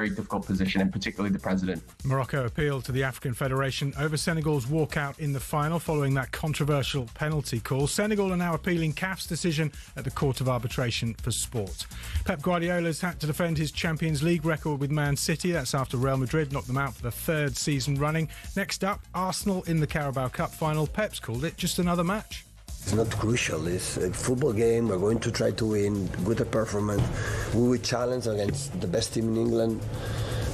very difficult position, and particularly the president. Morocco appealed to the African Federation over Senegal's walkout in the final following that controversial penalty call. Senegal are now appealing CAF's decision at the Court of Arbitration for Sport. Pep Guardiola's had to defend his Champions League record with Man City. That's after Real Madrid knocked them out for the third season running. Next up, Arsenal in the Carabao Cup final. Pep's called it just another match. It's not crucial. It's a football game. We're going to try to win, good a performance. We will challenge against the best team in England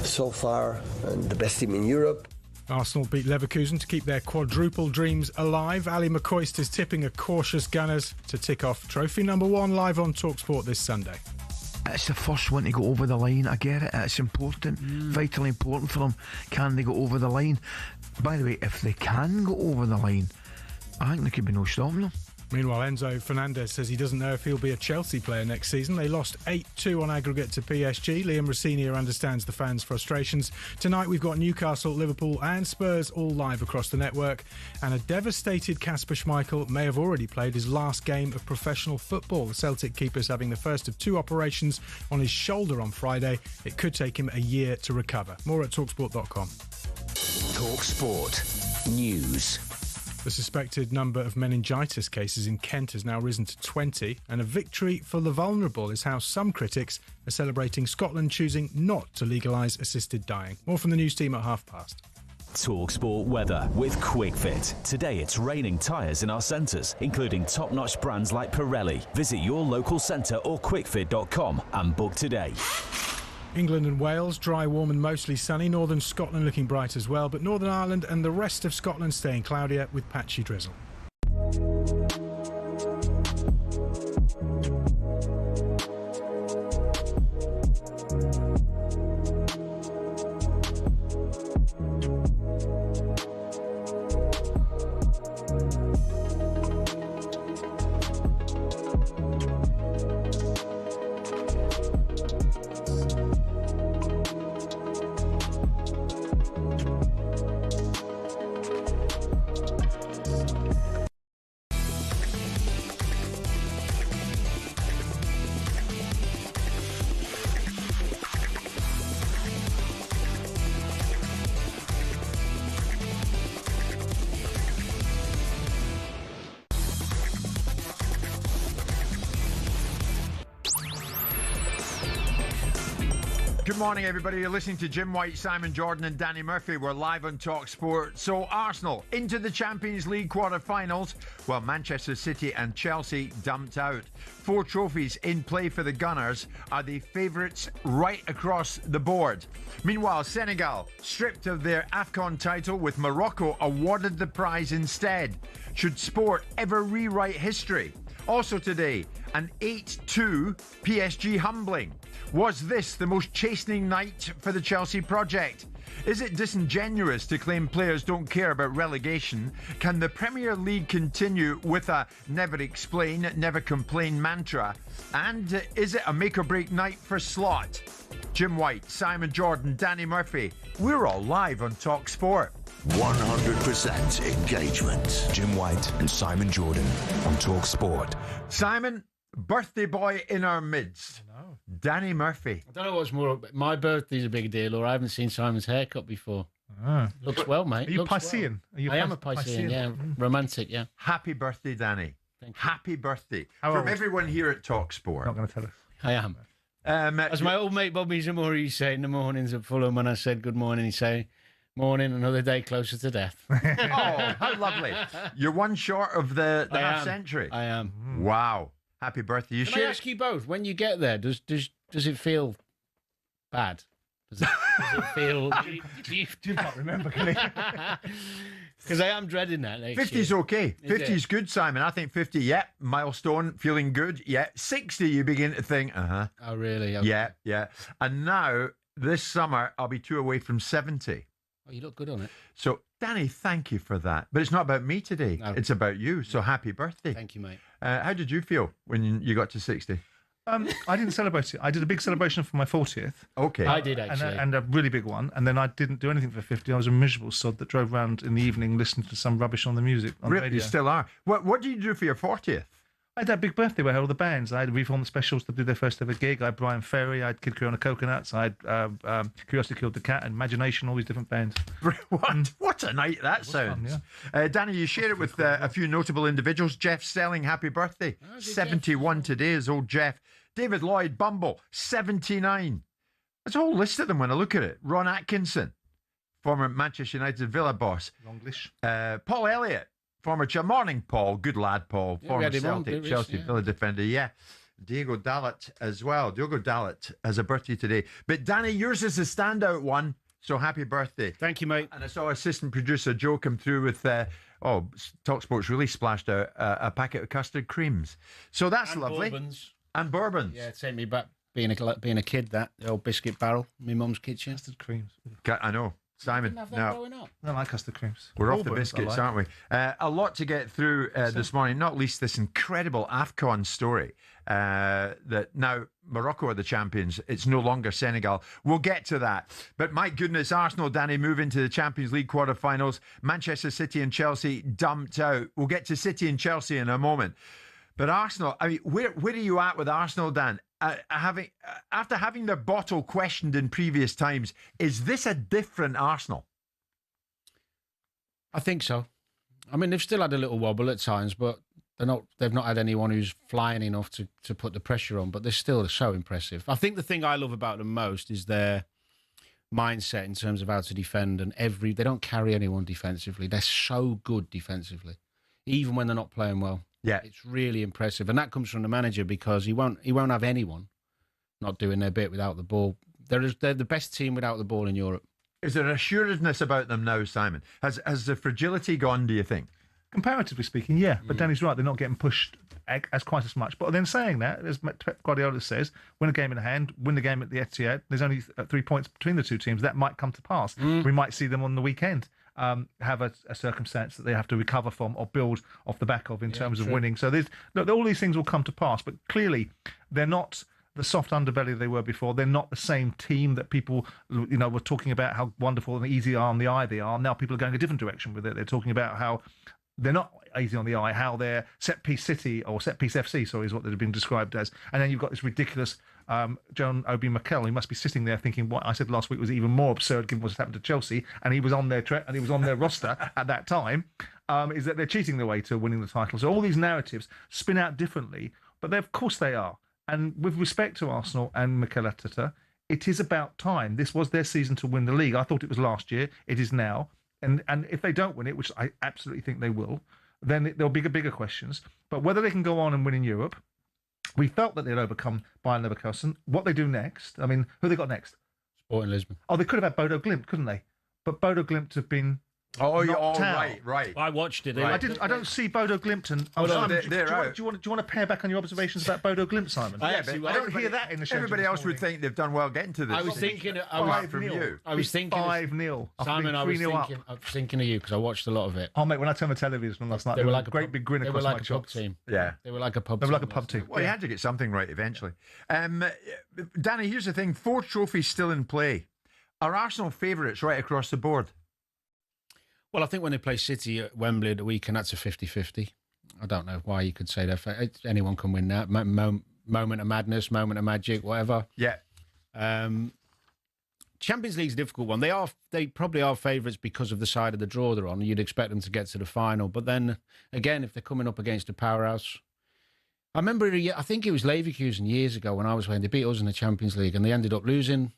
so far and the best team in Europe. Arsenal beat Leverkusen to keep their quadruple dreams alive. Ali McCoist is tipping a cautious Gunners to tick off trophy number 1 live on talkSPORT this Sunday. It's the first one to go over the line. I get it. It's important, vitally important for them. Can they go over the line? By the way, if they can go over the line, I think there could be no stopping them. Meanwhile, Enzo Fernandes says he doesn't know if he'll be a Chelsea player next season. They lost 8-2 on aggregate to PSG. Liam Rossini understands the fans' frustrations. Tonight we've got Newcastle, Liverpool and Spurs all live across the network. And a devastated Kasper Schmeichel may have already played his last game of professional football. The Celtic keeper's having the first of 2 operations on his shoulder on Friday. It could take him a year to recover. More at talksport.com. talkSPORT News. The suspected number of meningitis cases in Kent has now risen to 20, and a victory for the vulnerable is how some critics are celebrating Scotland choosing not to legalise assisted dying. More from the news team at past. talkSPORT weather with QuickFit. Today it's raining tyres in our centres, including top-notch brands like Pirelli. Visit your local centre or quickfit.com and book today. England and Wales, dry, warm and mostly sunny. Northern Scotland looking bright as well, but Northern Ireland and the rest of Scotland staying cloudier with patchy drizzle. Good morning, everybody. You're listening to Jim White, Simon Jordan and Danny Murphy. We're live on talkSPORT. So Arsenal into the Champions League quarter-finals, while Manchester City and Chelsea dumped out. 4 trophies in play for the Gunners. Are they favourites right across the board? Meanwhile, Senegal stripped of their AFCON title with Morocco awarded the prize instead. Should sport ever rewrite history? Also today, an 8-2 PSG humbling. Was this the most chastening night for the Chelsea project? Is it disingenuous to claim players don't care about relegation? Can the Premier League continue with a never explain, never complain mantra? And is it a make or break night for Slot? Jim White, Simon Jordan, Danny Murphy. We're all live on talkSPORT. 100% engagement. Jim White and Simon Jordan on talkSPORT. Simon, birthday boy in our midst. Danny Murphy. I don't know what's more. My birthday's a big deal, or I haven't seen Simon's haircut before. Looks well, mate. Are you Looks Piscean? well. I am a Piscean, yeah. Romantic, yeah. Happy birthday, Danny. Thank you. Happy birthday. How From old? everyone here at talkSPORT. Not going to tell us. I am. As my old mate Bobby Zamora used to say in the mornings at Fulham when I said good morning, he'd say, morning, another day closer to death. Oh, how lovely. You're one short of the half century. I am. Wow. Happy birthday. Can I ask you both, when you get there, does it feel bad? Does it feel... Do not remember, can he? Because I am dreading that next 50's year. okay. 50's good, Simon. I think 50, milestone, feeling good. 60, you begin to think, Oh, really? Okay. Yeah. And now, this summer, I'll be 2 away from 70. Oh, you look good on it. So, Danny, thank you for that. But it's not about me today. No. It's about you. So, happy birthday. Thank you, mate. How did you feel when you got to 60? I didn't celebrate it. I did a big celebration for my 40th. Okay. I did, actually. And a really big one. And then I didn't do anything for 50. I was a miserable sod that drove around in the evening listening to some rubbish on the music on the Really? radio. You still are. What do you do for your 40th? I had that big birthday where I had all the bands. I had Reform Specials to do their first ever gig. I had Brian Ferry. I had Kid Creole on the Coconuts. I had Curiosity Killed the Cat and Imagination, all these different bands. What a night that sounds. Fun, yeah. Danny, you share it with a few notable individuals. Jeff Selling, happy birthday. 71 today is old Jeff. David Lloyd Bumble, 79. There's a whole list of them when I look at it. Ron Atkinson, former Manchester United Villa boss. Longlish. Paul Elliott, former morning Paul, good lad Paul, former Celtic, Chelsea Villa defender, Diego Dalot as well. Diogo Dalot has a birthday today. But Danny, yours is the standout one, so happy birthday. Thank you, mate. And I saw assistant producer Joe come through with, talkSPORT's really splashed out a packet of custard creams. So that's and lovely. Bourbons. And bourbons. Yeah, take me back being a kid, that the old biscuit barrel, my mum's kitchen. Custard creams. I know. Simon, Didn't have that growing up. I don't like custard creams. We're off the biscuits, aren't we? A lot to get through this morning, not least this incredible AFCON story that now Morocco are the champions. It's no longer Senegal. We'll get to that. But my goodness, Arsenal, Danny, move into the Champions League quarterfinals. Manchester City and Chelsea dumped out. We'll get to City and Chelsea in a moment. But Arsenal, I mean, where are you at with Arsenal, Dan? After having their bottle questioned in previous times, is this a different Arsenal? I think so. I mean, they've still had a little wobble at times, but they've not had anyone who's flying enough to put the pressure on, but they're still so impressive. I think the thing I love about them most is their mindset in terms of how to defend, and they don't carry anyone defensively. They're so good defensively, even when they're not playing well. Yeah, it's really impressive, and that comes from the manager because he won't have anyone not doing their bit without the ball. They're the best team without the ball in Europe. Is there assuredness about them now, Simon? Has the fragility gone, do you think? Comparatively speaking, yeah. But Danny's right, they're not getting pushed as quite as much. But then saying that, as Guardiola says, win a game in hand, win the game at the Etihad. There's only 3 points between the two teams. That might come to pass. We might see them on the weekend have a circumstance that they have to recover from or build off the back of in terms of winning. So all these things will come to pass. But clearly, they're not the soft underbelly they were before. They're not the same team that people, were talking about how wonderful and easy on the eye they are. Now people are going a different direction with it. They're talking about how they're not easy on the eye, how they're set-piece City or set-piece FC, is what they've been described as. And then you've got this ridiculous John Obi Mikel. He must be sitting there thinking what I said last week was even more absurd given what's happened to Chelsea, and he was on their roster at that time, is that they're cheating their way to winning the title. So all these narratives spin out differently, but of course they are. And with respect to Arsenal and Mikel Arteta, it is about time. This was their season to win the league. I thought it was last year. It is now. And if they don't win it, which I absolutely think they will, then there'll be bigger questions. But whether they can go on and win in Europe, we felt that they'd overcome Bayern Leverkusen. What they do next? I mean, who they got next? Sporting Lisbon. Oh, they could have had Bodo Glimt, couldn't they? But Bodo Glimt have been knocked out. Right. I watched it. I don't see Bodo Glimt and. Simon, do you want to pare back on your observations about Bodo Glimt, Simon? I don't hear that in the schedule. Everybody else would think they've done well getting to this. I was thinking 5-0. 5-0. Simon, I was thinking of you because I watched a lot of it. Oh mate, when I turned the television last night, there was like a great big grin across my chops. They were like a pub team. Yeah, they were like a pub. They were like a pub team. Well, you had to get something right eventually. Danny, here's the thing: 4 trophies still in play. Are Arsenal favourites right across the board? Well, I think when they play City at Wembley at the weekend, that's a 50-50. I don't know why you could say that. Anyone can win that. Moment of madness, moment of magic, whatever. Yeah. Champions League's a difficult one. They probably are favourites because of the side of the draw they're on. You'd expect them to get to the final. But then, again, if they're coming up against a powerhouse... I remember, I think it was Leverkusen years ago when I was playing. They beat us in the Champions League and they ended up losing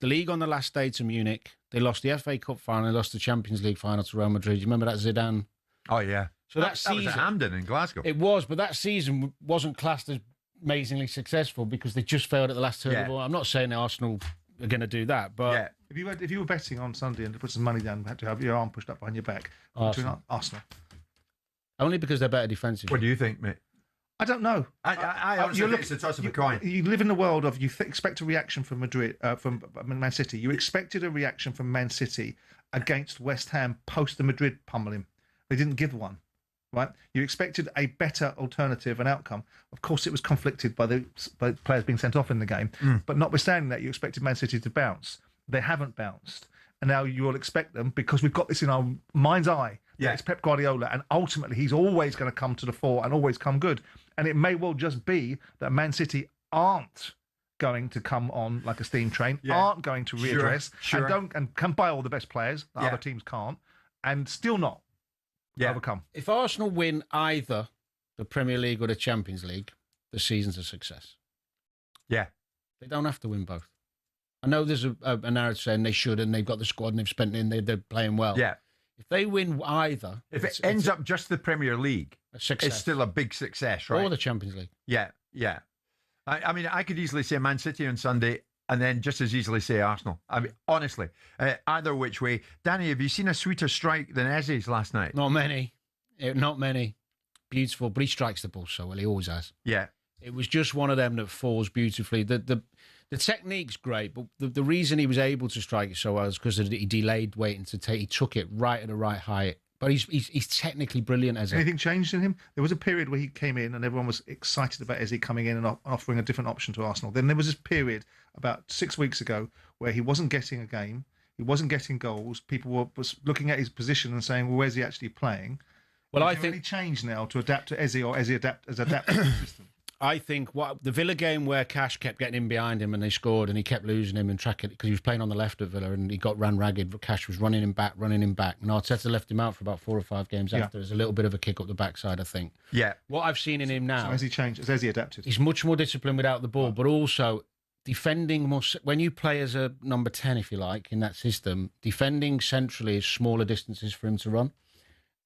the league on the last day to Munich. They lost the FA Cup final. They lost the Champions League final to Real Madrid. You remember that Zidane? Oh, yeah. So that season, was at Hampden in Glasgow. It was, but that season wasn't classed as amazingly successful because they just failed at the last turn of the ball. I'm not saying Arsenal are going to do that, but... Yeah. If you were betting on Sunday and to put some money down, you had to have your arm pushed up behind your back. Arsenal. Only because they're better defensively. What do you think, mate? I don't know. I honestly think it's a toss of a coin. You live in the world of expect a reaction from from Man City. You expected a reaction from Man City against West Ham post the Madrid pummeling. They didn't give one, right? You expected a better alternative and outcome. Of course, it was conflicted by players being sent off in the game. But notwithstanding that, you expected Man City to bounce. They haven't bounced. And now you will expect them, because we've got this in our mind's eye, Yeah. It's Pep Guardiola, and ultimately he's always going to come to the fore and always come good. And it may well just be that Man City aren't going to come on like a steam train, aren't going to readdress, and can buy all the best players that other teams can't, and still not overcome. If Arsenal win either the Premier League or the Champions League, the season's a success. Yeah. They don't have to win both. I know there's a narrative saying they should, and they've got the squad and they've spent in, they're playing well. Yeah. If they win either... If it ends up just the Premier League, it's still a big success, right? Or the Champions League. Yeah, yeah. I mean, I could easily say Man City on Sunday and then just as easily say Arsenal. I mean, honestly, either which way. Danny, have you seen a sweeter strike than Eze's last night? Not many. Not many. Beautiful. But he strikes the ball so well. He always has. Yeah. It was just one of them that falls beautifully. The technique's great, but the reason he was able to strike it so well is because he delayed waiting to take. He took it right at the right height. But he's technically brilliant, Eze. Anything changed in him? There was a period where he came in and everyone was excited about Eze coming in and offering a different option to Arsenal. Then there was this period about 6 weeks ago where he wasn't getting a game, he wasn't getting goals. People were looking at his position and saying, "Well, where's he actually playing?" Well, I think really changed now to adapt to Eze, or Eze has adapted to the system. I think the Villa game where Cash kept getting in behind him and they scored and he kept losing him and tracking it because he was playing on the left at Villa and he got ran ragged. Cash was running him back. And Arteta left him out for about 4 or 5 games after. There's a little bit of a kick up the backside, I think. Yeah. What I've seen in him now... So has he changed? Has he adapted? He's much more disciplined without the ball, but also defending more... When you play as a number 10, if you like, in that system, defending centrally is smaller distances for him to run.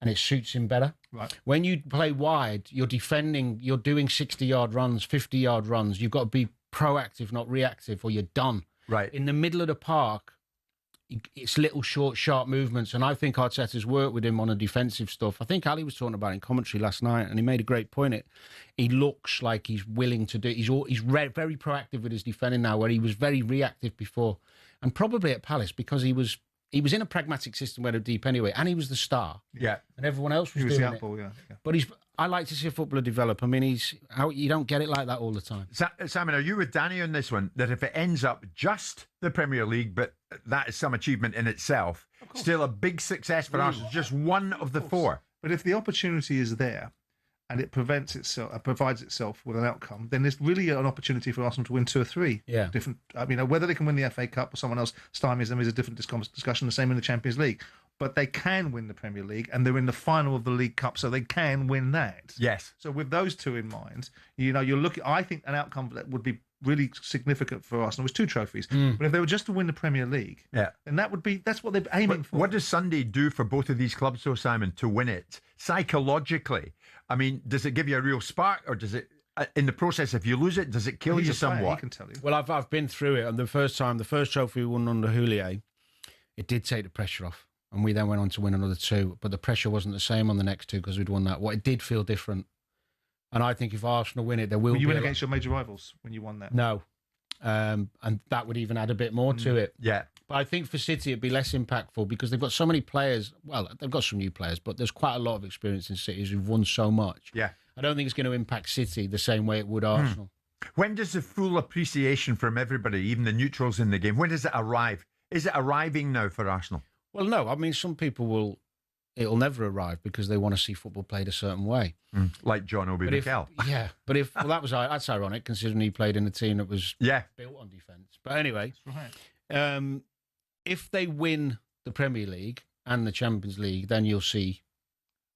And it suits him better. Right. When you play wide, you're defending, you're doing 60-yard runs, 50-yard runs. You've got to be proactive, not reactive, or you're done. Right. In the middle of the park, it's little short, sharp movements. And I think Arteta's worked with him on the defensive stuff. I think Ali was talking about it in commentary last night, and he made a great point. He looks like he's willing to do. He's very proactive with his defending now, where he was very reactive before, and probably at Palace because he was in a pragmatic system where they're deep anyway, and he was the star. Yeah. And everyone else was doing the it. apple, yeah. But I like to see a footballer develop. I mean, you don't get it like that all the time. Simon, are you with Danny on this one? That if it ends up just the Premier League, but that is some achievement in itself, still a big success for Arsenal, just one of the 4. But if the opportunity is there and it provides itself with an outcome, then there's really an opportunity for Arsenal to win 2 or 3. Yeah. Different. I mean, whether they can win the FA Cup or someone else stymies them is a different discussion. The same in the Champions League. But they can win the Premier League, and they're in the final of the League Cup, so they can win that. Yes. So with those 2 in mind, you're looking. I think an outcome that would be really significant for Arsenal was 2 trophies. But if they were just to win the Premier League, then that's what they're aiming for. What does Sunday do for both of these clubs, though, Simon, to win it psychologically? I mean, does it give you a real spark, or does it, in the process, if you lose it, does it kill you somewhat? He can tell you. Well, I've been through it, and the first trophy we won under Houllier, it did take the pressure off. And we then went on to win another 2, but the pressure wasn't the same on the next 2 because we'd won that. Well, it did feel different. And I think if Arsenal win it, there will be... You win against your major rivals when you won that? No. And that would even add a bit more to it. Yeah. But I think for City, it'd be less impactful because they've got so many players. Well, they've got some new players, but there's quite a lot of experience in City who've won so much. Yeah. I don't think it's going to impact City the same way it would Arsenal. When does the full appreciation from everybody, even the neutrals in the game, when does it arrive? Is it arriving now for Arsenal? Well, no. I mean, some people it'll never arrive because they want to see football played a certain way. Like John Obi Mikel. That's ironic considering he played in a team that was built on defence. But anyway, if they win the Premier League and the Champions League, then you'll see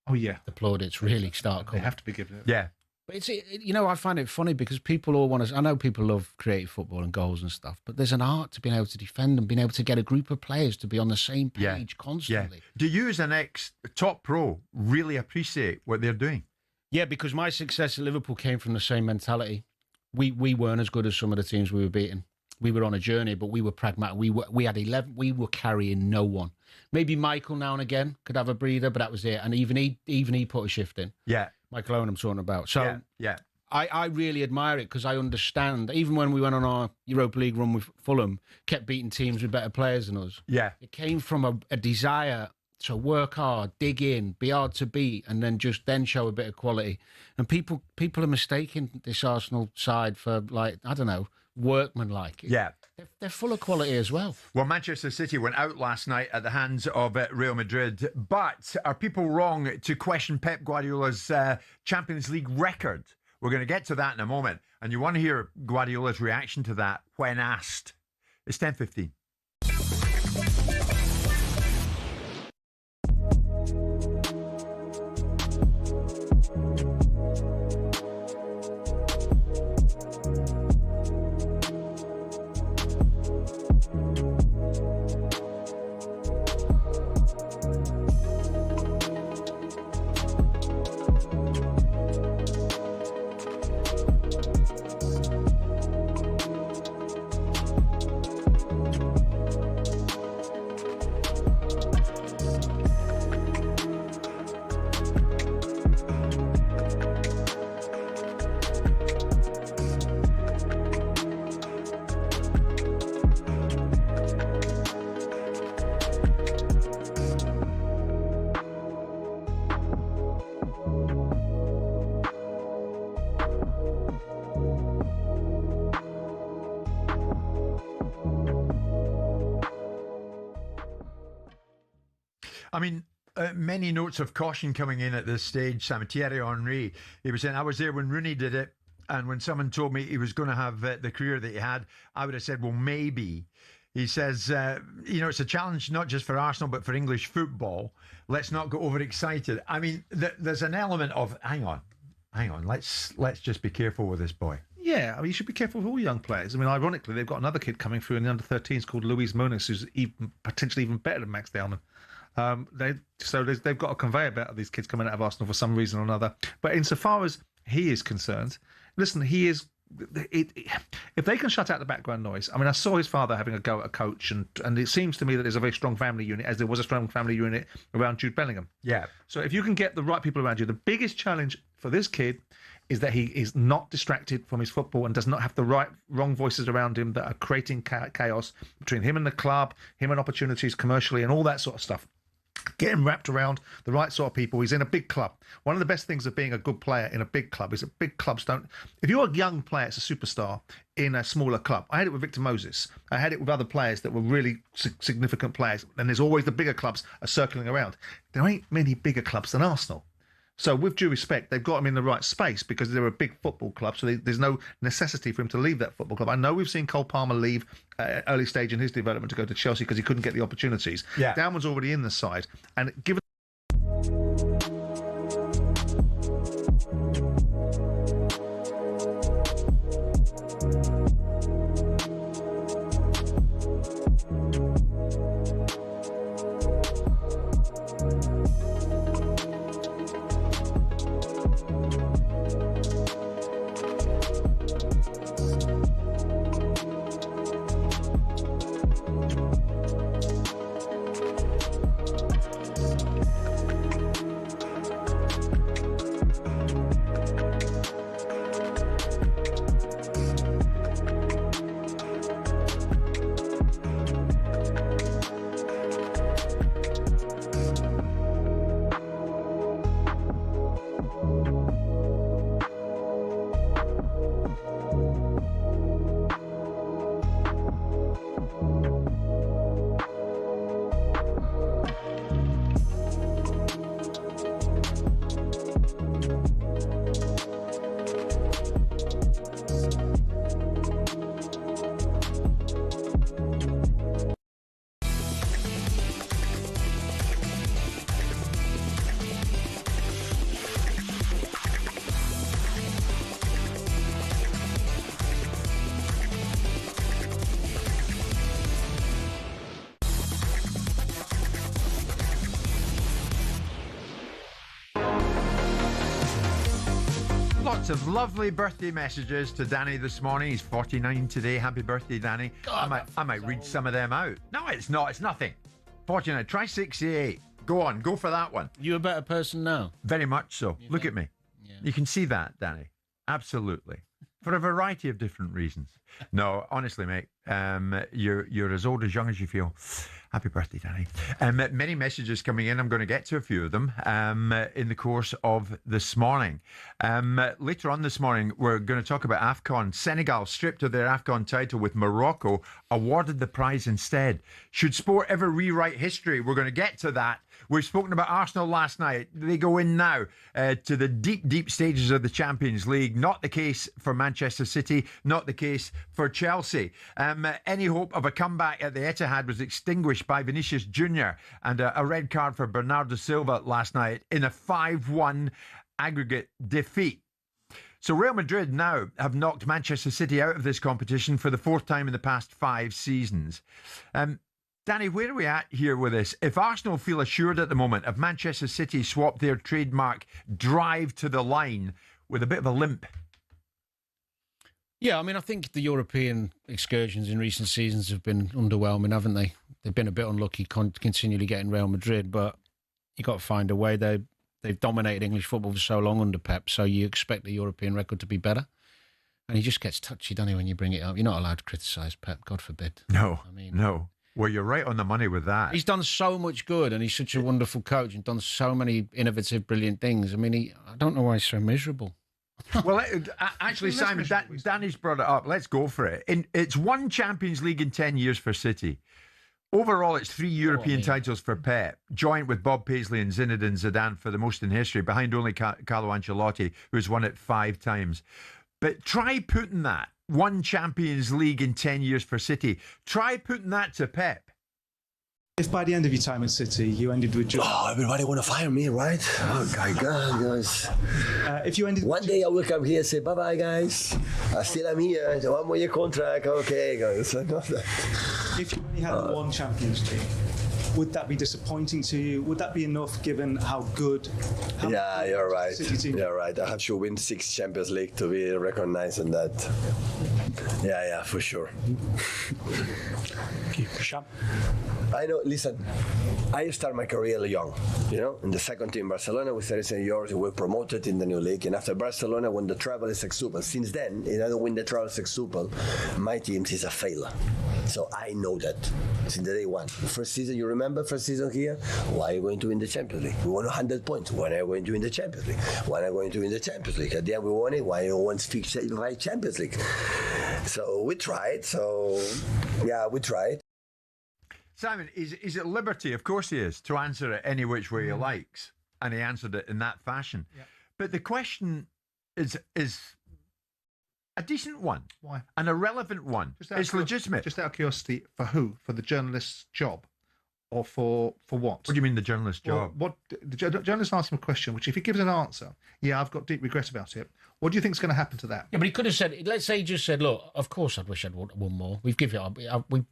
the plaudits really start coming. They have to be given it. Yeah. But I find it funny because people all want to... I know people love creative football and goals and stuff, but there's an art to being able to defend and being able to get a group of players to be on the same page constantly. Yeah. Do you, as an ex-top pro, really appreciate what they're doing? Yeah, because my success at Liverpool came from the same mentality. We weren't as good as some of the teams we were beating. We were on a journey, but we were pragmatic. We had 11. We were carrying no one. Maybe Michael now and again could have a breather, but that was it. And even he put a shift in. Yeah. Michael Owen I'm talking about. So yeah. I really admire it because I understand. Even when we went on our Europa League run with Fulham, kept beating teams with better players than us. Yeah. It came from a desire to work hard, dig in, be hard to beat, and then show a bit of quality. And people are mistaking this Arsenal side for, like, I don't know, workmanlike. Yeah. They're full of quality as well. Well, Manchester City went out last night at the hands of Real Madrid, but are people wrong to question Pep Guardiola's Champions League record? We're going to get to that in a moment, and you want to hear Guardiola's reaction to that when asked. It's 10:15. I mean, many notes of caution coming in at this stage. Thierry Henry, he was saying, I was there when Rooney did it, and when someone told me he was going to have the career that he had, I would have said, well, maybe. He says, it's a challenge not just for Arsenal, but for English football. Let's not get overexcited. I mean, there's an element of, hang on. Let's just be careful with this boy. Yeah, I mean, you should be careful with all young players. I mean, ironically, they've got another kid coming through in the under-13s called Luis Muniz, who's potentially even better than Max Dellman. They've got a conveyor belt of these kids coming out of Arsenal for some reason or another. But insofar as he is concerned, listen, he is. If they can shut out the background noise, I mean, I saw his father having a go at a coach, and it seems to me that there's a very strong family unit, as there was a strong family unit around Jude Bellingham. Yeah. So if you can get the right people around you, the biggest challenge for this kid is that he is not distracted from his football and does not have the wrong voices around him that are creating chaos between him and the club, him and opportunities commercially, and all that sort of stuff. Get him wrapped around the right sort of people. He's in a big club. One of the best things of being a good player in a big club is that big clubs don't... If you're a young player, it's a superstar in a smaller club. I had it with Victor Moses. I had it with other players that were really significant players. And there's always the bigger clubs are circling around. There ain't many bigger clubs than Arsenal. So with due respect, they've got him in the right space because they're a big football club. So there's no necessity for him to leave that football club. I know we've seen Cole Palmer leave at early stage in his development to go to Chelsea because he couldn't get the opportunities. Yeah. Downman's already in the side. And given... Lots of lovely birthday messages to Danny this morning. He's 49 today. Happy birthday, Danny. God, I might read some of them out. No, it's not. It's nothing. 49. Try 68. Go on. Go for that one. You a better person now? Very much so. Look at me. Yeah. You can see that, Danny. Absolutely. For a variety of different reasons. No, honestly, mate, you're as old as young as you feel. Happy birthday, Danny. Many messages coming in. I'm going to get to a few of them in the course of this morning. Later on this morning, we're going to talk about AFCON. Senegal stripped of their AFCON title with Morocco awarded the prize instead. Should sport ever rewrite history? We're going to get to that. We've spoken about Arsenal last night. They go in now to the deep stages of the Champions League. Not the case for Manchester City, not the case for Chelsea. Any hope of a comeback at the Etihad was extinguished by Vinicius Jr. and a red card for Bernardo Silva last night in a 5-1 aggregate defeat. So Real Madrid now have knocked Manchester City out of this competition for the fourth time in the past 5 seasons. Danny, where are we at here with this? If Arsenal feel assured at the moment of Manchester City swapped their trademark drive to the line with a bit of a limp. Yeah, I mean, I think the European excursions in recent seasons have been underwhelming, haven't they? They've been a bit unlucky continually getting Real Madrid, but you've got to find a way. They've dominated English football for so long under Pep, so you expect the European record to be better. And he just gets touchy, doesn't he, when you bring it up? You're not allowed to criticise Pep, God forbid. No, no. Well, you're right on the money with that. He's done so much good, and he's such a wonderful coach and done so many innovative, brilliant things. I mean, I don't know why he's so miserable. Well, actually, Simon, Danny's brought it up. Let's go for it. It's one Champions League in 10 years for City. Overall, it's 3 European titles for Pep, joint with Bob Paisley and Zinedine Zidane for the most in history, behind only Carlo Ancelotti, who's won it 5 times. But try putting that, one Champions League in 10 years for City. Try putting that to Pep. If by the end of your time at City you ended with just... Oh, everybody want to fire me, right? Oh, my God, guys. If you ended... One day I will come here and say, bye-bye, guys. I still am here. 1 more year contract. Okay, guys. If you only had one Champions League, would that be disappointing to you? Would that be enough given how good... Yeah, you're right. You're right. I have to win 6 Champions League to be recognized in that. Yeah, for sure. I know, listen, I started my career young, in the second team Barcelona with 37 years, we were promoted in the new league, and after Barcelona, when the travel is sextuple, since then, I don't win the travel sextuple, my team is a failure. So I know that since the day one. The first season, you remember first season here? Why are you going to win the Champions League? We won 100 points. When are you going to win the Champions League? When are you going to win the Champions League? At the end, we won it. Why you won 5 Champions League? So we tried. We tried. Simon, is it liberty? Of course he is, to answer it any which way he likes. And he answered it in that fashion. Yeah. But the question is a decent one. Why? An irrelevant one. It's legitimate. Just out of curiosity, for who? For the journalist's job? Or for what? What do you mean the journalist's job? What the journalist asks him a question, which if he gives an answer, I've got deep regret about it. What do you think is going to happen to that? Yeah, but he could have said, let's say he just said, look, of course I'd wish I'd won more. We've given it,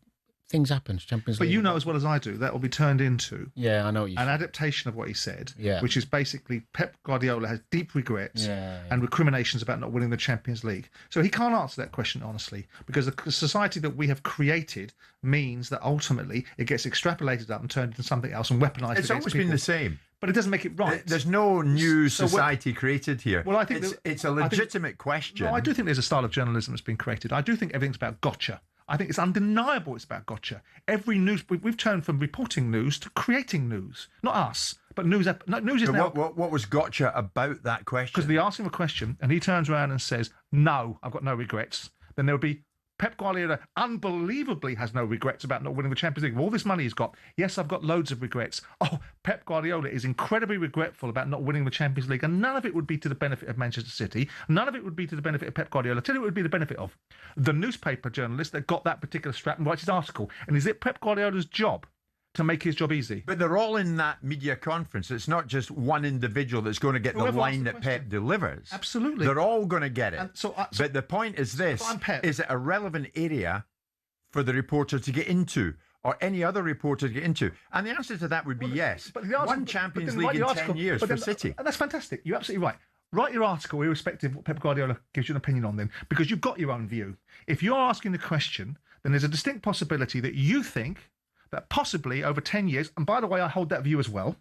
things happen, Champions League. But you know as well as I do, that will be turned into I know what you an adaptation of what he said, yeah. which is basically Pep Guardiola has deep regrets and recriminations about not winning the Champions League. So he can't answer that question honestly, because the society that we have created means that ultimately it gets extrapolated up and turned into something else and weaponized. It's always been the same. But it doesn't make it right. There's no new society created here. Well, I think it's a legitimate question. No, I do think there's a style of journalism that's been created. I do think everything's about gotcha. I think it's undeniable it's about gotcha. Every news, we've turned from reporting news to creating news. Not us, but news. News is now... What was gotcha about that question? Because they ask him a question and he turns around and says, no, I've got no regrets. Then there would be, Pep Guardiola unbelievably has no regrets about not winning the Champions League. With all this money he's got, yes, I've got loads of regrets. Oh, Pep Guardiola is incredibly regretful about not winning the Champions League, and none of it would be to the benefit of Manchester City. None of it would be to the benefit of Pep Guardiola. Tell you what would be the benefit of the newspaper journalist that got that particular strap and writes his article. And is it Pep Guardiola's job to make his job easy? But they're all in that media conference. It's not just one individual that's going to get the line that Pep delivers. Absolutely. They're all going to get it. And but the point is this, is it a relevant area for the reporter to get into, or any other reporter to get into? And the answer to that would be yes. But the one Champions League in 10 years for City. And that's fantastic. You're absolutely right. Write your article irrespective of what Pep Guardiola gives you an opinion on them, because you've got your own view. If you're asking the question, then there's a distinct possibility that you think that possibly over 10 years, and by the way, I hold that view as well,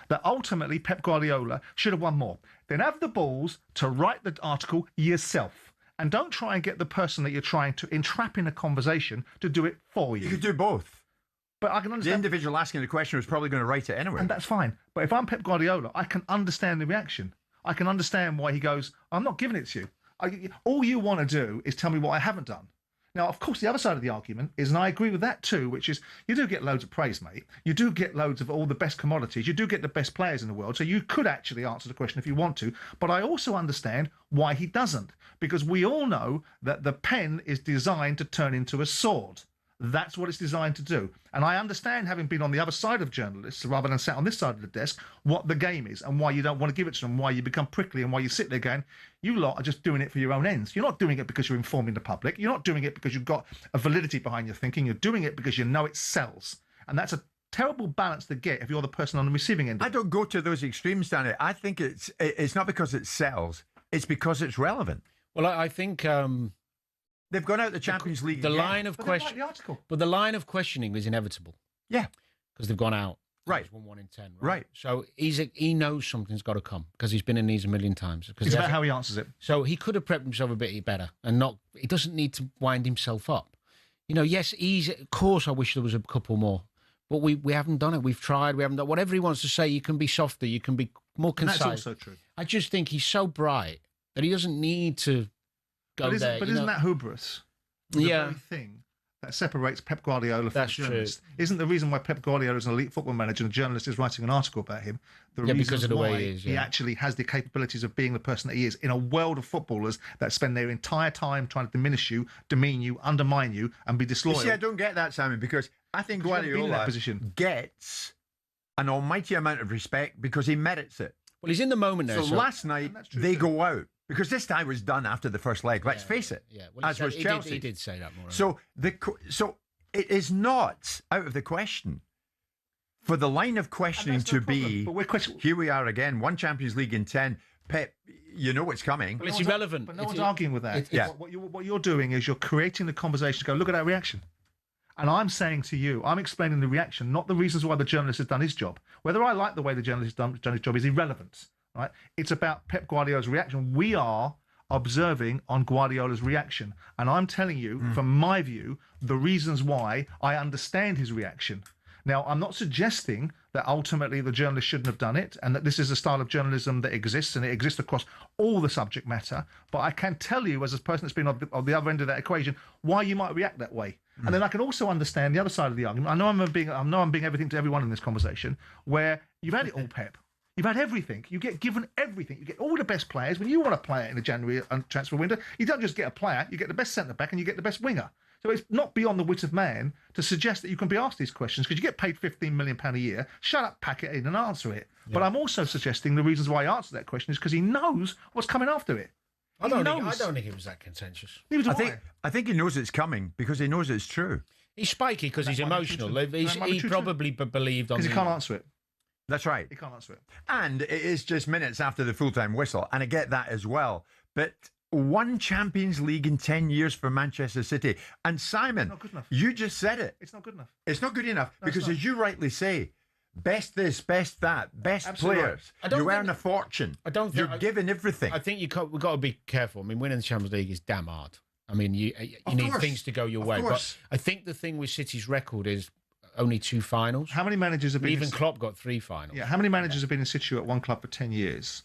that ultimately Pep Guardiola should have won more. Then have the balls to write the article yourself. And don't try and get the person that you're trying to entrap in a conversation to do it for you. You could do both. But I can The understand. individual asking the question was probably going to write it anyway. And that's fine. But if I'm Pep Guardiola, I can understand the reaction. I can understand why he goes, I'm not giving it to you. All you want to do is tell me what I haven't done. Now, of course, the other side of the argument is, and I agree with that too, which is you do get loads of praise, mate. You do get loads of all the best commodities. You do get the best players in the world. So you could actually answer the question if you want to. But I also understand why he doesn't. Because we all know that the pen is designed to turn into a sword. That's what it's designed to do. And I understand, having been on the other side of journalists, rather than sat on this side of the desk, what the game is and why you don't want to give it to them, why you become prickly and why you sit there going, you lot are just doing it for your own ends. You're not doing it because you're informing the public. You're not doing it because you've got a validity behind your thinking. You're doing it because you know it sells. And that's a terrible balance to get if you're the person on the receiving end. I don't go to those extremes, Danny. I think it's not because it sells. It's because it's relevant. Well, I think... They've gone out the Champions League. The again. line of question, but the line of questioning is inevitable. Yeah, because they've gone out. Right, won 1 in 10. Right. So he knows something's got to come because he's been in these a million times. It's about how he answers it. So he could have prepped himself a bit better and not. He doesn't need to wind himself up. You know, yes, of course, I wish there was a couple more, but we haven't done it. We've tried. We haven't done whatever he wants to say. You can be softer. You can be more concise. And that's also true. I just think he's so bright that he doesn't need to go there. But isn't that hubris? The very thing that separates Pep Guardiola from a journalist. Isn't the reason why Pep Guardiola is an elite football manager and a journalist is writing an article about him because of the way he is. He actually has the capabilities of being the person that he is in a world of footballers that spend their entire time trying to diminish you, demean you, undermine you, and be disloyal. You see, I don't get that, Simon, because I think Guardiola gets an almighty amount of respect because he merits it. Well, he's in the moment now. So last night, they go out. Because this tie was done after the first leg. Let's face it. Yeah. Well, as was Chelsea. He did say that more. So it is not out of the question for the line of questioning to be. But here we are again. 1 Champions League in 10. Pep, you know what's coming. Well, it's irrelevant. But no one's arguing with that. What you're doing is you're creating the conversation to go, look at that reaction. And I'm saying to you, I'm explaining the reaction, not the reasons why the journalist has done his job. Whether I like the way the journalist has done his job is irrelevant. Right? It's about Pep Guardiola's reaction. We are observing on Guardiola's reaction. And I'm telling you, from my view, the reasons why I understand his reaction. Now, I'm not suggesting that ultimately the journalist shouldn't have done it and that this is a style of journalism that exists and it exists across all the subject matter. But I can tell you, as a person that's been on the other end of that equation, why you might react that way. And then I can also understand the other side of the argument. I know I'm being everything to everyone in this conversation, where you've had it all, Pep. You've had everything. You get given everything. You get all the best players. When you want a player in the January transfer window, you don't just get a player. You get the best centre-back and you get the best winger. So it's not beyond the wit of man to suggest that you can be asked these questions because you get paid £15 million a year. Shut up, pack it in and answer it. Yeah. But I'm also suggesting the reasons why he answered that question is because he knows what's coming after it. I don't think it was that contentious. I think he knows it's coming because he knows it's true. He's spiky because he's emotional. He probably believed on... Because he can't answer it. That's right. He can't answer it. And it is just minutes after the full-time whistle, and I get that as well. But 1 Champions League in 10 years for Manchester City. And Simon, you just said it. It's not good enough. It's not good enough because, as you rightly say, best this, best that, best players. You earn a fortune. You're given everything. I think we've got to be careful. I mean, winning the Champions League is damn hard. I mean, you need things to go your way. But I think the thing with City's record is only 2 finals. How many managers have been... Even Klopp got 3 finals. Yeah, how many managers have been in situ at one club for 10 years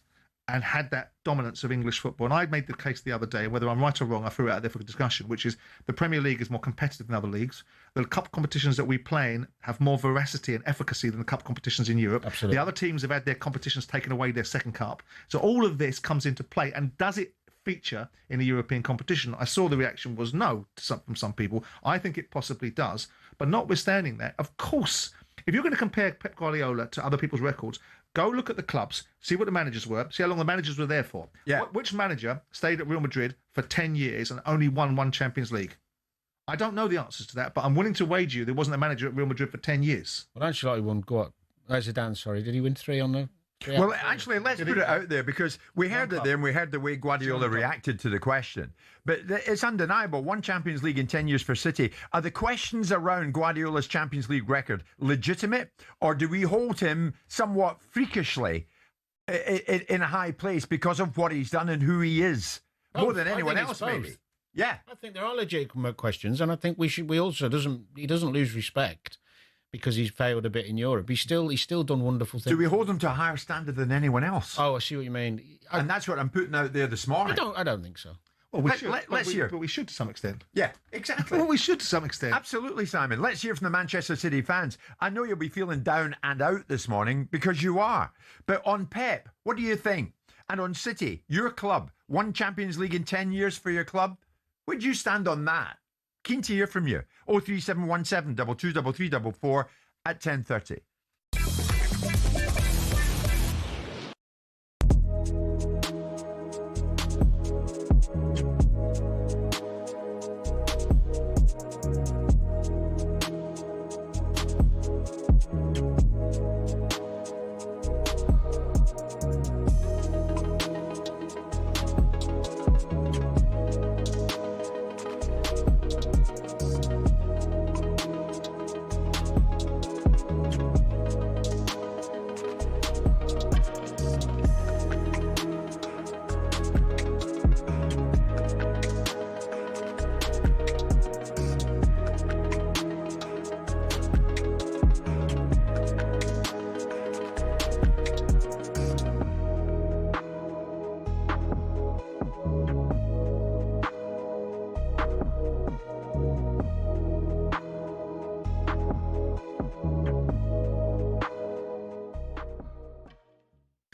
and had that dominance of English football? And I made the case the other day, and whether I'm right or wrong, I threw it out there for discussion, which is the Premier League is more competitive than other leagues. The cup competitions that we play in have more veracity and efficacy than the cup competitions in Europe. Absolutely. The other teams have had their competitions taken away their second cup. So all of this comes into play. And does it feature in a European competition? I saw the reaction was no from some people. I think it possibly does. But notwithstanding that, of course, if you're going to compare Pep Guardiola to other people's records, go look at the clubs, see what the managers were, see how long the managers were there for. Yeah. Which manager stayed at Real Madrid for 10 years and only won 1 Champions League? I don't know the answers to that, but I'm willing to wager there wasn't a manager at Real Madrid for 10 years. Well, Ancelotti won, Zidane, sorry. Did he win 3 on the... Well, actually, let's put it out there because we heard it there and we heard the way Guardiola reacted to the question. But it's undeniable. 1 Champions League in 10 years for City. Are the questions around Guardiola's Champions League record legitimate, or do we hold him somewhat freakishly in a high place because of what he's done and who he is? More than anyone else, maybe. Yeah. I think there are legitimate questions, and I think he doesn't lose respect. because he's failed a bit in Europe. He's still done wonderful things. Do we hold him to a higher standard than anyone else? Oh, I see what you mean. And that's what I'm putting out there this morning. I don't think so. Well, let's hear. But we should to some extent. Yeah, exactly. Well, we should to some extent. Absolutely, Simon. Let's hear from the Manchester City fans. I know you'll be feeling down and out this morning because you are. But on Pep, what do you think? And on City, your club, won Champions League in 10 years for your club. Where do you stand on that? Keen to hear from you. 03717 223344 at 10:30.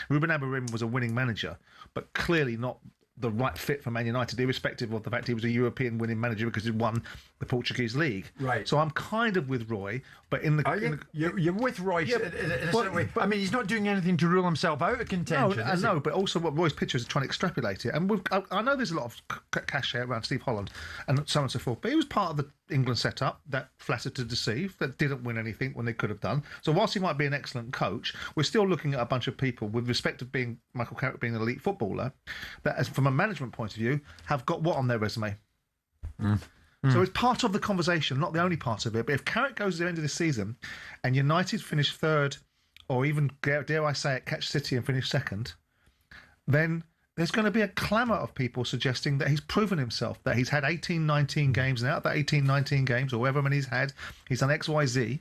Ruben Amorim was a winning manager, but clearly not the right fit for Man United, irrespective of the fact he was a European winning manager because he won the Portuguese league. Right. So I'm kind of with Roy, but in the... Are you? You're with Roy in a certain way. I mean, he's not doing anything to rule himself out of contention. No, I know, but also what Roy's picture is trying to extrapolate it. And I know there's a lot of cash here around Steve Holland and so on and so forth, but he was part of the England setup that flattered to deceive, that didn't win anything when they could have done. So whilst he might be an excellent coach, we're still looking at a bunch of people, with respect of being Michael Carrick being an elite footballer, that, as from a management point of view, have got what on their resume? So it's part of the conversation, not the only part of it. But if Carrick goes to the end of the season and United finish third, or even, dare I say it, catch City and finish second, then there's going to be a clamour of people suggesting that he's proven himself, that he's had 18, 19 games, and out of that 18, 19 games, or however many he's had, he's done X, Y, Z.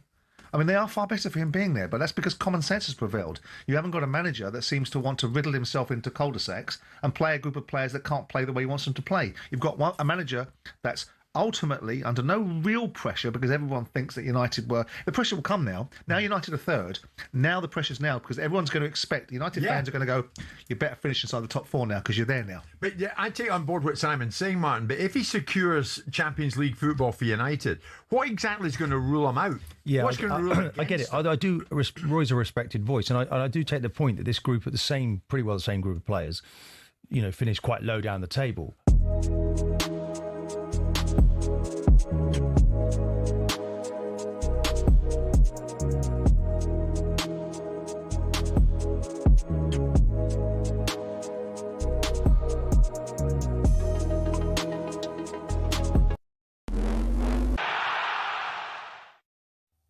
I mean, they are far better for him being there, but that's because common sense has prevailed. You haven't got a manager that seems to want to riddle himself into cul-de-sacs and play a group of players that can't play the way he wants them to play. You've got a manager that's ultimately under no real pressure, because everyone thinks that United were... The pressure will come now. Now United are third. Now the pressure's now, because everyone's going to expect... United fans are going to go, you better finish inside the top four now, because you're there now. But yeah, I take on board what Simon's saying, Martin, but if he secures Champions League football for United, what exactly is going to rule him out? Yeah, What's going to rule him against? I get it. I do. Roy's a respected voice, and I do take the point that this group, pretty well the same group of players, finished quite low down the table.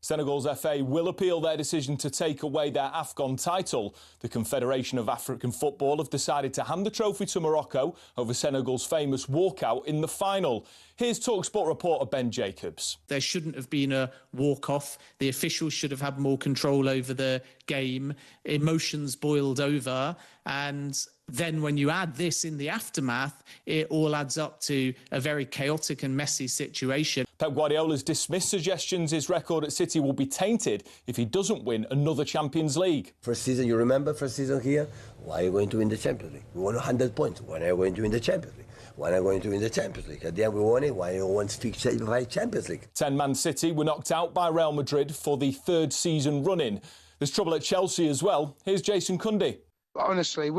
Senegal's FA will appeal their decision to take away their AFCON title. The Confederation of African Football have decided to hand the trophy to Morocco over Senegal's famous walkout in the final. Here's talkSPORT reporter Ben Jacobs. There shouldn't have been a walk-off. The officials should have had more control over the game. Emotions boiled over, and then when you add this in the aftermath, it all adds up to a very chaotic and messy situation. Pep Guardiola's dismissed suggestions his record at City will be tainted if he doesn't win another Champions League. First season, you remember first season here? Why are you going to win the Champions League? We won 100 points. Why are you going to win the Champions League? Why are you going to win the Champions League? At the end, we won it. Why you want to fight Champions League? 10-man City were knocked out by Real Madrid for the third season running. There's trouble at Chelsea as well. Here's Jason Cundy. Honestly,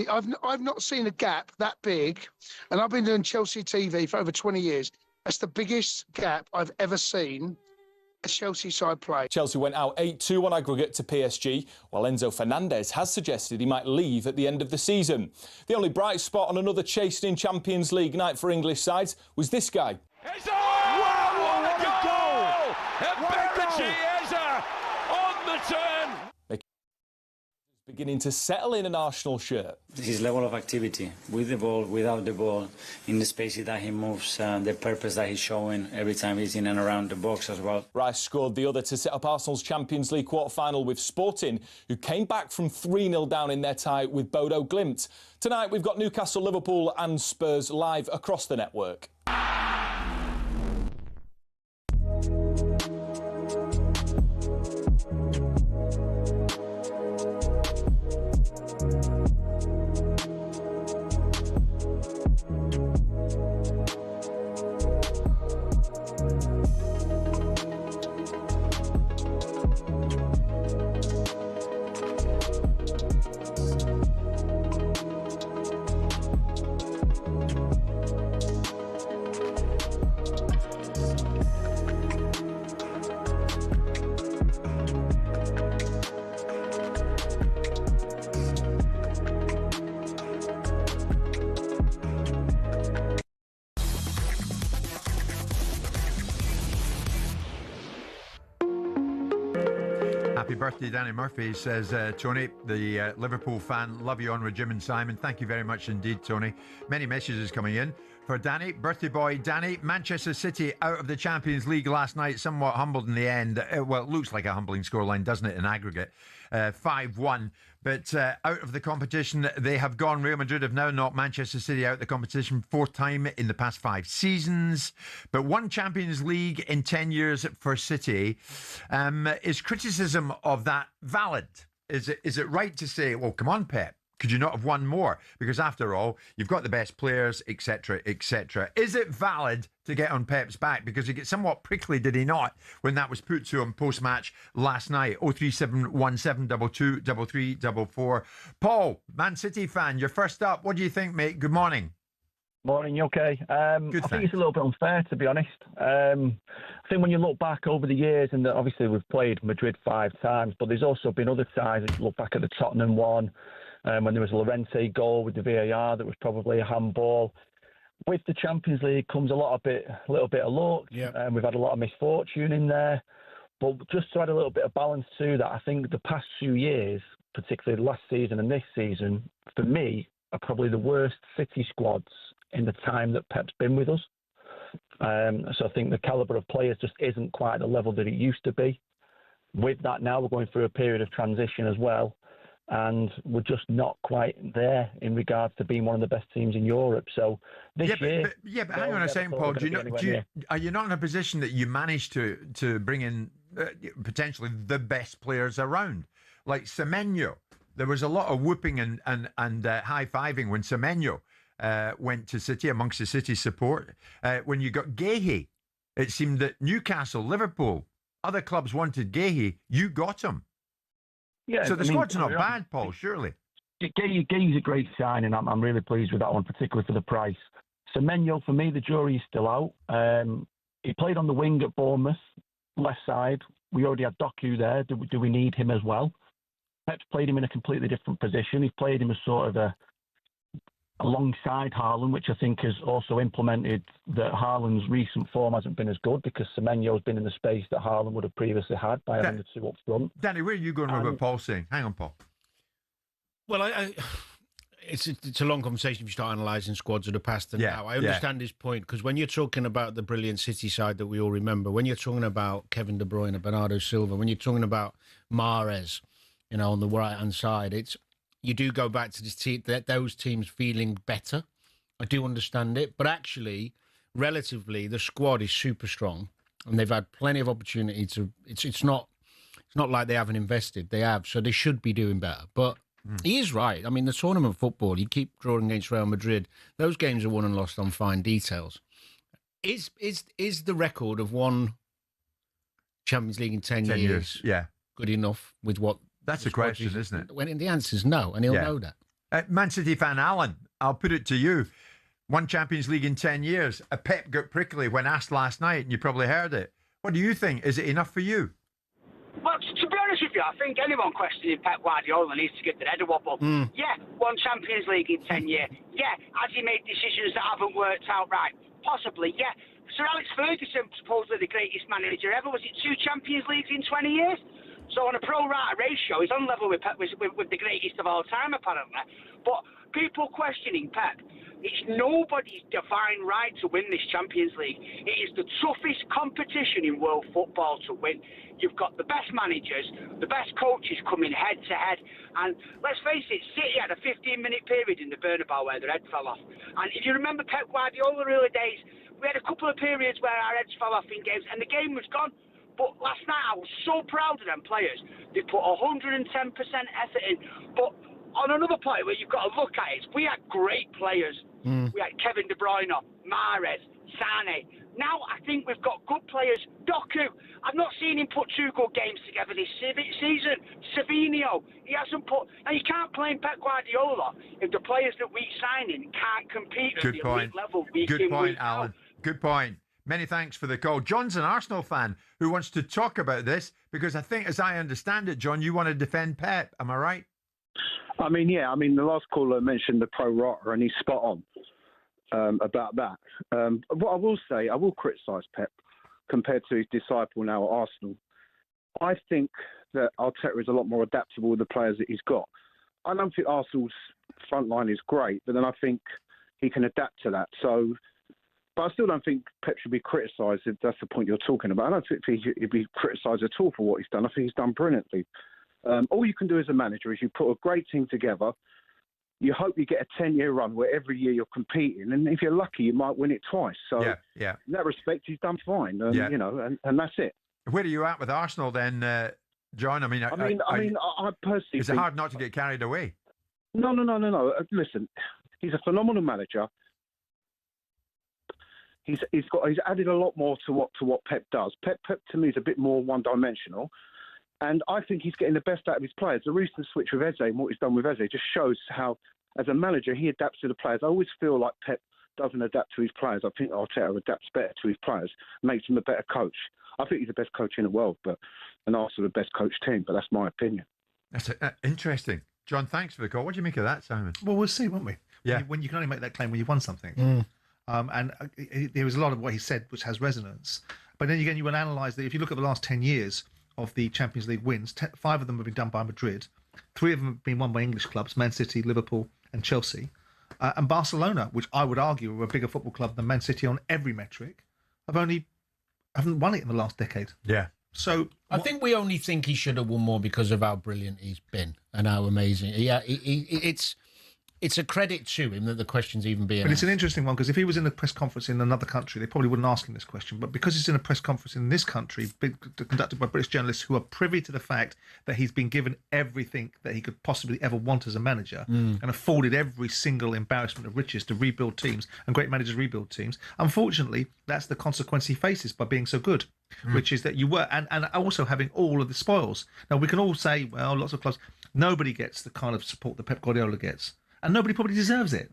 I've not seen a gap that big, and I've been doing Chelsea TV for over 20 years. That's the biggest gap I've ever seen a Chelsea side play. Chelsea went out 8-2 on aggregate to PSG, while Enzo Fernandes has suggested he might leave at the end of the season. The only bright spot on another chastening Champions League night for English sides was this guy. Wow, what a goal! Eberechi Eze on the turn. Beginning to settle in an Arsenal shirt. His level of activity, with the ball, without the ball, in the spaces that he moves, the purpose that he's showing every time he's in and around the box as well. Rice scored the other to set up Arsenal's Champions League quarter-final with Sporting, who came back from 3-0 down in their tie with Bodo Glimt. Tonight we've got Newcastle, Liverpool and Spurs live across the network. Happy birthday, Danny Murphy, says Tony, the Liverpool fan. Love you on with Jim and Simon. Thank you very much indeed, Tony. Many messages coming in for Danny. Birthday boy, Danny. Manchester City out of the Champions League last night, somewhat humbled in the end. Well, it looks like a humbling scoreline, doesn't it, in aggregate? 5-1. But out of the competition, they have gone. Real Madrid have now knocked Manchester City out of the competition 4th time in the past 5 seasons. But 1 Champions League in 10 years for City. Is criticism of that valid? Is it right to say, well, come on, Pep, could you not have won more? Because after all, you've got the best players, etc., etc. Is it valid to get on Pep's back? Because he gets somewhat prickly, did he not, when that was put to him post-match last night? 03717223344. Paul, Man City fan, you're first up. What do you think, mate? Good morning. Morning, you okay? I think it's a little bit unfair, to be honest. I think when you look back over the years, and obviously we've played Madrid 5 times, but there's also been other sides. If you look back at the Tottenham one, when there was a Llorente goal with the VAR, that was probably a handball. With the Champions League comes a little bit of luck. Yep. We've had a lot of misfortune in there. But just to add a little bit of balance to that, I think the past few years, particularly last season and this season, for me, are probably the worst City squads in the time that Pep's been with us. So I think the calibre of players just isn't quite at the level that it used to be. With that now, we're going through a period of transition as well. And we're just not quite there in regards to being one of the best teams in Europe. So this year... But hang on a second, Paul. Are you not in a position that you managed to bring in potentially the best players around? Like Semenyo. There was a lot of whooping and high-fiving when Semenyo went to City amongst the City support. When you got Guehi, it seemed that Newcastle, Liverpool, other clubs wanted Guehi. You got him. Yeah, so the squad's not bad, Paul, surely. Guehi's a great sign, and I'm really pleased with that one, particularly for the price. Semenyo, for me, the jury is still out. He played on the wing at Bournemouth, left side. We already had Doku there. Do we need him as well? Pep's played him in a completely different position. He's played him as sort of alongside Haaland, which I think has also implemented that Haaland's recent form hasn't been as good because Semenyo's been in the space that Haaland would have previously had by having the 2 up front. Danny, where are you going with what Paul's saying? Hang on, Paul. Well, it's a long conversation if you start analysing squads of the past and now. I understand his point, because when you're talking about the brilliant City side that we all remember, when you're talking about Kevin De Bruyne, Bernardo Silva, when you're talking about Mahrez, on the right-hand side, you do go back to those teams feeling better. I do understand it. But actually, relatively, the squad is super strong and they've had plenty of opportunity to... It's not like they haven't invested. They have, so they should be doing better. But he is right. I mean, the tournament football, you keep drawing against Real Madrid. Those games are won and lost on fine details. Is the record of 1 Champions League in 10 years good enough with what... That's the question, isn't it? When the answer is no, and he'll know that. Man City fan Alan, I'll put it to you. 1 Champions League in 10 years. A Pep got prickly when asked last night, and you probably heard it. What do you think? Is it enough for you? Well, to be honest with you, I think anyone questioning Pep Guardiola needs to get their head a wobble. Yeah, 1 Champions League in 10 years. Yeah, has he made decisions that haven't worked out right? Possibly, yeah. Sir Alex Ferguson, supposedly the greatest manager ever, was it 2 Champions Leagues in 20 years? So on a pro-rata ratio, he's on level with Pep, with the greatest of all time, apparently. But people questioning Pep, it's nobody's divine right to win this Champions League. It is the toughest competition in world football to win. You've got the best managers, the best coaches coming head-to-head. And let's face it, City had a 15-minute period in the Bernabeu where their head fell off. And if you remember Pep Guardiola early days, we had a couple of periods where our heads fell off in games and the game was gone. But last night I was so proud of them players. They put 110% effort in. But on another point where you've got to look at it, we had great players. We had Kevin De Bruyne, Mahrez, Sane. Now I think we've got good players. Doku, I've not seen him put 2 good games together this season. Savinho, he hasn't put... Now you can't blame Pep Guardiola if the players that we sign in can't compete at the elite level week in, week out. Alan. Good point. Many thanks for the call. John's an Arsenal fan who wants to talk about this because I think, as I understand it, John, you want to defend Pep. Am I right? I mean, yeah. I mean, the last caller mentioned the pro-rata, and he's spot on about that. What I will say, I will criticise Pep compared to his disciple now at Arsenal. I think that Arteta is a lot more adaptable with the players that he's got. I don't think Arsenal's front line is great, but then I think he can adapt to that. So, but I still don't think Pep should be criticised if that's the point you're talking about. I don't think he'd be criticised at all for what he's done. I think he's done brilliantly. All you can do as a manager is you put a great team together. You hope you get a 10-year run where every year you're competing, and if you're lucky, you might win it twice. So, in that respect, he's done fine. You know, and that's it. Where are you at with Arsenal then, John? I personally is it hard not to get carried away? No. Listen, he's a phenomenal manager. He's added a lot more to what Pep does. Pep to me is a bit more one-dimensional. And I think he's getting the best out of his players. The recent switch with Eze and what he's done with Eze just shows how, as a manager, he adapts to the players. I always feel like Pep doesn't adapt to his players. I think Arteta adapts better to his players, makes him a better coach. I think he's the best coach in the world, and also the best coach team. But that's my opinion. That's interesting. John, thanks for the call. What do you make of that, Simon? Well, we'll see, won't we? Yeah. When you can only make that claim when you've won something. And there was a lot of what he said which has resonance. But then again, you will analyse that if you look at the last 10 years of the Champions League wins, 5 of them have been done by Madrid, 3 of them have been won by English clubs, Man City, Liverpool and Chelsea, and Barcelona, which I would argue are a bigger football club than Man City on every metric, haven't won it in the last decade. Yeah. So I think we only think he should have won more because of how brilliant he's been and how amazing. Yeah, it's a credit to him that the question's even being asked. It's an interesting one because if he was in a press conference in another country, they probably wouldn't ask him this question. But because he's in a press conference in this country, conducted by British journalists who are privy to the fact that he's been given everything that he could possibly ever want as a manager and afforded every single embarrassment of riches to rebuild teams, and great managers rebuild teams, unfortunately, that's the consequence he faces by being so good, which is that you were, and also having all of the spoils. Now, we can all say, well, lots of clubs, nobody gets the kind of support that Pep Guardiola gets. And nobody probably deserves it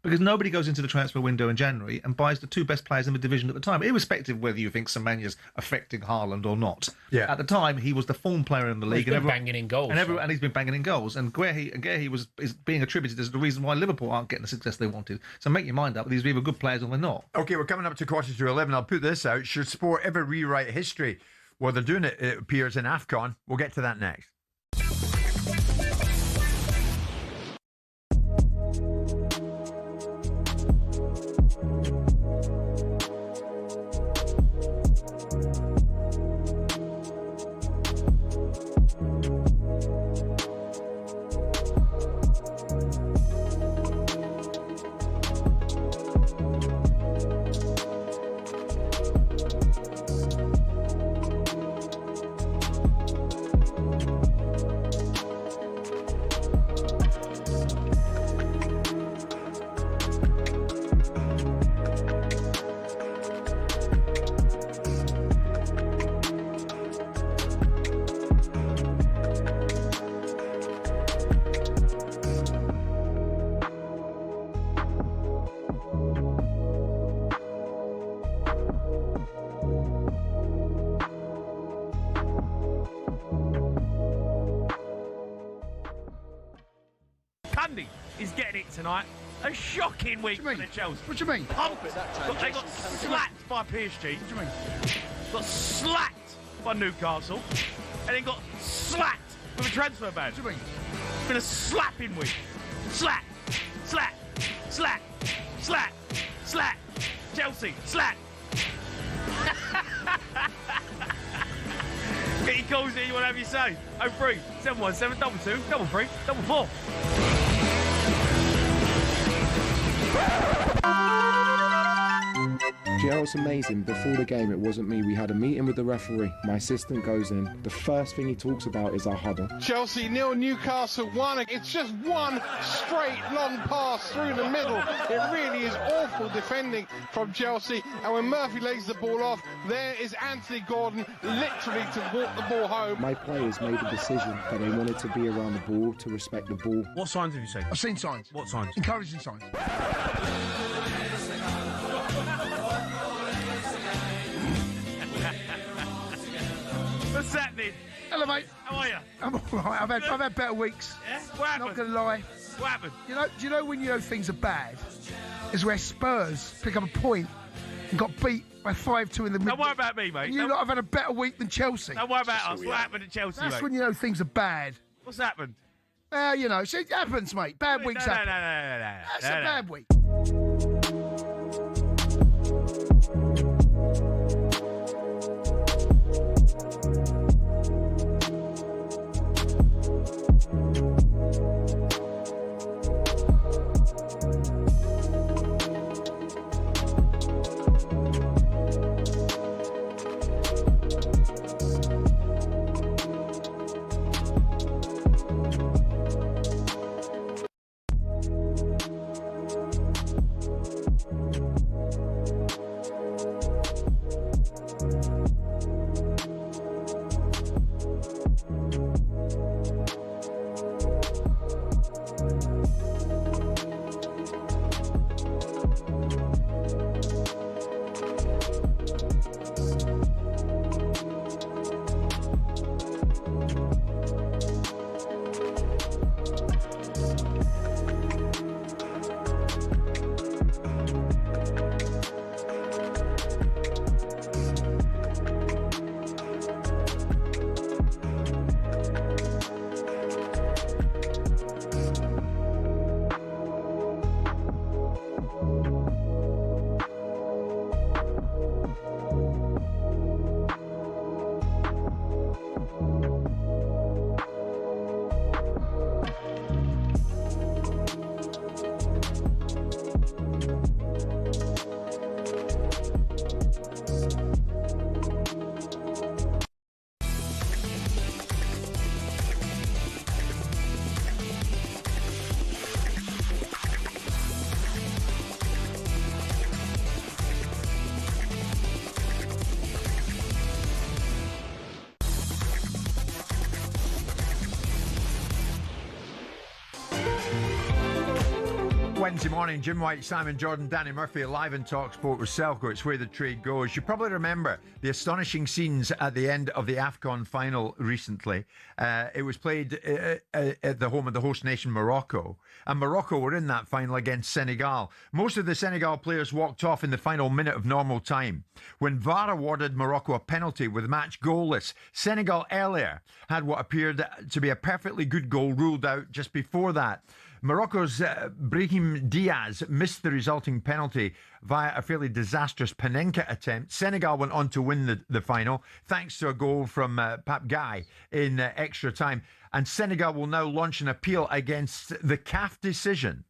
because nobody goes into the transfer window in January and buys the 2 best players in the division at the time, irrespective of whether you think Semenya's affecting Haaland or not. Yeah. At the time, he was the form player in the league. He's been banging in goals. And he's been banging in goals. And Guehi is being attributed as the reason why Liverpool aren't getting the success they wanted. So make your mind up. These are either good players or they're not. OK, we're coming up to 11:15. I'll put this out. Should sport ever rewrite history? Well, they're doing it, it appears, in AFCON. We'll get to that next. Is getting it tonight. A shocking week for the Chelsea. What do you mean? Pumped. They got slapped by PSG. What do you mean? Got slapped by Newcastle. And then got slapped with a transfer ban. What do you mean? It's been a slapping week. Slap, slap, slap, slap, slap. Chelsea, slap. Get your calls in, you want to have your say. 03 717 22 33 44. Do you know what's amazing? Before the game, it wasn't me. We had a meeting with the referee. My assistant goes in. The first thing he talks about is our huddle. Chelsea 0, Newcastle 1. It's just one straight long pass through the middle. It really is awful defending from Chelsea. And when Murphy lays the ball off, there is Anthony Gordon literally to walk the ball home. My players made a decision that they wanted to be around the ball, to respect the ball. What signs have you seen? I've seen signs. What signs? Encouraging signs. What's happening? Hello, mate. How are you? I'm all right. I've had better weeks. Yeah? What happened? Not gonna lie. What happened? Do you know when you know things are bad? Is where Spurs pick up a point and got beat by 5-2 in the middle. Don't worry about me, mate. And you lot have had a better week than Chelsea. Don't worry about us. What happened at Chelsea, That's mate? when you know things are bad. What's happened? You know, so it happens, mate. Bad weeks No. happen. That's a bad week. Wednesday morning, Jim White, Simon Jordan, Danny Murphy live in talkSPORT with Selco. It's where the trade goes. You probably remember the astonishing scenes at the end of the AFCON final recently. It was played at the home of the host nation, Morocco. And Morocco were in that final against Senegal. Most of the Senegal players walked off in the final minute of normal time. When VAR awarded Morocco a penalty with the match goalless, Senegal earlier had what appeared to be a perfectly good goal ruled out just before that. Morocco's Brahim Diaz missed the resulting penalty via a fairly disastrous Panenka attempt. Senegal went on to win the final thanks to a goal from Pape Gueye in extra time. And Senegal will now launch an appeal against the CAF decision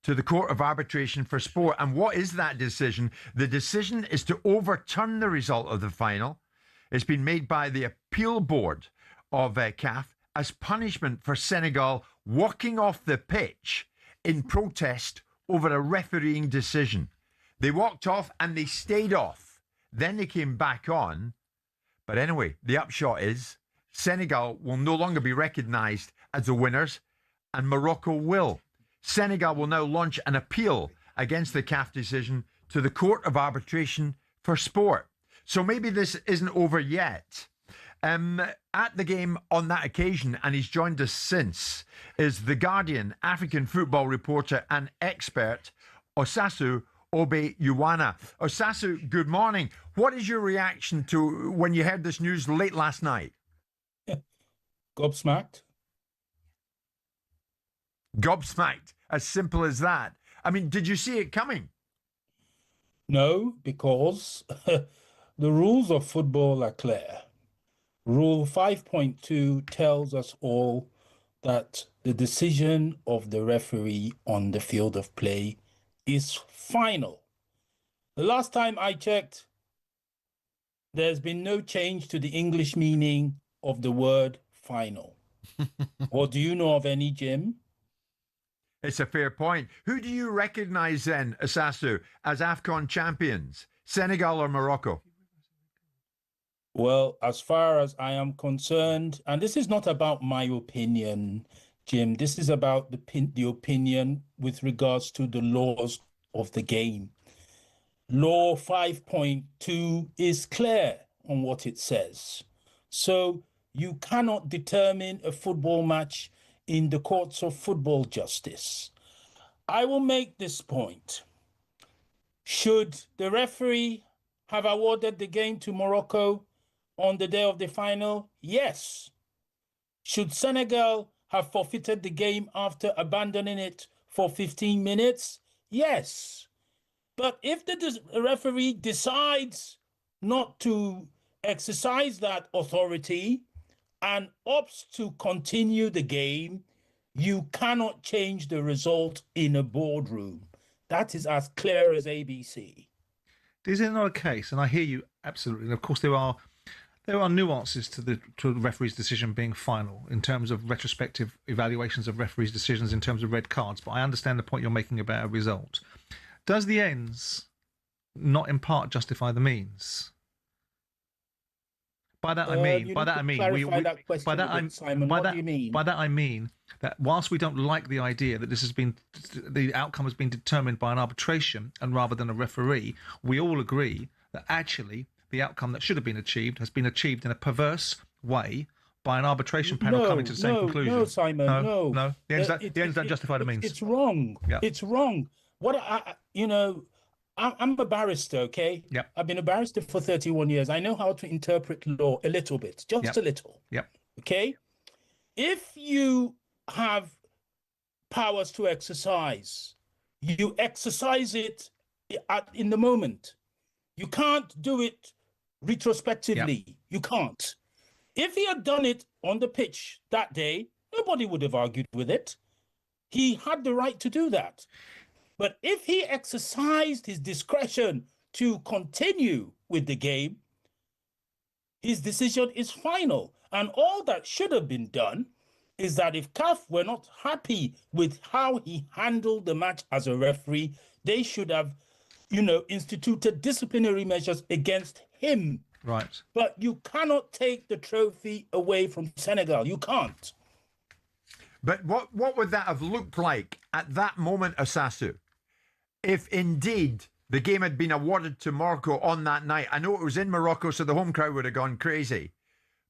to the Court of Arbitration for Sport. And what is that decision? The decision is to overturn the result of the final. It's been made by the appeal board of CAF as punishment for Senegal walking off the pitch in protest over a refereeing decision. They walked off and they stayed off. Then they came back on. But anyway, the upshot is Senegal will no longer be recognised as the winners, and Morocco will. Senegal will now launch an appeal against the CAF decision to the Court of Arbitration for Sport. So maybe this isn't over yet. At the game on that occasion, and he's joined us since, is The Guardian African football reporter and expert, Osasu Obe-Yuwana. Osasu, good morning. What is your reaction to when you heard this news late last night? Gobsmacked. Gobsmacked. As simple as that. I mean, did you see it coming? No, because the rules of football are clear. Rule 5.2 tells us all that the decision of the referee on the field of play is final. The last time I checked, there's been no change to the English meaning of the word final. Or do you know of any, Jim? It's a fair point. Who do you recognise then, Asasu, as AFCON champions? Senegal or Morocco? Well, as far as I am concerned, and this is not about my opinion, Jim, this is about the opinion with regards to the laws of the game. Law 5.2 is clear on what it says. So you cannot determine a football match in the courts of football justice. I will make this point. Should the referee have awarded the game to Morocco on the day of the final? Yes. Should Senegal have forfeited the game after abandoning it for 15 minutes? Yes. But if the referee decides not to exercise that authority and opts to continue the game, you cannot change the result in a boardroom. That is as clear as ABC. Is it not a case, and I hear you absolutely, and of course there are nuances to the referee's decision being final in terms of retrospective evaluations of referees' decisions in terms of red cards, but I understand the point you're making about a result. Does the ends not in part justify the means? By that I mean that whilst we don't like the idea that the outcome has been determined by an arbitration and rather than a referee, we all agree that actually the outcome that should have been achieved has been achieved in a perverse way by an arbitration panel coming to the same conclusion. No, Simon, no. The ends don't justify the means. It's wrong. Yeah. It's wrong. I'm a barrister, okay? Yep. I've been a barrister for 31 years. I know how to interpret law a little bit, just a little. Yep. Okay? If you have powers to exercise, you exercise it in the moment. You can't do it retrospectively. Yep. You can't. If he had done it on the pitch that day, nobody would have argued with it. He had the right to do that. But if he exercised his discretion to continue with the game, his decision is final. And all that should have been done is that if CAF were not happy with how he handled the match as a referee, they should have, instituted disciplinary measures against him. Right. But you cannot take the trophy away from Senegal. You can't. But what would that have looked like at that moment, Asasu? If indeed the game had been awarded to Morocco on that night? I know it was in Morocco, so the home crowd would have gone crazy.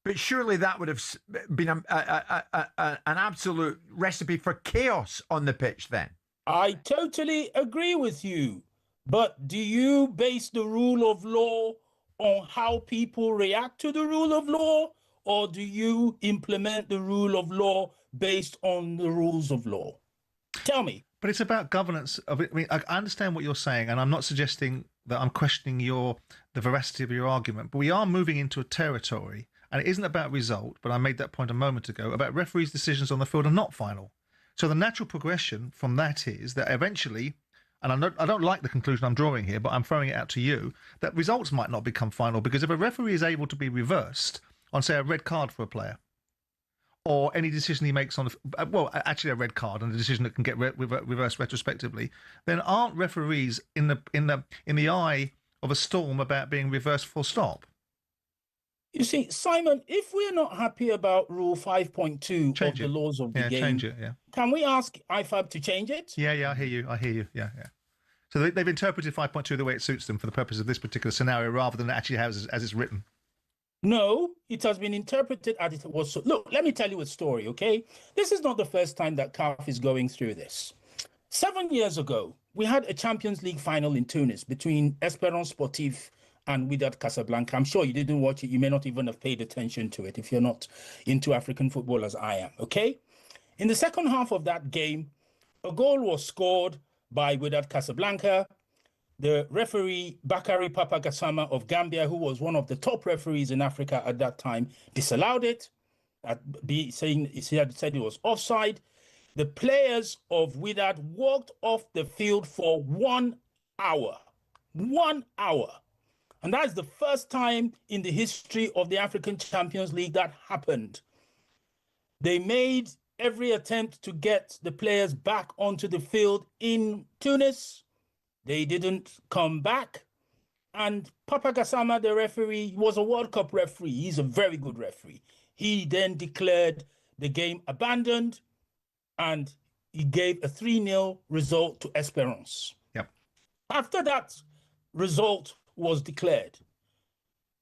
But surely that would have been an absolute recipe for chaos on the pitch then. I totally agree with you. But do you base the rule of law on how people react to the rule of law? Or do you implement the rule of law based on the rules of law? Tell me. But it's about governance. I understand what you're saying, and I'm not suggesting that I'm questioning the veracity of your argument, but we are moving into a territory, and it isn't about result, but I made that point a moment ago, about referees' decisions on the field are not final. So the natural progression from that is that eventually, and I don't like the conclusion I'm drawing here, but I'm throwing it out to you, that results might not become final, because if a referee is able to be reversed on, say, a red card for a player, or any decision he makes on, actually a red card and a decision that can get reversed retrospectively, then aren't referees in the eye of a storm about being reversed full stop? You see, Simon, if we're not happy about Rule 5.2 of the laws of the game, change it, can we ask IFAB to change it? Yeah, I hear you. Yeah. So they've interpreted 5.2 the way it suits them for the purpose of this particular scenario, rather than actually as it's written. No, it has been interpreted as it was. Look, let me tell you a story, okay? This is not the first time that CAF is going through this. 7 years ago, we had a Champions League final in Tunis between Espérance Sportive and Wydad Casablanca. I'm sure you didn't watch it. You may not even have paid attention to it if you're not into African football as I am, okay? In the second half of that game, a goal was scored by Wydad Casablanca. The referee, Bakary Papagassama of Gambia, who was one of the top referees in Africa at that time, disallowed it, saying he had said it was offside. The players of Wydad walked off the field for 1 hour. 1 hour. And that is the first time in the history of the African Champions League that happened. They made every attempt to get the players back onto the field in Tunis. They didn't come back. And Papagassama, the referee, was a World Cup referee. He's a very good referee. He then declared the game abandoned, and he gave a 3-0 result to Esperance. Yep. After that result was declared,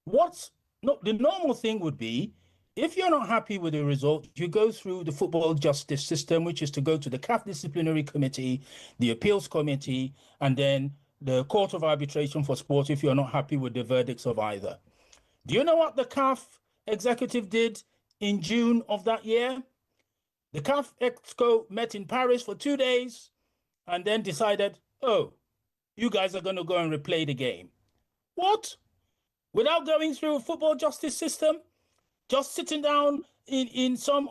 the normal thing would be, if you're not happy with the result, you go through the football justice system, which is to go to the CAF Disciplinary Committee, the Appeals Committee, and then the Court of Arbitration for Sport if you're not happy with the verdicts of either. Do you know what the CAF executive did in June of that year? The CAF Exco met in Paris for 2 days and then decided, oh, you guys are going to go and replay the game. What? Without going through a football justice system? Just sitting down in some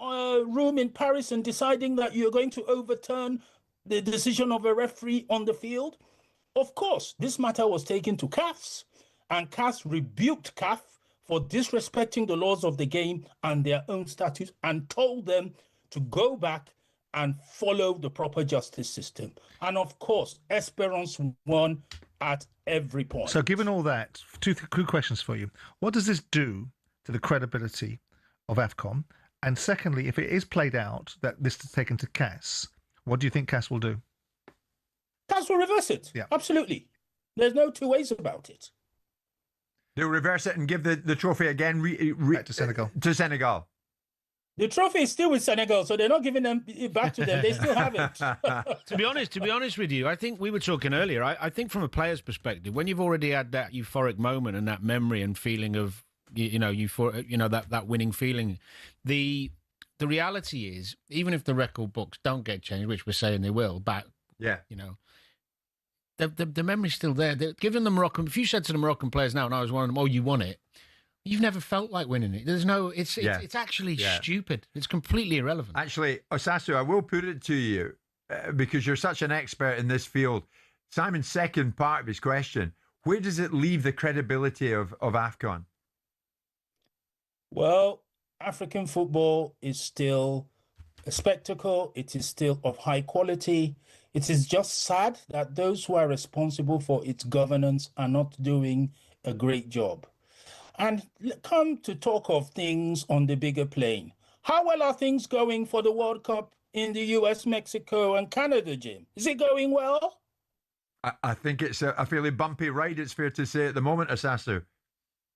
room in Paris and deciding that you're going to overturn the decision of a referee on the field? Of course, this matter was taken to CAFs, and CAFs rebuked CAF for disrespecting the laws of the game and their own statutes, and told them to go back and follow the proper justice system. And of course, Esperance won at every point. So given all that, two questions for you. What does this do to the credibility of AFCON? And secondly, if it is played out that this is taken to CAS, what do you think CAS will do? CAS will reverse it. Yeah. Absolutely. There's no two ways about it. They'll reverse it and give the trophy again to Senegal. To Senegal. The trophy is still with Senegal, so they're not giving them back to them. They still have it. To be honest with you, I think we were talking earlier. I think from a player's perspective, when you've already had that euphoric moment and that memory and feeling of that winning feeling, the reality is, even if the record books don't get changed, which we're saying they will, the memory's still there. Given the Moroccan, if you said to the Moroccan players now, and I was one of them, oh, you won it. You've never felt like winning it. There's no. It's actually stupid. It's completely irrelevant. Actually, Osasu, I will put it to you because you're such an expert in this field. Simon's second part of his question: where does it leave the credibility of AFCON? Well, African football is still a spectacle. It is still of high quality. It is just sad that those who are responsible for its governance are not doing a great job. And come to talk of things on the bigger plane. How well are things going for the World Cup in the US, Mexico, and Canada, Jim? Is it going well? I think it's a fairly bumpy ride, it's fair to say, at the moment, Osasu.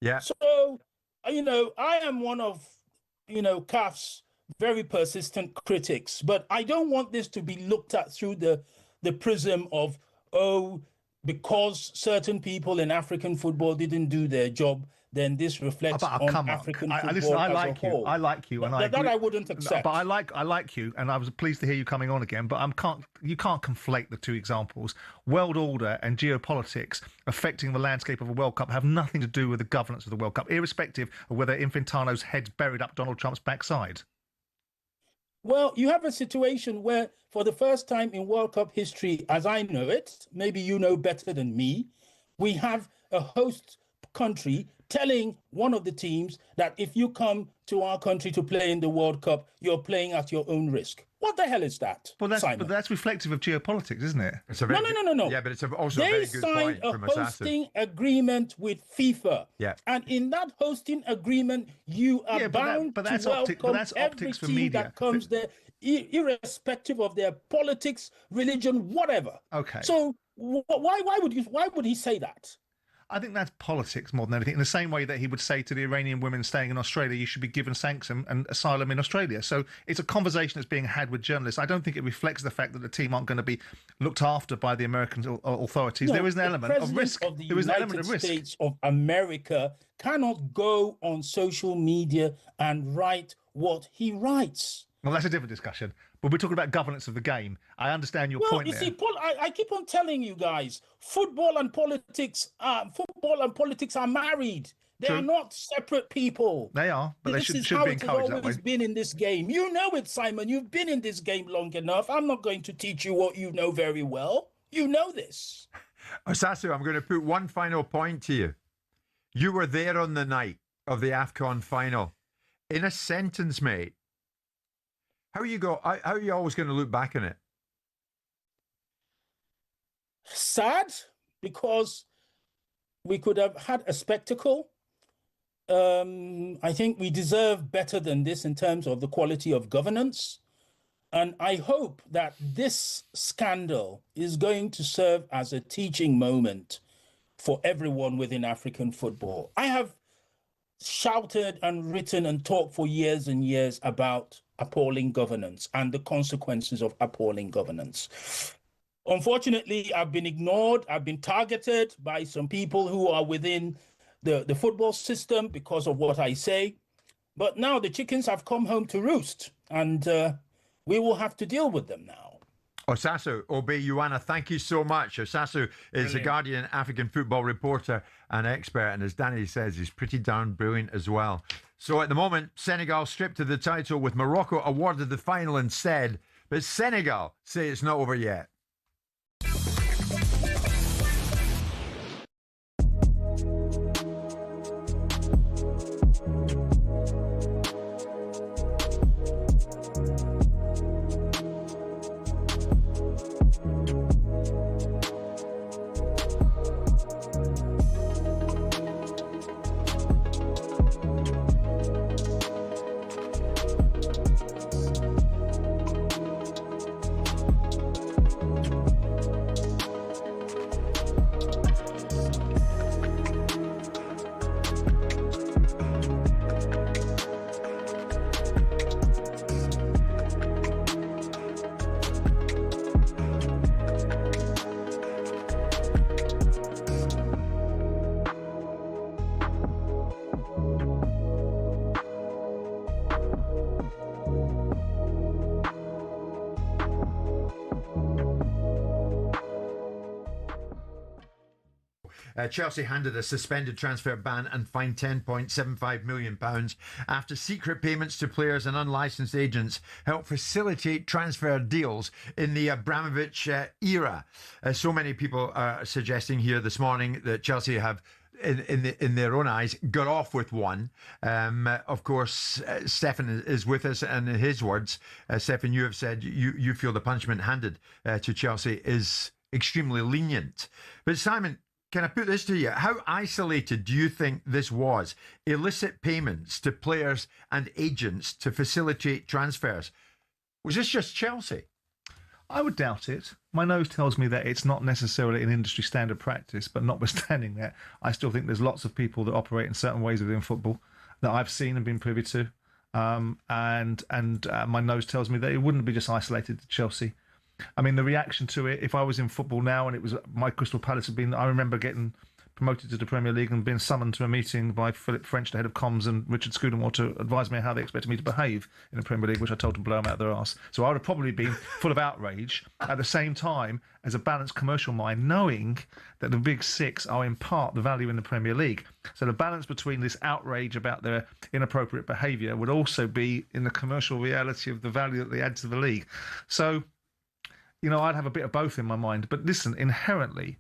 Yeah. So, I am one of, CAF's very persistent critics, but I don't want this to be looked at through the prism of, because certain people in African football didn't do their job, then this reflects on African football I like you, and I wouldn't accept. But I like you, and I was pleased to hear you coming on again. But you can't conflate the two examples. World order and geopolitics affecting the landscape of a World Cup have nothing to do with the governance of the World Cup, irrespective of whether Infantino's head's buried up Donald Trump's backside. Well, you have a situation where, for the first time in World Cup history, as I know it, maybe you know better than me, we have a host country telling one of the teams that if you come to our country to play in the World Cup, you're playing at your own risk. What the hell is that? Well, that's reflective of geopolitics, isn't it? No. Yeah, but it's also a very good point from They signed a hosting agreement with FIFA. Yeah. And in that hosting agreement, you are bound to welcome every team that comes there, irrespective of their politics, religion, whatever. Okay. So why would he say that? I think that's politics more than anything. In the same way that he would say to the Iranian women staying in Australia, you should be given sanctions and asylum in Australia. So it's a conversation that's being had with journalists. I don't think it reflects the fact that the team aren't going to be looked after by the American authorities. No, there is an element of risk. Of the there is an United element of risk. States of America cannot go on social media and write what he writes. Well, that's a different discussion. But we're talking about governance of the game. I understand your point there. You see, Paul, I keep on telling you guys, football and politics are married. They True. are not separate people. They are, but they should be encouraged that way. This is how it has always been in this game. You know it, Simon. You've been in this game long enough. I'm not going to teach you what you know very well. You know this. Osasu, I'm going to put one final point to you. You were there on the night of the AFCON final. In a sentence, mate, how are you always going to look back on it? Sad, because we could have had a spectacle. I think we deserve better than this in terms of the quality of governance. And I hope that this scandal is going to serve as a teaching moment for everyone within African football. I have shouted and written and talked for years and years about appalling governance and the consequences of appalling governance. Unfortunately, I've been ignored. I've been targeted by some people who are within the football system because of what I say. But now the chickens have come home to roost, and we will have to deal with them now. Osasu Obeyuana, thank you so much. Osasu is a Guardian African football reporter and expert, and as Danny says, he's pretty darn brilliant as well. So at the moment, Senegal stripped of the title with Morocco awarded the final instead, but Senegal say it's not over yet. Chelsea handed a suspended transfer ban and fined £10.75 million after secret payments to players and unlicensed agents helped facilitate transfer deals in the Abramovich era. So many people are suggesting here this morning that Chelsea have in their own eyes got off with one. Of course, Stefan is with us, and in his words, Stefan, you have said you feel the punishment handed to Chelsea is extremely lenient. But Simon, can I put this to you? How isolated do you think this was? Illicit payments to players and agents to facilitate transfers. Was this just Chelsea? I would doubt it. My nose tells me that it's not necessarily an industry standard practice, but notwithstanding that, I still think there's lots of people that operate in certain ways within football that I've seen and been privy to. And my nose tells me that it wouldn't be just isolated to Chelsea. I mean, the reaction to it, if I was in football now and it was my Crystal Palace had been, I remember getting promoted to the Premier League and being summoned to a meeting by Philip French, the head of comms, and Richard Scudamore to advise me how they expected me to behave in the Premier League, which I told them to blow them out their arse. So I would have probably been full of outrage at the same time as a balanced commercial mind, knowing that the big six are in part the value in the Premier League. So the balance between this outrage about their inappropriate behaviour would also be in the commercial reality of the value that they add to the league. So, you know, I'd have a bit of both in my mind. But listen, inherently,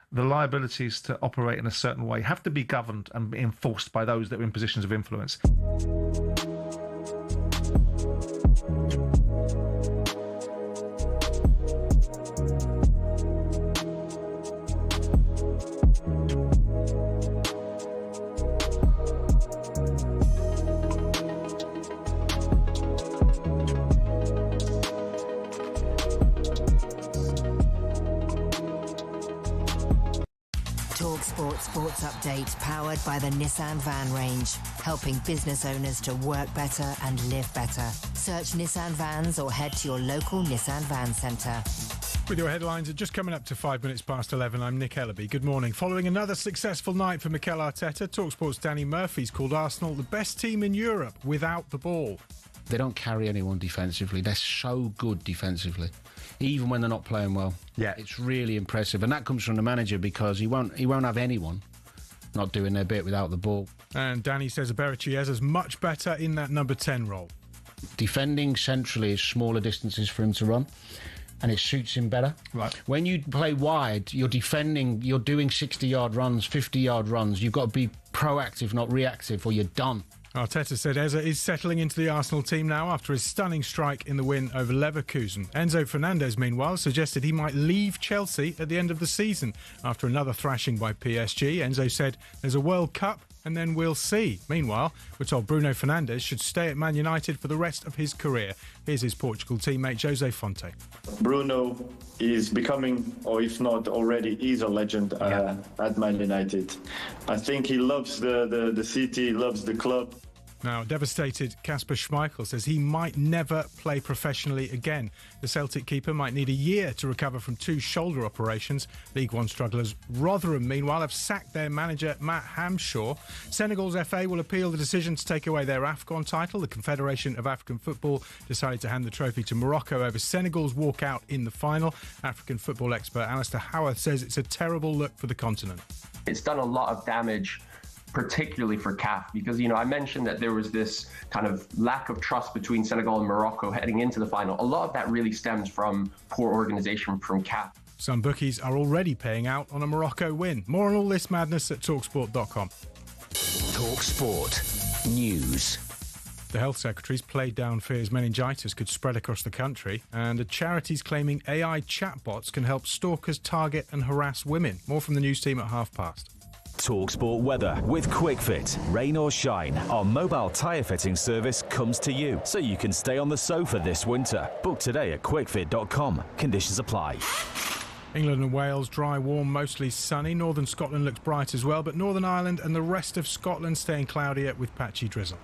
the liabilities to operate in a certain way have to be governed and enforced by those that are in positions of influence. talkSPORT Sports update powered by the Nissan van range, helping business owners to work better and live better. Search Nissan Vans or head to your local Nissan Van Centre. With your headlines, just coming up to 5 minutes past 11, I'm Nick Ellaby. Good morning. Following another successful night for Mikel Arteta, talkSPORT's Danny Murphy's called Arsenal the best team in Europe without the ball. They don't carry anyone defensively. They're so good defensively, even when they're not playing well. Yeah, it's really impressive, and that comes from the manager because he won't have anyone not doing their bit without the ball. And Danny says Abericieza's much better in that number 10 role. Defending centrally is smaller distances for him to run, and it suits him better. Right. When you play wide, you're defending, you're doing 60-yard runs, 50-yard runs. You've got to be proactive, not reactive, or you're done. Arteta said Eze is settling into the Arsenal team now after his stunning strike in the win over Leverkusen. Enzo Fernandes, meanwhile, suggested he might leave Chelsea at the end of the season after another thrashing by PSG. Enzo said there's a World Cup and then we'll see. Meanwhile, we're told Bruno Fernandes should stay at Man United for the rest of his career. Here's his Portugal teammate Jose Fonte. Bruno is becoming, or if not already, is a legend at Man United. I think he loves the city, loves the club. Now, devastated Kasper Schmeichel says he might never play professionally again. The Celtic keeper might need a year to recover from 2 shoulder operations. League One strugglers Rotherham, meanwhile, have sacked their manager Matt Hamshaw. Senegal's FA will appeal the decision to take away their AFCON title. The Confederation of African Football decided to hand the trophy to Morocco over Senegal's walkout in the final. African football expert Alistair Howarth says it's a terrible look for the continent. It's done a lot of damage, particularly for CAF, because, I mentioned that there was this kind of lack of trust between Senegal and Morocco heading into the final. A lot of that really stems from poor organisation from CAF. Some bookies are already paying out on a Morocco win. More on all this madness at talksport.com. talkSPORT News. The Health Secretary's played down fears meningitis could spread across the country, and a charity's claiming AI chatbots can help stalkers target and harass women. More from the news team at past. talkSPORT weather with QuickFit. Rain or shine, our mobile tyre fitting service comes to you, so you can stay on the sofa this winter. Book today at quickfit.com. Conditions apply. England and Wales, dry, warm, mostly sunny. Northern Scotland looks bright as well, but Northern Ireland and the rest of Scotland staying cloudier with patchy drizzle.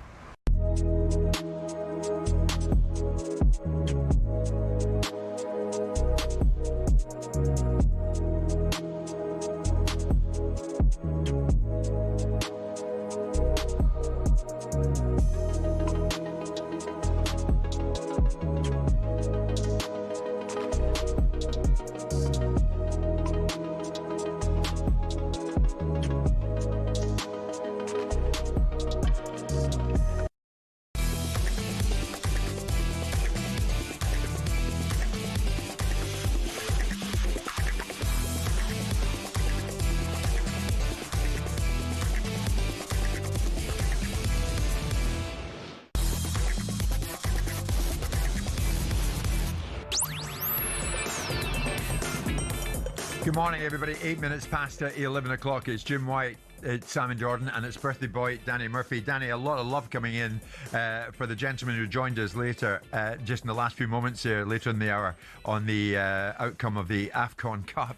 Good morning, everybody. 8 minutes past 11 o'clock. It's Jim White, it's Simon Jordan, and it's birthday boy Danny Murphy. Danny, a lot of love coming in for the gentleman who joined us later, just in the last few moments here, later in the hour, on the outcome of the AFCON Cup.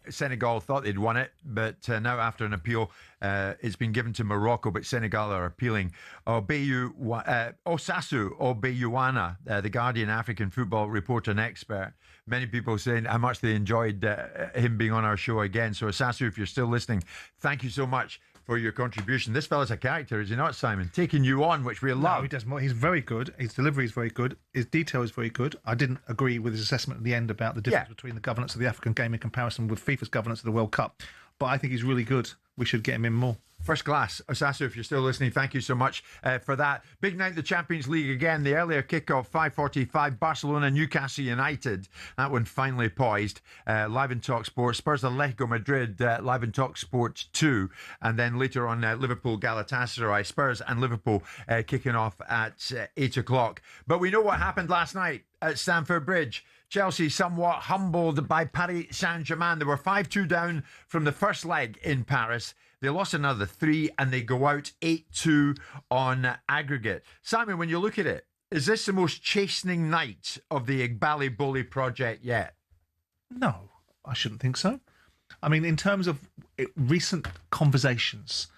Senegal thought they'd won it, but now after an appeal, it's been given to Morocco, but Senegal are appealing. Osasu Obeyuana, the Guardian African football reporter and expert. Many people saying how much they enjoyed him being on our show again. So Osasu, if you're still listening, thank you so much for your contribution. This fella's a character, is he not, Simon? Taking you on, which we love. No, he does more. He's very good. His delivery is very good. His detail is very good. I didn't agree with his assessment at the end about the difference between the governance of the African game in comparison with FIFA's governance of the World Cup. But I think he's really good. We should get him in more. First class. Osasu, if you're still listening, thank you so much for that. Big night, the Champions League again. The earlier kickoff, 5:45, Barcelona, Newcastle United. That one finally poised. Live in talkSPORT. Spurs Atletico Madrid, live in talkSPORT 2. And then later on, Liverpool Galatasaray. Spurs and Liverpool kicking off at 8 o'clock. But we know what happened last night at Stamford Bridge. Chelsea somewhat humbled by Paris Saint-Germain. They were 5-2 down from the first leg in Paris. They lost another 3 and they go out 8-2 on aggregate. Simon, when you look at it, is this the most chastening night of the Igbali Bully project yet? No, I shouldn't think so. I mean, in terms of recent conversations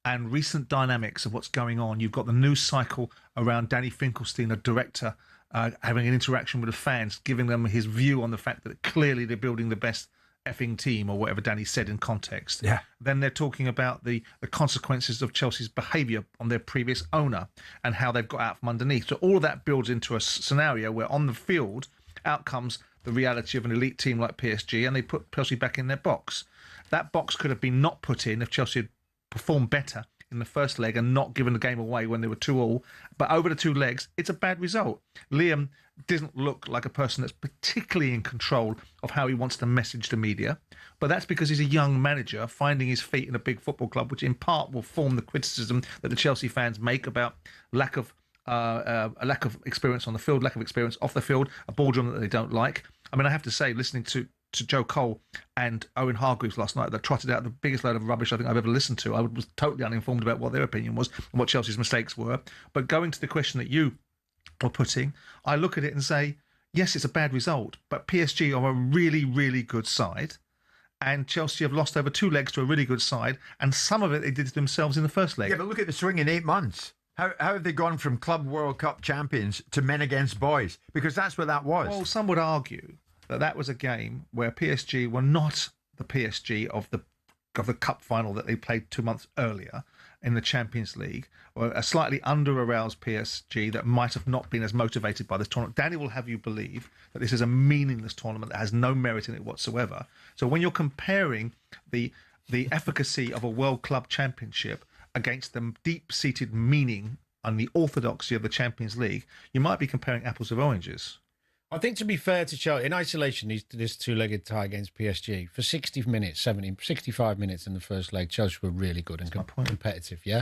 and recent dynamics of what's going on, you've got the news cycle around Danny Finkelstein, a director, having an interaction with the fans, giving them his view on the fact that clearly they're building the best effing team, or whatever Danny said in context. Yeah. Then they're talking about the consequences of Chelsea's behaviour on their previous owner and how they've got out from underneath. So all of that builds into a scenario where on the field, out comes the reality of an elite team like PSG, and they put Chelsea back in their box. That box could have been not put in if Chelsea had performed better in the first leg and not given the game away when they were 2-2. But over the 2 legs, it's a bad result. Liam doesn't look like a person that's particularly in control of how he wants to message the media. But that's because he's a young manager finding his feet in a big football club, which in part will form the criticism that the Chelsea fans make about a lack of experience on the field, lack of experience off the field, a boardroom that they don't like. I mean, I have to say, listening to Joe Cole and Owen Hargreaves last night, that trotted out the biggest load of rubbish I think I've ever listened to. I was totally uninformed about what their opinion was and what Chelsea's mistakes were. But going to the question that you were putting, I look at it and say, yes, it's a bad result, but PSG are a really, really good side, and Chelsea have lost over 2 legs to a really good side, and some of it they did to themselves in the first leg. Yeah, but look at the swing in 8 months. How have they gone from Club World Cup champions to men against boys? Because that's what that was. Well, some would argue that was a game where PSG were not the PSG of the cup final that they played 2 months earlier in the Champions League, or a slightly under-aroused PSG that might have not been as motivated by this tournament. Danny will have you believe that this is a meaningless tournament that has no merit in it whatsoever. So when you're comparing the efficacy of a World Club Championship against the deep-seated meaning and the orthodoxy of the Champions League, you might be comparing apples with oranges. I think, to be fair to Chelsea, in isolation, this 2-legged tie against PSG, for 65 minutes in the first leg, Chelsea were really good and competitive, yeah?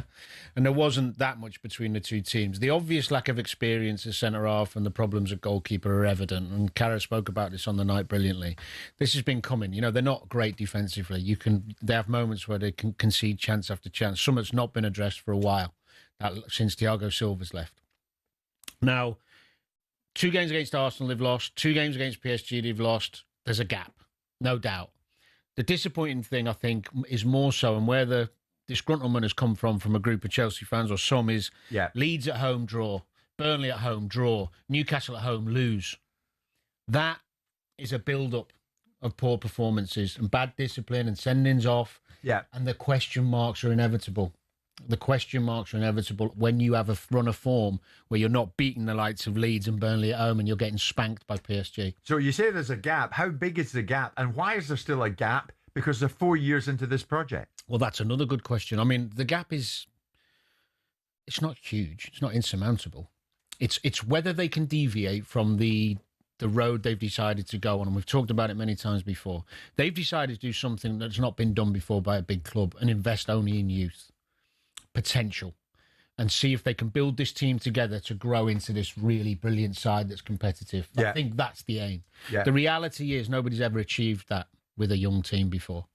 And there wasn't that much between the two teams. The obvious lack of experience at centre-half and the problems at goalkeeper are evident, and Cara spoke about this on the night brilliantly. This has been coming. You know, they're not great defensively. They have moments where they can concede chance after chance. Some that's not been addressed for a while, since Thiago Silva's left. Now, 2 games against Arsenal, they've lost. 2 games against PSG, they've lost. There's a gap, no doubt. The disappointing thing, I think, is more so, and where the disgruntlement has come from a group of Chelsea fans, or some, is Leeds at home, draw. Burnley at home, draw. Newcastle at home, lose. That is a build-up of poor performances and bad discipline and sendings off. Yeah. And the question marks are inevitable. The question marks are inevitable when you have a run of form where you're not beating the likes of Leeds and Burnley at home and you're getting spanked by PSG. So you say there's a gap. How big is the gap? And why is there still a gap? Because they're 4 years into this project. Well, that's another good question. I mean, the gap it's not huge. It's not insurmountable. It's whether they can deviate from the road they've decided to go on. And we've talked about it many times before. They've decided to do something that's not been done before by a big club and invest only in youth potential, and see if they can build this team together to grow into this really brilliant side that's competitive. I think that's the aim. The reality is nobody's ever achieved that with a young team before,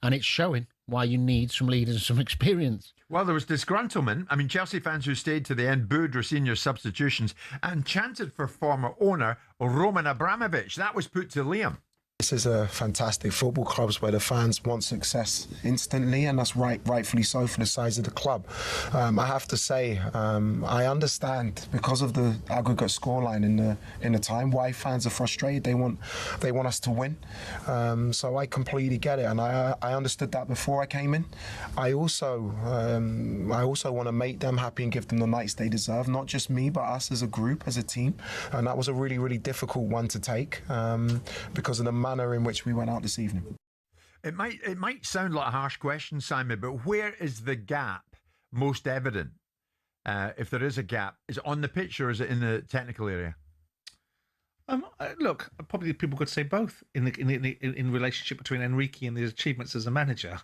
and it's showing why you need some leaders and some experience. Well, there was disgruntlement. I mean, Chelsea fans who stayed to the end booed Rossini's substitutions and chanted for former owner Roman Abramovich. That was put to Liam. This is a fantastic football club where the fans want success instantly, and that's rightfully so for the size of the club. I have to say, I understand because of the aggregate scoreline in the time why fans are frustrated. They want us to win. So I completely get it, and I understood that before I came in. I also want to make them happy and give them the nights they deserve. Not just me, but us as a group, as a team. And that was a really, really difficult one to take because of the manner in which we went out this evening. It might sound like a harsh question, Simon, but where is the gap most evident? If there is a gap, is it on the pitch or is it in the technical area? Look, probably people could say both in relationship between Enrique and his achievements as a manager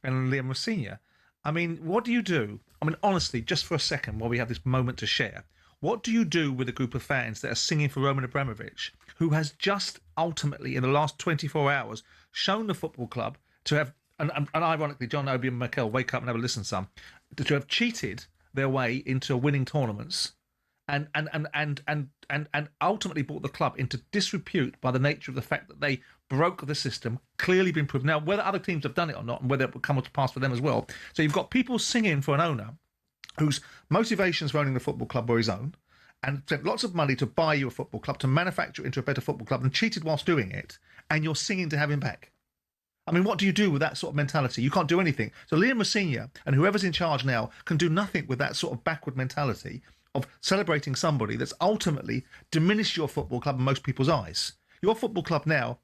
and Liam Rossini. I mean, what do you do? I mean, honestly, just for a second, while we have this moment to share, what do you do with a group of fans that are singing for Roman Abramovich, who has just ultimately, in the last 24 hours, shown the football club to have, and ironically, John, Obi and Mikel, wake up and have a listen, son, to have cheated their way into winning tournaments and ultimately brought the club into disrepute by the nature of the fact that they broke the system, clearly been proven. Now, whether other teams have done it or not, and whether it will come to pass for them as well. So you've got people singing for an owner whose motivations for owning the football club were his own, and spent lots of money to buy you a football club, to manufacture it into a better football club, and cheated whilst doing it, and you're singing to have him back. I mean, what do you do with that sort of mentality? You can't do anything. So Liam Rosenior and whoever's in charge now can do nothing with that sort of backward mentality of celebrating somebody that's ultimately diminished your football club in most people's eyes. Your football club now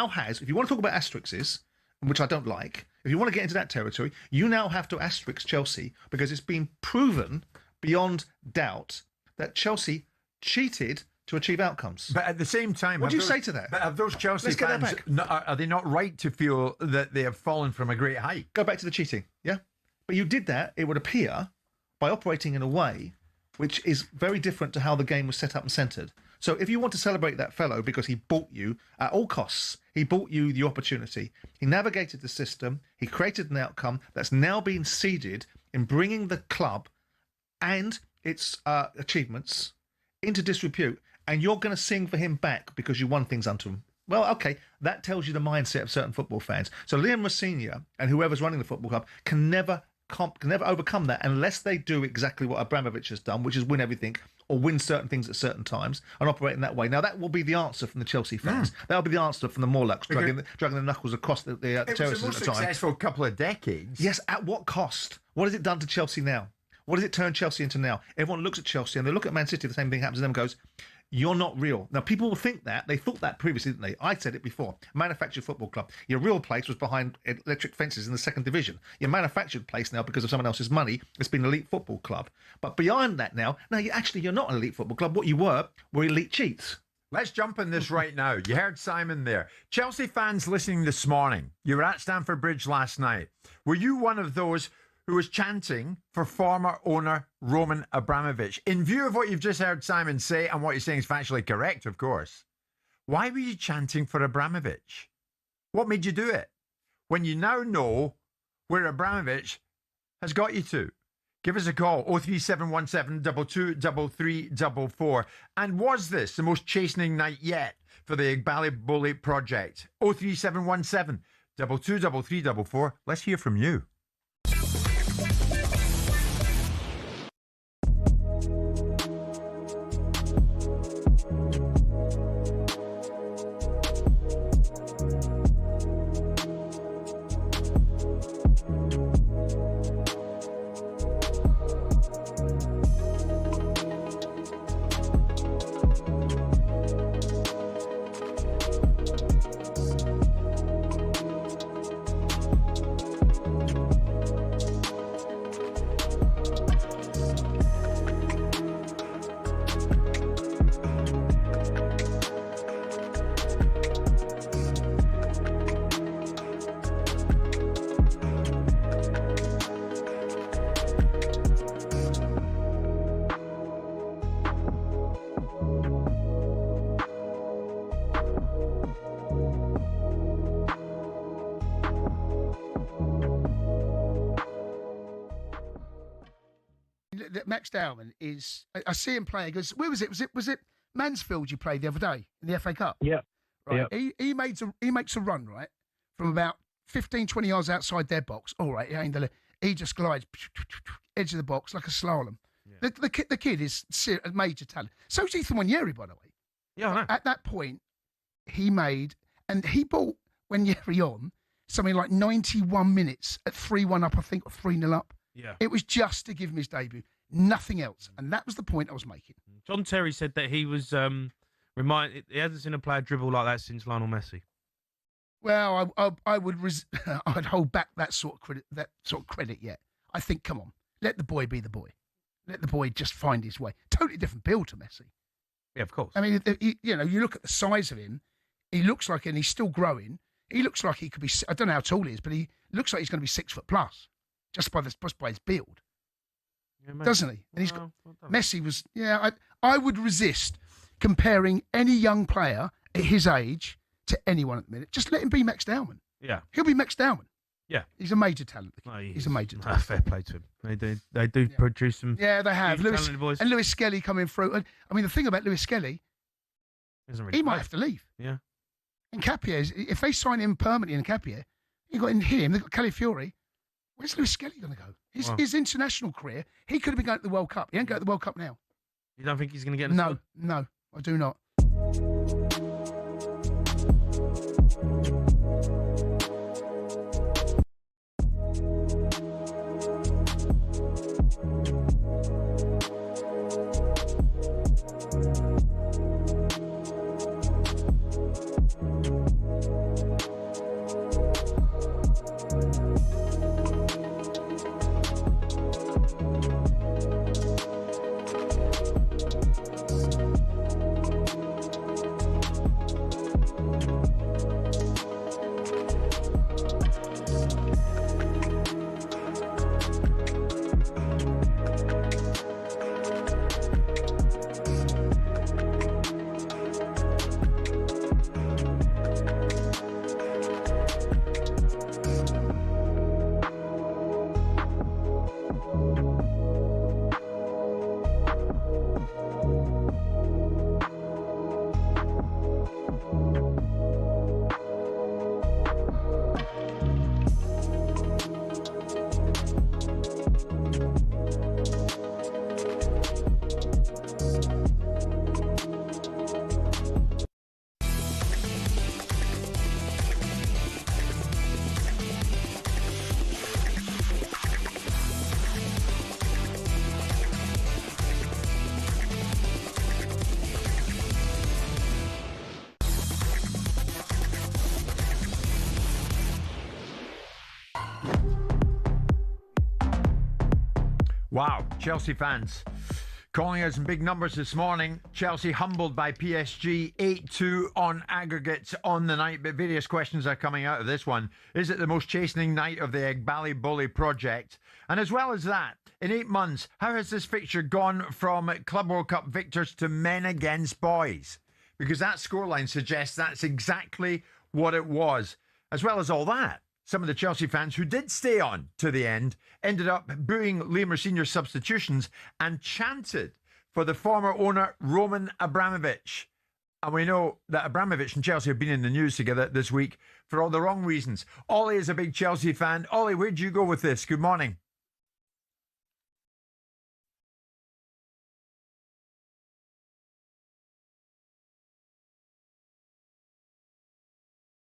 has, if you want to talk about asterisks, which I don't like, if you want to get into that territory, you now have to asterisk Chelsea, because it's been proven beyond doubt that Chelsea cheated to achieve outcomes. But at the same time, what do you say to that? But have those Chelsea fans, are they not right to feel that they have fallen from a great height? Go back to the cheating, yeah? But you did that, it would appear, by operating in a way which is very different to how the game was set up and centred. So if you want to celebrate that fellow because he bought you at all costs, he bought you the opportunity, he navigated the system, he created an outcome that's now been seeded in bringing the club and its achievements into disrepute, and you're going to sing for him back because you won things unto him. Well, okay, that tells you the mindset of certain football fans. So Liam Rosenior and whoever's running the football club can never overcome that unless they do exactly what Abramovich has done, which is win everything or win certain things at certain times and operate in that way. Now, that will be the answer from the Chelsea fans. That'll be the answer from the Morlocks, dragging the knuckles across the terraces at the time. It was a most successful couple of decades. Yes, at what cost? What has it done to Chelsea now? What does it turn Chelsea into now? Everyone looks at Chelsea and they look at Man City, the same thing happens to them, goes, you're not real. Now, people will think that. They thought that previously, didn't they? I said it before. Manufactured football club. Your real place was behind electric fences in the second division. Your manufactured place now, because of someone else's money, has been an elite football club. But beyond that now, you're not an elite football club. What you were elite cheats. Let's jump on this right now. You heard Simon there. Chelsea fans listening this morning, you were at Stamford Bridge last night. Were you one of those who was chanting for former owner Roman Abramovich? In view of what you've just heard Simon say, and what you're saying is factually correct, of course, why were you chanting for Abramovich? What made you do it? When you now know where Abramovich has got you to. Give us a call, 03717 223344. And was this the most chastening night yet for the Igbali project? 03717 223344. Let's hear from you. Max Dowman is. I see him playing. Because where was it? Was it Mansfield you played the other day in the FA Cup? Yeah. Right. Yeah. He makes a run right from about 15, 20 yards outside their box. All right. He just glides edge of the box like a slalom. Yeah. The kid is a major talent. So is Ethan Wanyeri, by the way. Yeah, I know. At that point, he bought Wanyeri on something like 91 minutes at 3-1 up, I think, or 3-0 up. Yeah. It was just to give him his debut, nothing else, and that was the point I was making. John Terry said that he was he hasn't seen a player dribble like that since Lionel Messi. Well, I would I'd hold back that sort of credit yet. I think, come on, let the boy be the boy, let the boy just find his way. Totally different build to Messi. Yeah, of course. I mean, you look at the size of him. He looks like, and he's still growing. He looks like he could be. I don't know how tall he is, but he looks like he's going to be 6 foot plus. Just by his build, doesn't he? And he's got Messi was. Yeah, I would resist comparing any young player at his age to anyone at the minute. Just let him be Max Dowman. Yeah, he'll be Max Dowman. Yeah. He's a major talent. No, he's a major talent. Fair play to him. They do produce some. Yeah, they have. talented boys. And Lewis Skelly coming through. And, I mean, the thing about Lewis Skelly, he might have to leave. Yeah. And Capia, if they sign him permanently in Capia, you got in him, they've got Calafiori. Where's Lewis Skelly going to go? His international career, he could have been going to the World Cup. He ain't going to the World Cup now. You don't think he's going to get in the squad? No, I do not. Wow, Chelsea fans calling us in big numbers this morning. Chelsea humbled by PSG 8-2 on aggregates on the night, but various questions are coming out of this one. Is it the most chastening night of the Egbali Bully project? And as well as that, in 8 months, how has this fixture gone from Club World Cup victors to men against boys? Because that scoreline suggests that's exactly what it was. As well as all that, some of the Chelsea fans who did stay on to the end ended up booing Liam Senior's substitutions and chanted for the former owner Roman Abramovich. And we know that Abramovich and Chelsea have been in the news together this week for all the wrong reasons. Ollie is a big Chelsea fan. Ollie, where'd you go with this? Good morning.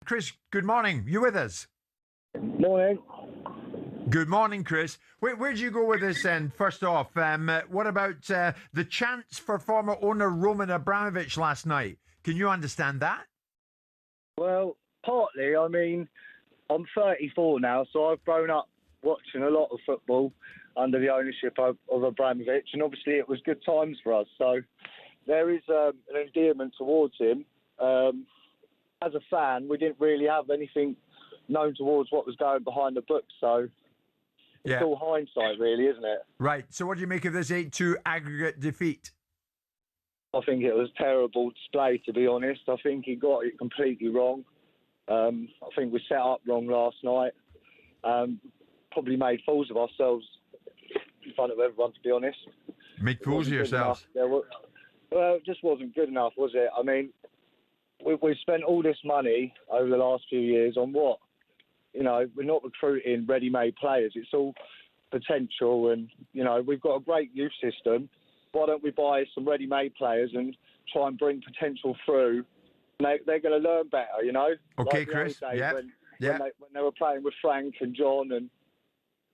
Chris, good morning. You with us? Morning. Good morning, Chris. Where'd you go with this then? First off, what about the chants for former owner Roman Abramovich last night? Can you understand that? Well, partly. I mean, I'm 34 now, so I've grown up watching a lot of football under the ownership of Abramovich, and obviously it was good times for us. So there is an endearment towards him. As a fan, we didn't really have anything known towards what was going behind the book, so it's all hindsight, really, isn't it? Right. So what do you make of this 8-2 aggregate defeat? I think it was a terrible display, to be honest. I think he got it completely wrong. I think we set up wrong last night. Probably made fools of ourselves in front of everyone, to be honest. Made fools of yourselves? Well, it just wasn't good enough, was it? I mean, we've spent all this money over the last few years on what? You know, we're not recruiting ready-made players. It's all potential, and, you know, we've got a great youth system. Why don't we buy some ready-made players and try and bring potential through? And they're going to learn better, you know? Okay, like Chris. When they were playing with Frank and John and...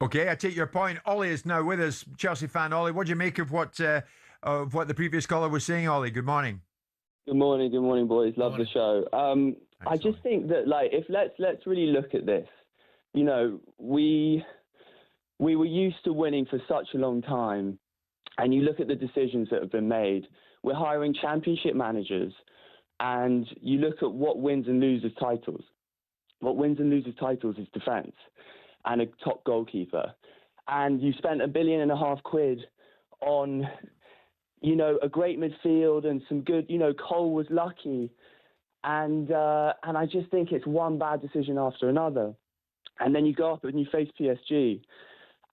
Okay, I take your point. Ollie is now with us, Chelsea fan. Ollie, what do you make of what the previous caller was saying, Ollie? Good morning. Good morning, boys. Love the show. I just think that, like, if let's really look at this. You know, we were used to winning for such a long time, and you look at the decisions that have been made. We're hiring championship managers, and you look at what wins and loses titles. What wins and loses titles is defence and a top goalkeeper. And you spent £1.5 billion on, you know, a great midfield and some good, you know, Cole was lucky. And I just think it's one bad decision after another. And then you go up and you face PSG,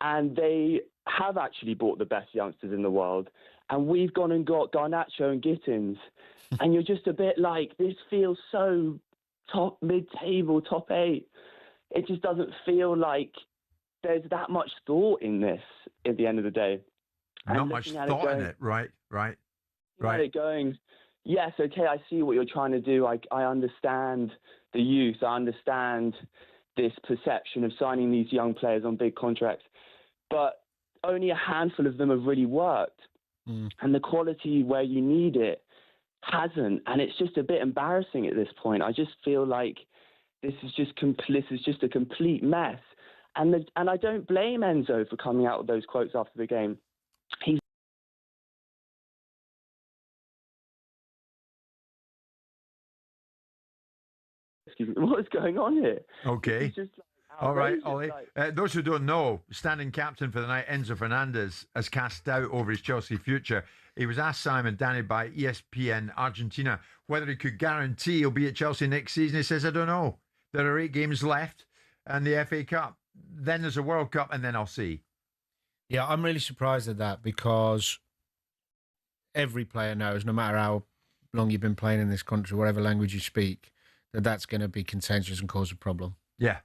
and they have actually bought the best youngsters in the world. And we've gone and got Garnacho and Gittins. And you're just a bit like, this feels so top, mid-table, top 8. It just doesn't feel like there's that much thought in this at the end of the day. Not much thought in it. Right. At it going, yes, okay, I see what you're trying to do. I understand the youth. I understand this perception of signing these young players on big contracts. But only a handful of them have really worked. And the quality where you need it hasn't. And it's just a bit embarrassing at this point. I just feel like this is just a complete mess. And I don't blame Enzo for coming out with those quotes after the game. Excuse me, what is going on here? Okay. It's just all right, outrageous, Ollie. Those who don't know, standing captain for the night, Enzo Fernandes, has cast doubt over his Chelsea future. He was asked, Simon, Danny, by ESPN Argentina, whether he could guarantee he'll be at Chelsea next season. He says, I don't know. There are 8 games left and the FA Cup. Then there's a World Cup, and then I'll see. Yeah, I'm really surprised at that, because every player knows, no matter how long you've been playing in this country, whatever language you speak, that's going to be contentious and cause a problem. Yeah.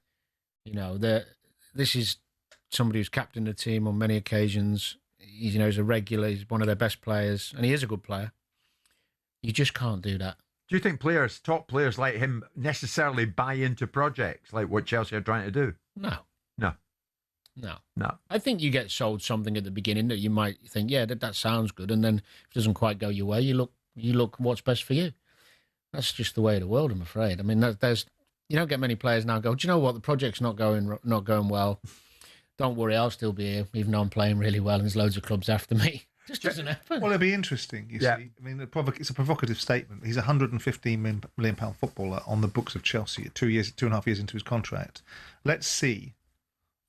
You know, this is somebody who's captained the team on many occasions. He's a regular. He's one of their best players, and he is a good player. You just can't do that. Do you think top players like him necessarily buy into projects like what Chelsea are trying to do? No. I think you get sold something at the beginning that you might think, yeah, that sounds good, and then if it doesn't quite go your way, you look what's best for you. That's just the way of the world, I'm afraid. I mean, you don't get many players now go, do you know what, the project's not going well. Don't worry, I'll still be here, even though I'm playing really well and there's loads of clubs after me. It just doesn't happen. Well, it'd be interesting, you see. I mean, it's a provocative statement. He's a £115 million footballer on the books of Chelsea at 2.5 years into his contract. Let's see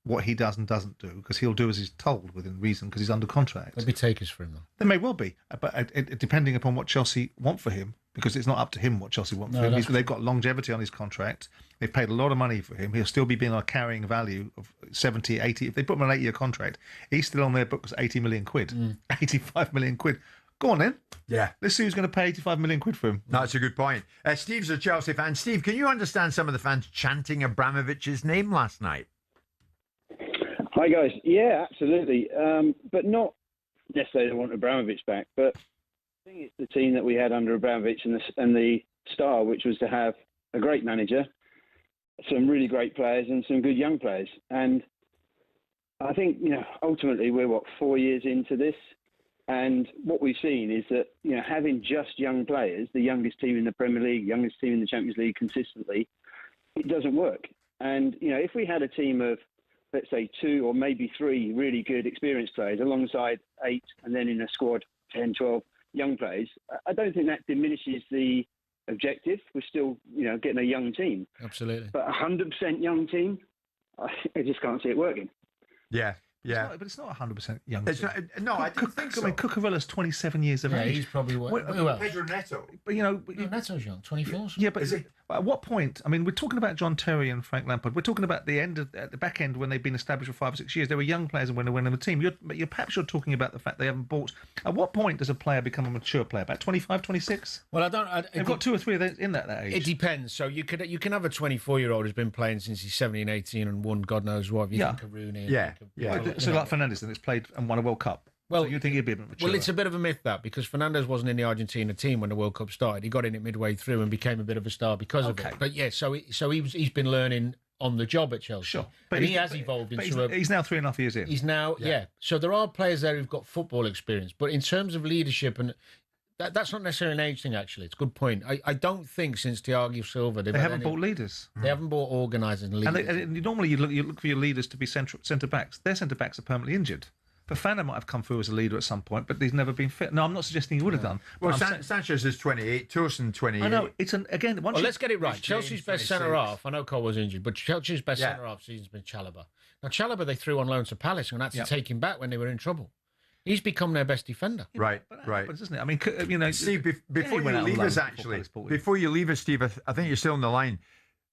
what he does and doesn't do, because he'll do as he's told within reason, because he's under contract. There'll be takers for him, though. There may well be, but depending upon what Chelsea want for him, because it's not up to him what Chelsea want for him. They've got longevity on his contract. They've paid a lot of money for him. He'll still be being on a carrying value of 70, 80. If they put him on an 8-year contract, he's still on their books 80 million quid, 85 million quid. Go on then. Yeah. Let's see who's going to pay 85 million quid for him. That's a good point. Steve's a Chelsea fan. Steve, can you understand some of the fans chanting Abramovich's name last night? Hi, guys. Yeah, absolutely. But not necessarily they want Abramovich back, but I think it's the team that we had under Abramovich and the star, which was to have a great manager, some really great players and some good young players. And I think, ultimately we're, 4 years into this? And what we've seen is that, having just young players, the youngest team in the Premier League, youngest team in the Champions League consistently, it doesn't work. And, if we had a team of, let's say, 2 or maybe 3 really good experienced players alongside 8 and then in a squad 10, 12 young players, I don't think that diminishes the objective. We're still, getting a young team. Absolutely. But a 100% young team, I just can't see it working. Yeah. Yeah, but it's not 100% young. It's not, no, I don't think so. I mean, Cucurella's 27 years of age. He's probably Pedro Neto. But Neto's young, 24. Yeah, but at what point? I mean, we're talking about John Terry and Frank Lampard. We're talking about at the back end when they've been established for 5 or 6 years. They were young players and when they went in the team. Perhaps you're talking about the fact they haven't bought. At what point does a player become a mature player? About 25, 26? Well, They've got 2 or 3 of those in that age. It depends. So you can have a 24-year-old who's been playing since he's 17, 18 and won God knows what. You think of Rooney. So like Fernandes, then it's played and won a World Cup. Well, so you think he'd be a bit mature? Well, it's a bit of a myth that, because Fernandes wasn't in the Argentina team when the World Cup started. He got in it midway through and became a bit of a star because of it. But yeah, so he's been learning on the job at Chelsea. Sure, but he has evolved into he's now 3.5 years in. He's now So there are players there who've got football experience, but in terms of leadership and that's not necessarily an age thing. Actually, it's a good point. I don't think since Thiago Silva they haven't bought leaders. They haven't bought organisers and leaders. And normally you look for your leaders to be centre backs. Their centre backs are permanently injured. Fofana might have come through as a leader at some point, but he's never been fit. No, I'm not suggesting he would have done. Well, Sanchez is 28, Tosin 28. I know. Let's get it right. Chelsea's best centre-half, I know Cole was injured, but Chelsea's best centre-half season's been Chalobah. Now, Chalobah they threw on loan to Palace and had to take him back when they were in trouble. He's become their best defender. Right. Happens, isn't it? I mean, Steve, before you leave us, Steve, I think you're still on the line.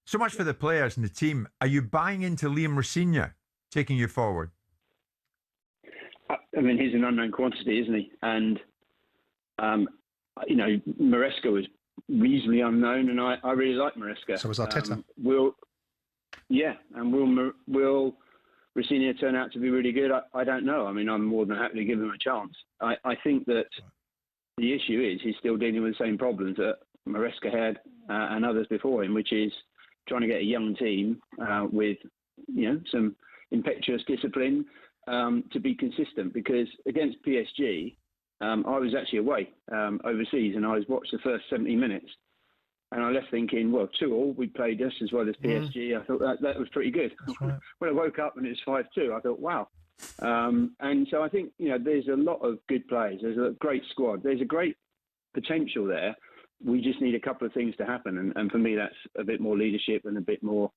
So much for the players and the team. Are you buying into Liam Rosenior taking you forward? I mean, he's an unknown quantity, isn't he? And, Maresca was reasonably unknown, and I really like Maresca. So was Arteta. Will Rosenior turn out to be really good? I don't know. I mean, I'm more than happy to give him a chance. I think that the issue is he's still dealing with the same problems that Maresca had and others before him, which is trying to get a young team with, some impetuous discipline to be consistent. Because against PSG, I was actually away overseas, and I watched the first 70 minutes, and I left thinking, well, 2-2, we played just as well as PSG. I thought that was pretty good. Right. When I woke up and it was 5-2, I thought, wow. And so I think, there's a lot of good players. There's a great squad. There's a great potential there. We just need a couple of things to happen. And for me, that's a bit more leadership and a bit more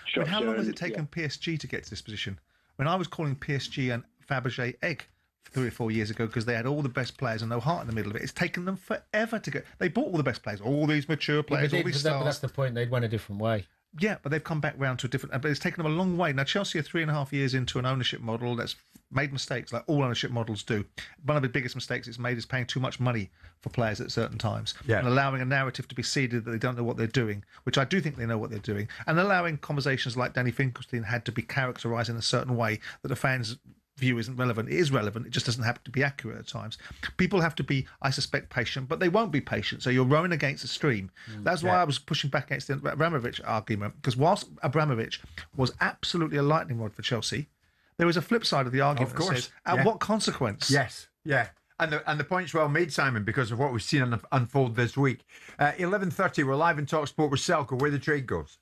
structure. How long has it taken PSG to get to this position? When I was calling PSG and Fabergé egg 3 or 4 years ago because they had all the best players and no heart in the middle of it. It's taken them forever to get. They bought all the best players, all these mature players, all these stars. But that's the point. They'd went a different way. Yeah, but they've come back round to a different. But it's taken them a long way. Now Chelsea are 3.5 years into an ownership model that's made mistakes, like all ownership models do. One of the biggest mistakes it's made is paying too much money for players at certain times, and allowing a narrative to be seeded that they don't know what they're doing, which I do think they know what they're doing, and allowing conversations like Danny Finkelstein had to be characterised in a certain way that the fans view isn't relevant. It is relevant, it just doesn't happen to be accurate at times. People have to be, I suspect, patient, but they won't be patient, so you're rowing against the stream. That's why I was pushing back against the Abramovich argument, because whilst Abramovich was absolutely a lightning rod for Chelsea, there was a flip side of the argument. Of course. That says, at what consequence? Yes, yeah. And the point's well made, Simon, because of what we've seen unfold this week. 11:30, we're live in talkSPORT with Selco, where the trade goes.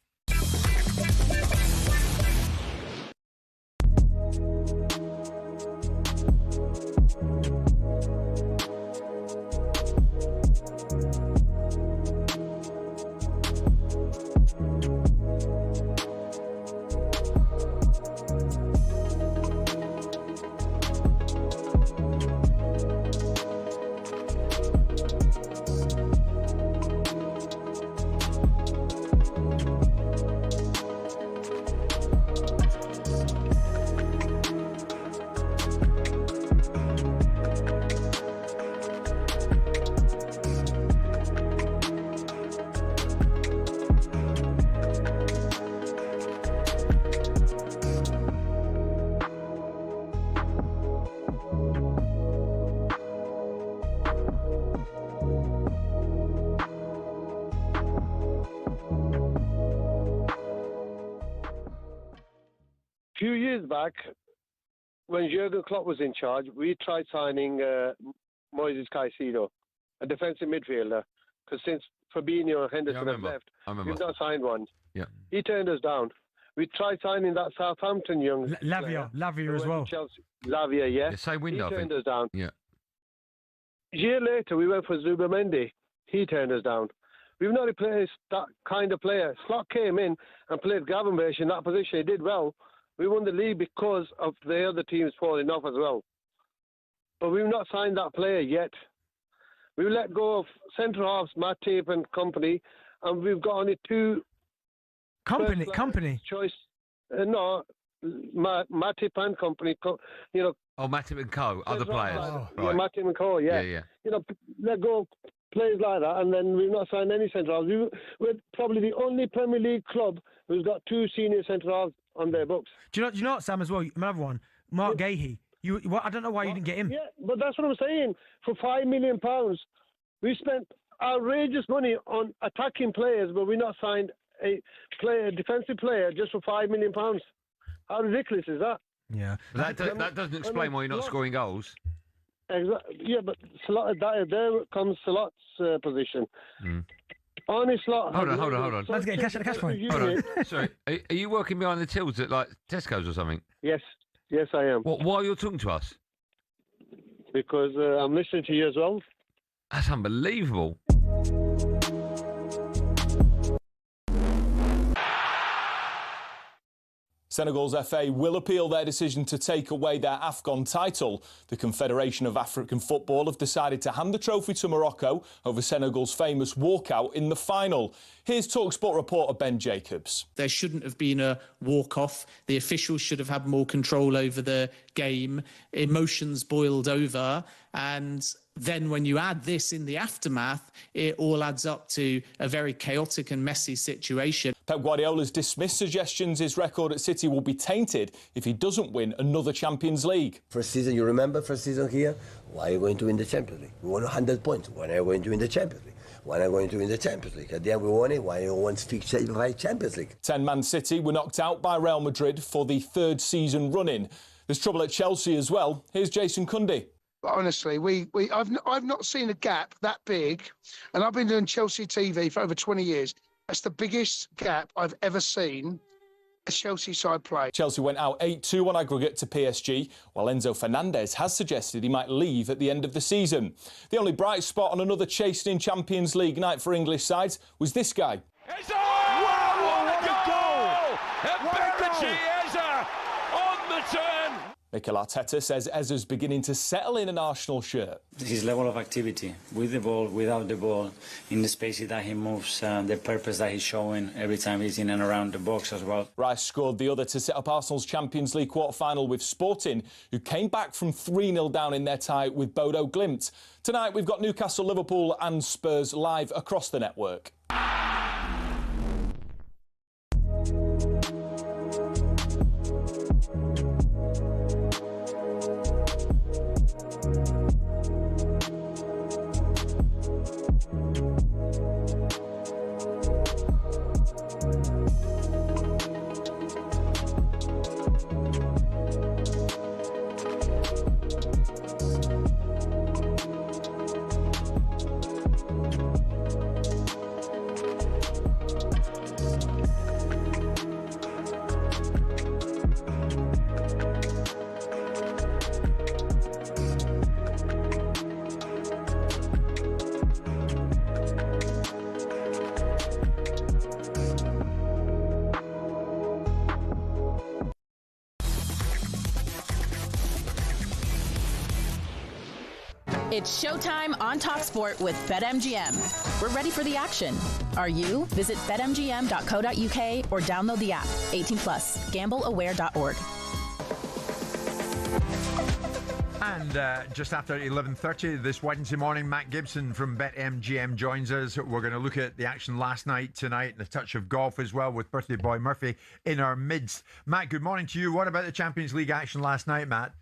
few years back, when Jurgen Klopp was in charge, we tried signing Moises Caicedo, a defensive midfielder, because since Fabinho and Henderson have left, we've not signed one. Yeah. He turned us down. We tried signing that Southampton young Lavia as well. Lavia, yeah. The same window. He turned us down. Yeah. A year later, we went for Zubamendi. He turned us down. We've not replaced that kind of player. Slot came in and played Gravenberch in that position. He did well. We won the league because of the other teams falling off as well. But we've not signed that player yet. We've let go of centre halves, Matip and company, and we've got only two. Company. Choice. No, Matip and company. You know. Oh, Matip and Co. Other players. Right. Yeah, Matip and Co. Yeah. Yeah. You know, let go of players like that, and then we've not signed any centre halves. We're probably the only Premier League club who's got two senior centre halves on their books. Do you know what, Sam, as well? Another one, Mark Gahey. I don't know why you didn't get him. Yeah, but that's what I'm saying. For £5 million, we spent outrageous money on attacking players, but we're not signed a defensive player, just for £5 million. How ridiculous is that? Yeah, but that doesn't explain why you're not scoring goals. Exactly. Yeah, but there comes Slot's position. Arne Slot. Hold on. Let's get cash point. Hold on. Sorry, are you working behind the tills at like Tesco's or something? Yes, I am. Why are you talking to us? Because I'm listening to you as well. That's unbelievable. Senegal's FA will appeal their decision to take away their AFCON title. The Confederation of African Football have decided to hand the trophy to Morocco over Senegal's famous walkout in the final. Here's talkSPORT reporter Ben Jacobs. There shouldn't have been a walk-off. The officials should have had more control over the game. Emotions boiled over, and then when you add this in the aftermath, it all adds up to a very chaotic and messy situation. Pep Guardiola's dismissed suggestions his record at City will be tainted if he doesn't win another Champions League. First season, you remember first season here? Why are you going to win the Champions League? We won 100 points. When are you going to win the Champions League? When are you going to win the Champions League? At the end we won it. Why you want to fix the Champions League? 10-man City were knocked out by Real Madrid for the third season running. There's trouble at Chelsea as well. Here's Jason Cundy. But honestly, I've not seen a gap that big, and I've been doing Chelsea TV for over 20 years. That's the biggest gap I've ever seen a Chelsea side play. Chelsea went out 8-2 on aggregate to PSG, while Enzo Fernandes has suggested he might leave at the end of the season. The only bright spot on another chastening Champions League night for English sides was this guy. Wow, what a goal! Eberechi Eze on the turn. Mikel Arteta says Eze's beginning to settle in an Arsenal shirt. His level of activity, with the ball, without the ball, in the spaces that he moves, the purpose that he's showing every time he's in and around the box as well. Rice scored the other to set up Arsenal's Champions League quarter-final with Sporting, who came back from 3-0 down in their tie with Bodo Glimt. Tonight we've got Newcastle, Liverpool and Spurs live across the network. It's showtime on talkSPORT with BetMGM. We're ready for the action. Are you? Visit betmgm.co.uk or download the app. 18+. GambleAware.org. And just after 11:30 this Wednesday morning, Matt Gibson from BetMGM joins us. We're going to look at the action last night, tonight, and a touch of golf as well with birthday boy Murphy in our midst. Matt, good morning to you. What about the Champions League action last night, Matt?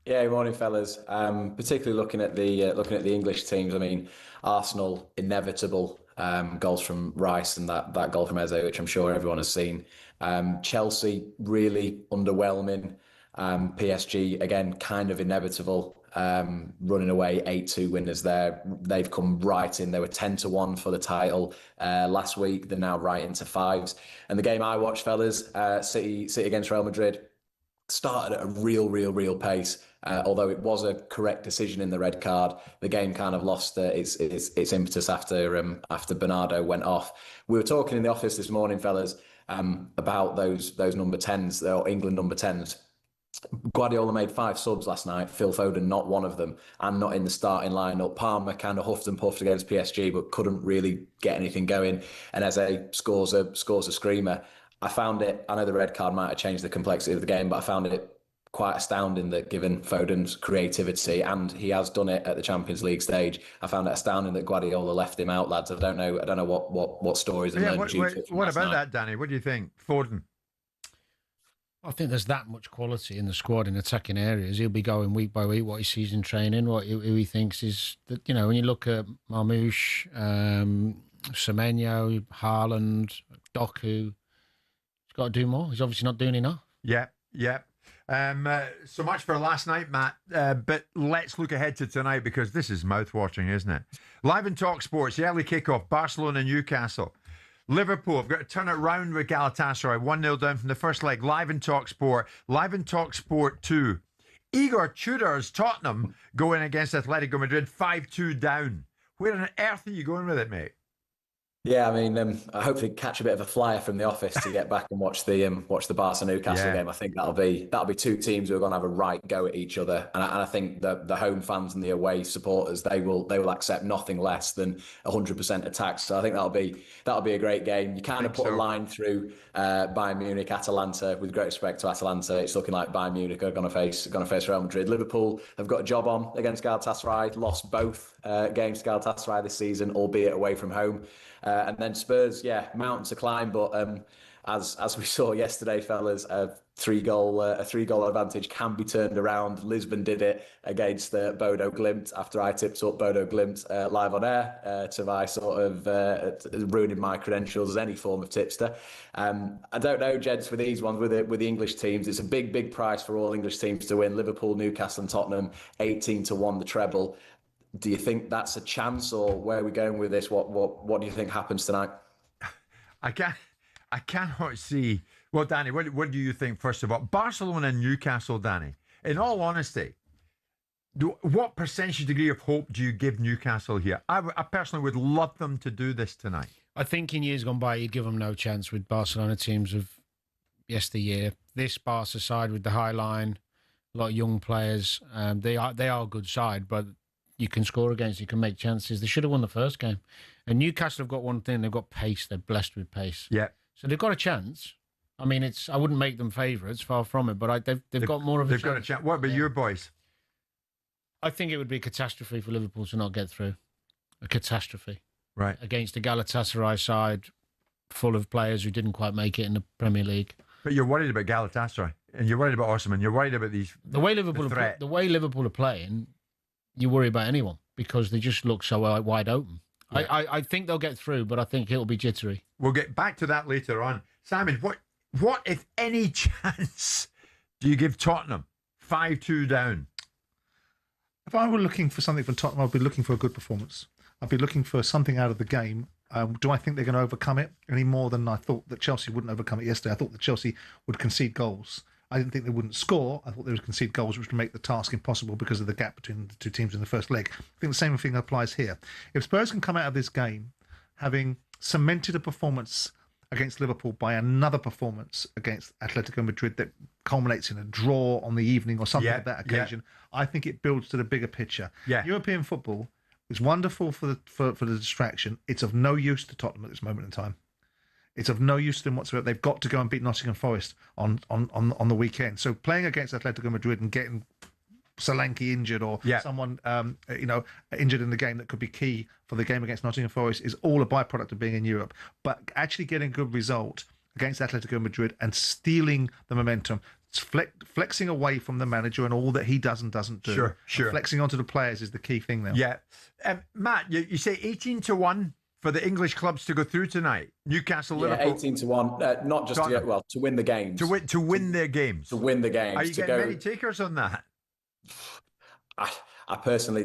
Yeah, good morning, fellas. Particularly looking at the English teams. I mean, Arsenal, inevitable goals from Rice and that goal from Eze, which I'm sure everyone has seen. Chelsea, really underwhelming. PSG, again, kind of inevitable. Running away 8-2 winners there. They've come right in. They were 10-1 for the title last week. They're now right into fives. And the game I watched, fellas, City against Real Madrid, started at a real pace. Although it was a correct decision in the red card, the game kind of lost its impetus after Bernardo went off. We were talking in the office this morning, fellas, about those number 10s, or England number 10s. Guardiola made 5 subs last night. Phil Foden, not one of them, and not in the starting lineup. Palmer kind of huffed and puffed against PSG, but couldn't really get anything going. And Eze scores a screamer. I found it. I know the red card might have changed the complexity of the game, but I found it quite astounding that, given Foden's creativity, and he has done it at the Champions League stage, I found it astounding that Guardiola left him out, lads. I don't know what stories. What about that, Danny? What do you think, Foden? I think there's that much quality in the squad in attacking areas. He'll be going week by week what he sees in training, who he thinks is that, when you look at Marmoush, Semenyo, Haaland, Doku, he's got to do more. He's obviously not doing enough. Yeah. So much for last night, Matt. But let's look ahead to tonight, because this is mouth-watering, isn't it? Live in talkSPORT, the early kickoff, Barcelona, Newcastle. Liverpool have got to turn it round with Galatasaray, 1-0 down from the first leg. Live in talkSPORT. Live in talkSPORT 2. Igor Tudor's Tottenham going against Atletico Madrid, 5-2 down. Where on earth are you going with it, mate? Yeah, I mean, I hopefully catch a bit of a flyer from the office to get back and watch the Barca Newcastle game. I think that'll be two teams who are going to have a right go at each other, and I think the home fans and the away supporters they will accept nothing less than 100% attacks. So I think that'll be a great game. You kind of put a line through Bayern Munich, Atalanta. With great respect to Atalanta, it's looking like Bayern Munich are going to face Real Madrid. Liverpool have got a job on against Galatasaray. Lost both games to Galatasaray this season, albeit away from home. And then Spurs, mountain to climb, but as we saw yesterday, fellas, a three-goal advantage can be turned around. Lisbon did it against Bodo Glimt after I tipped up Bodo Glimt live on air to my sort of ruining my credentials as any form of tipster. I don't know, gents, with these ones, with the English teams, it's a big price for all English teams to win. Liverpool, Newcastle and Tottenham, 18-1 the treble. Do you think that's a chance, or where are we going with this? What do you think happens tonight? I cannot see. Well, Danny, what do you think, first of all? Barcelona and Newcastle, Danny, in all honesty, what percentage degree of hope do you give Newcastle here? I personally would love them to do this tonight. I think in years gone by, you'd give them no chance with Barcelona teams of yesteryear. This Barca side with the high line, a lot of young players, they are a good side, but you can score against, you can make chances. They should have won the first game. And Newcastle have got one thing, they've got pace. They're blessed with pace. Yeah. So they've got a chance. I mean, I wouldn't make them favourites, far from it, but they've got more of a chance. They've got a chance. What about your boys? I think it would be a catastrophe for Liverpool to not get through. A catastrophe. Right. Against a Galatasaray side full of players who didn't quite make it in the Premier League. But you're worried about Galatasaray, and you're worried about Osimhen, you're worried about the way Liverpool are playing, you worry about anyone because they just look so wide open. Yeah. I think they'll get through, but I think it'll be jittery. We'll get back to that later on. Simon, what if any chance do you give Tottenham 5-2 down? If I were looking for something from Tottenham, I'd be looking for a good performance. I'd be looking for something out of the game. Do I think they're going to overcome it any more than I thought that Chelsea wouldn't overcome it yesterday? I thought that Chelsea would concede goals. I didn't think they wouldn't score. I thought they would concede goals, which would make the task impossible because of the gap between the two teams in the first leg. I think the same thing applies here. If Spurs can come out of this game having cemented a performance against Liverpool by another performance against Atletico Madrid that culminates in a draw on the evening or something of that occasion, I think it builds to the bigger picture. Yeah. European football is wonderful for the distraction. It's of no use to Tottenham at this moment in time. It's of no use to them whatsoever. They've got to go and beat Nottingham Forest on the weekend. So playing against Atletico Madrid and getting Solanke injured or someone injured in the game that could be key for the game against Nottingham Forest is all a byproduct of being in Europe. But actually getting a good result against Atletico Madrid and stealing the momentum, flexing away from the manager and all that he does and doesn't do. Sure. And flexing onto the players is the key thing there. Yeah. Matt, you say 18-1 for the English clubs to go through tonight. Newcastle, Liverpool. 18-1, not just to win the games. To win their games. To win the games. Are you getting many takers on that? I personally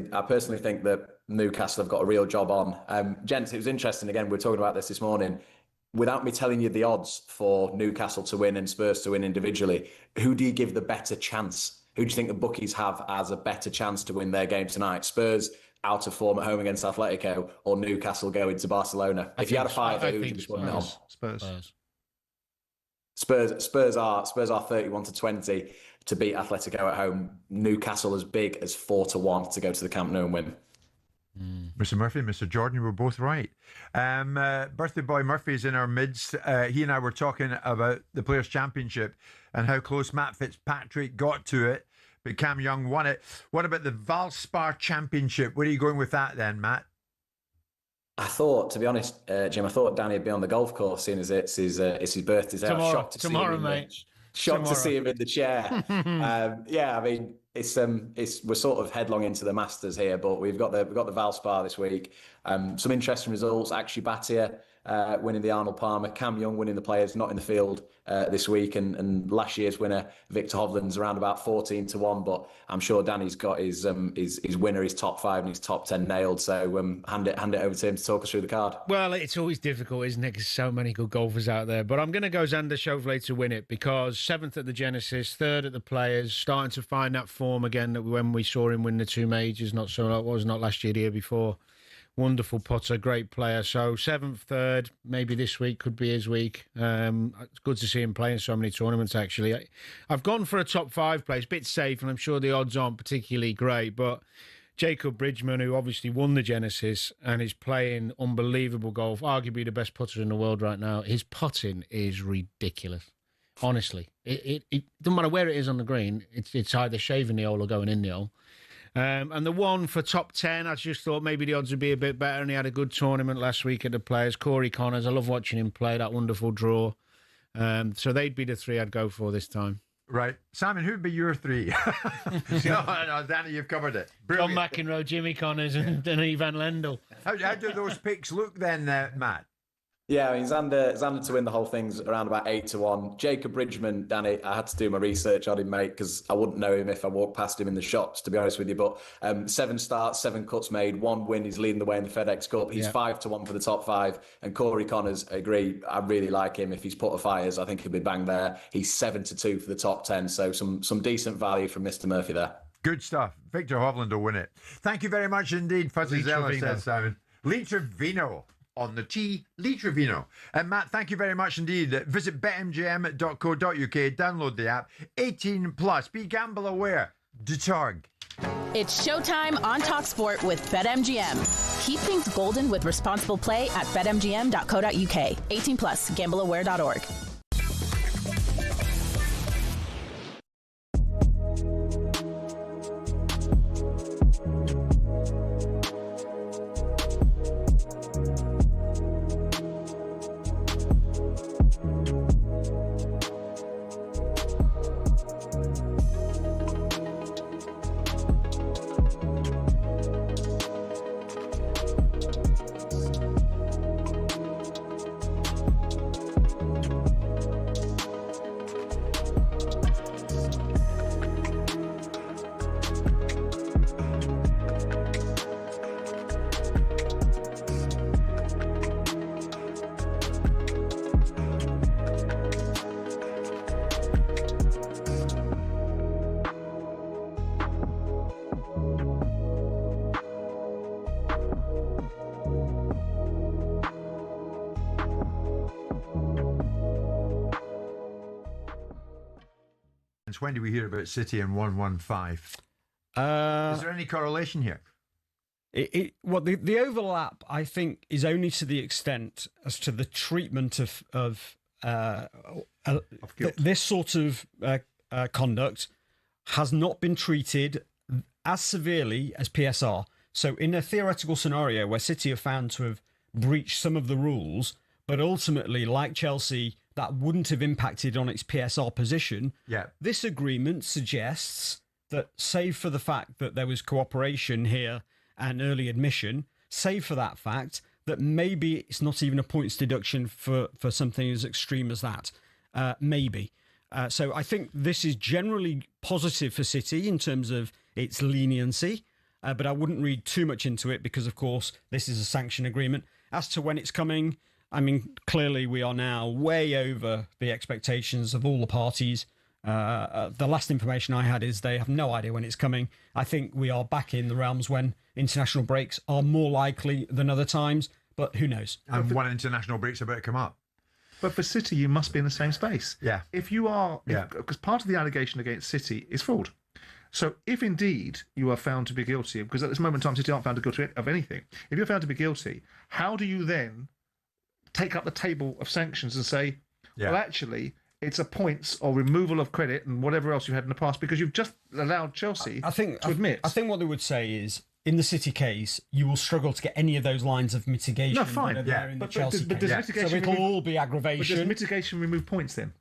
think that Newcastle have got a real job on. Gents, it was interesting, again, we were talking about this morning. Without me telling you the odds for Newcastle to win and Spurs to win individually, who do you give the better chance? Who do you think the bookies have as a better chance to win their game tonight? Spurs out of form at home against Atletico, or Newcastle going to Barcelona? If you had a fight, who would you just put it on? Spurs are 31-20 to beat Atletico at home. Newcastle as big as 4-1 to go to the Camp Nou and win. Mr. Murphy, Mr. Jordan, you were both right. Birthday boy Murphy is in our midst. He and I were talking about the Players' Championship and how close Matt Fitzpatrick got to it, but Cam Young won it. What about the Valspar Championship? Where are you going with that then, Matt? I thought, to be honest, Jim, I thought Danny would be on the golf course, seeing as it's his birthday. Tomorrow, mate. Shocked to see him in the chair. I mean, we're sort of headlong into the Masters here, but we've got the Valspar this week. Some interesting results. Actually, Batia winning the Arnold Palmer, Cam Young winning the Players, not in the field this week, and last year's winner Victor Hovland's around about 14-1. But I'm sure Danny's got his winner, his top 5 and his top 10 nailed. So hand it over to him to talk us through the card. Well, it's always difficult, isn't it? Because so many good golfers out there. But I'm going to go Xander Schauffele to win it because 7th at the Genesis, 3rd at the Players, starting to find that form again that when we saw him win the 2 majors, not last year, the year before. Wonderful putter, great player. So 7th, 3rd, maybe this week could be his week. It's good to see him play in so many tournaments, actually. I've gone for a top 5 place, bit safe, and I'm sure the odds aren't particularly great, but Jacob Bridgman, who obviously won the Genesis and is playing unbelievable golf, arguably the best putter in the world right now, his putting is ridiculous. Honestly. It doesn't matter where it is on the green, it's either shaving the hole or going in the hole. And the one for top 10, I just thought maybe the odds would be a bit better, and he had a good tournament last week at the Players. Corey Connors, I love watching him play, that wonderful draw. So they'd be the 3 I'd go for this time. Right. Simon, who'd be your 3? No, Danny, you've covered it. Brilliant. John McEnroe, Jimmy Connors, and Ivan Lendl. How do those picks look then, Matt? Yeah, I mean, Xander to win the whole thing's around about 8-1. Jacob Bridgman, Danny, I had to do my research on him, mate, because I wouldn't know him if I walked past him in the shops, to be honest with you. But 7 starts, 7 cuts made, 1 win. He's leading the way in the FedEx Cup. He's 5-1 for the top 5. And Corey Connors, I agree. I really like him. If he's put a fires, I think he'll be bang there. He's 7-2 for the top 10. So some decent value from Mr. Murphy there. Good stuff. Victor Hovland will win it. Thank you very much indeed, Fuzzy Zeller, says Simon. Lee Trevino. On the tee, Lee Trevino. And Matt, thank you very much indeed. Visit betmgm.co.uk, download the app. 18 plus, be gamble aware. Detarg. It's showtime on talkSPORT with BetMGM. Keep things golden with responsible play at betmgm.co.uk. 18 plus, gambleaware.org. When do we hear about City and 115? Is there any correlation here? Well, the overlap, I think, is only to the extent as to the treatment of this sort of conduct has not been treated as severely as PSR. So in a theoretical scenario where City are found to have breached some of the rules, but ultimately, like Chelsea, that wouldn't have impacted on its PSR position. Yeah. This agreement suggests that, save for the fact that there was cooperation here and early admission, save for that fact, that maybe it's not even a points deduction for something as extreme as that. Maybe. So I think this is generally positive for City in terms of its leniency, but I wouldn't read too much into it because, of course, this is a sanction agreement. As to when it's coming, I mean, clearly we are now way over the expectations of all the parties. The last information I had is they have no idea when it's coming. I think we are back in the realms when international breaks are more likely than other times, but who knows? And one international break's about to come up. But for City, you must be in the same space. Yeah. If you are, because part of the allegation against City is fraud. So if indeed you are found to be guilty, because at this moment in time City aren't found guilty of anything, if you're found to be guilty, how do you then take up the table of sanctions and say, well, actually, it's a points or removal of credit and whatever else you had in the past because you've just allowed Chelsea to admit. I think what they would say is, in the City case, you will struggle to get any of those lines of mitigation. No, fine. That are there in the Chelsea but case. does mitigation So it'll all be aggravation. But does mitigation remove points then?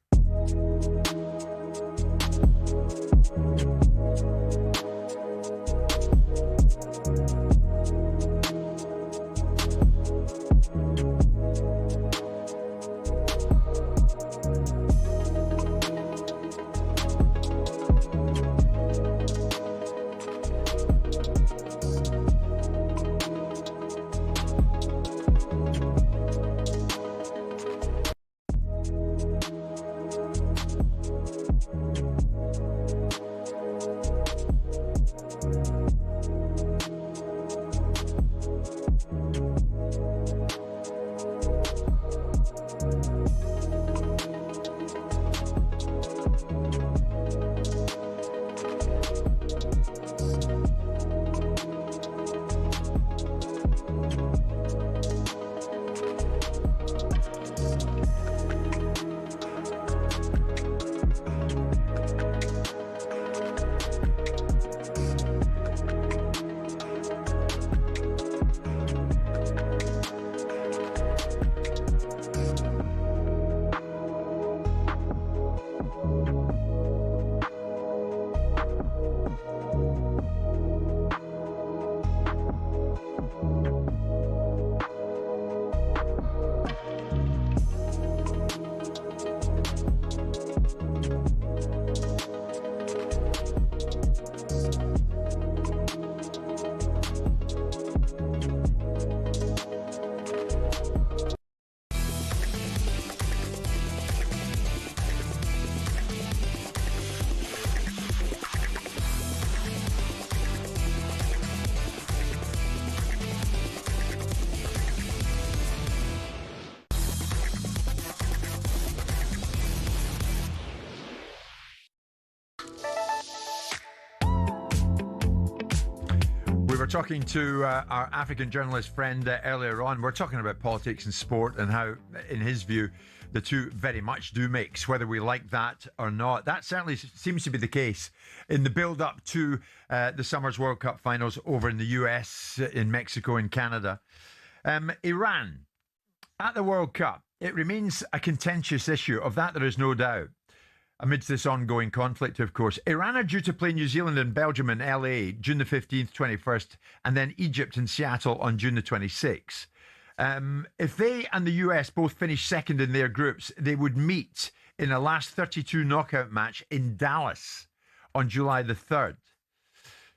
talking to our African journalist friend earlier on. We're talking about politics and sport and how, in his view, the two very much do mix, whether we like that or not. That certainly seems to be the case in the build-up to the Summer's World Cup finals over in the US, in Mexico and Canada. Iran, at the World Cup, it remains a contentious issue. Of that, there is no doubt. Amidst this ongoing conflict, of course. Iran are due to play New Zealand and Belgium in LA, June the 15th, 21st, and then Egypt and Seattle on June the 26th. If they and the US both finish second in their groups, they would meet in a last 32 knockout match in Dallas on July the 3rd.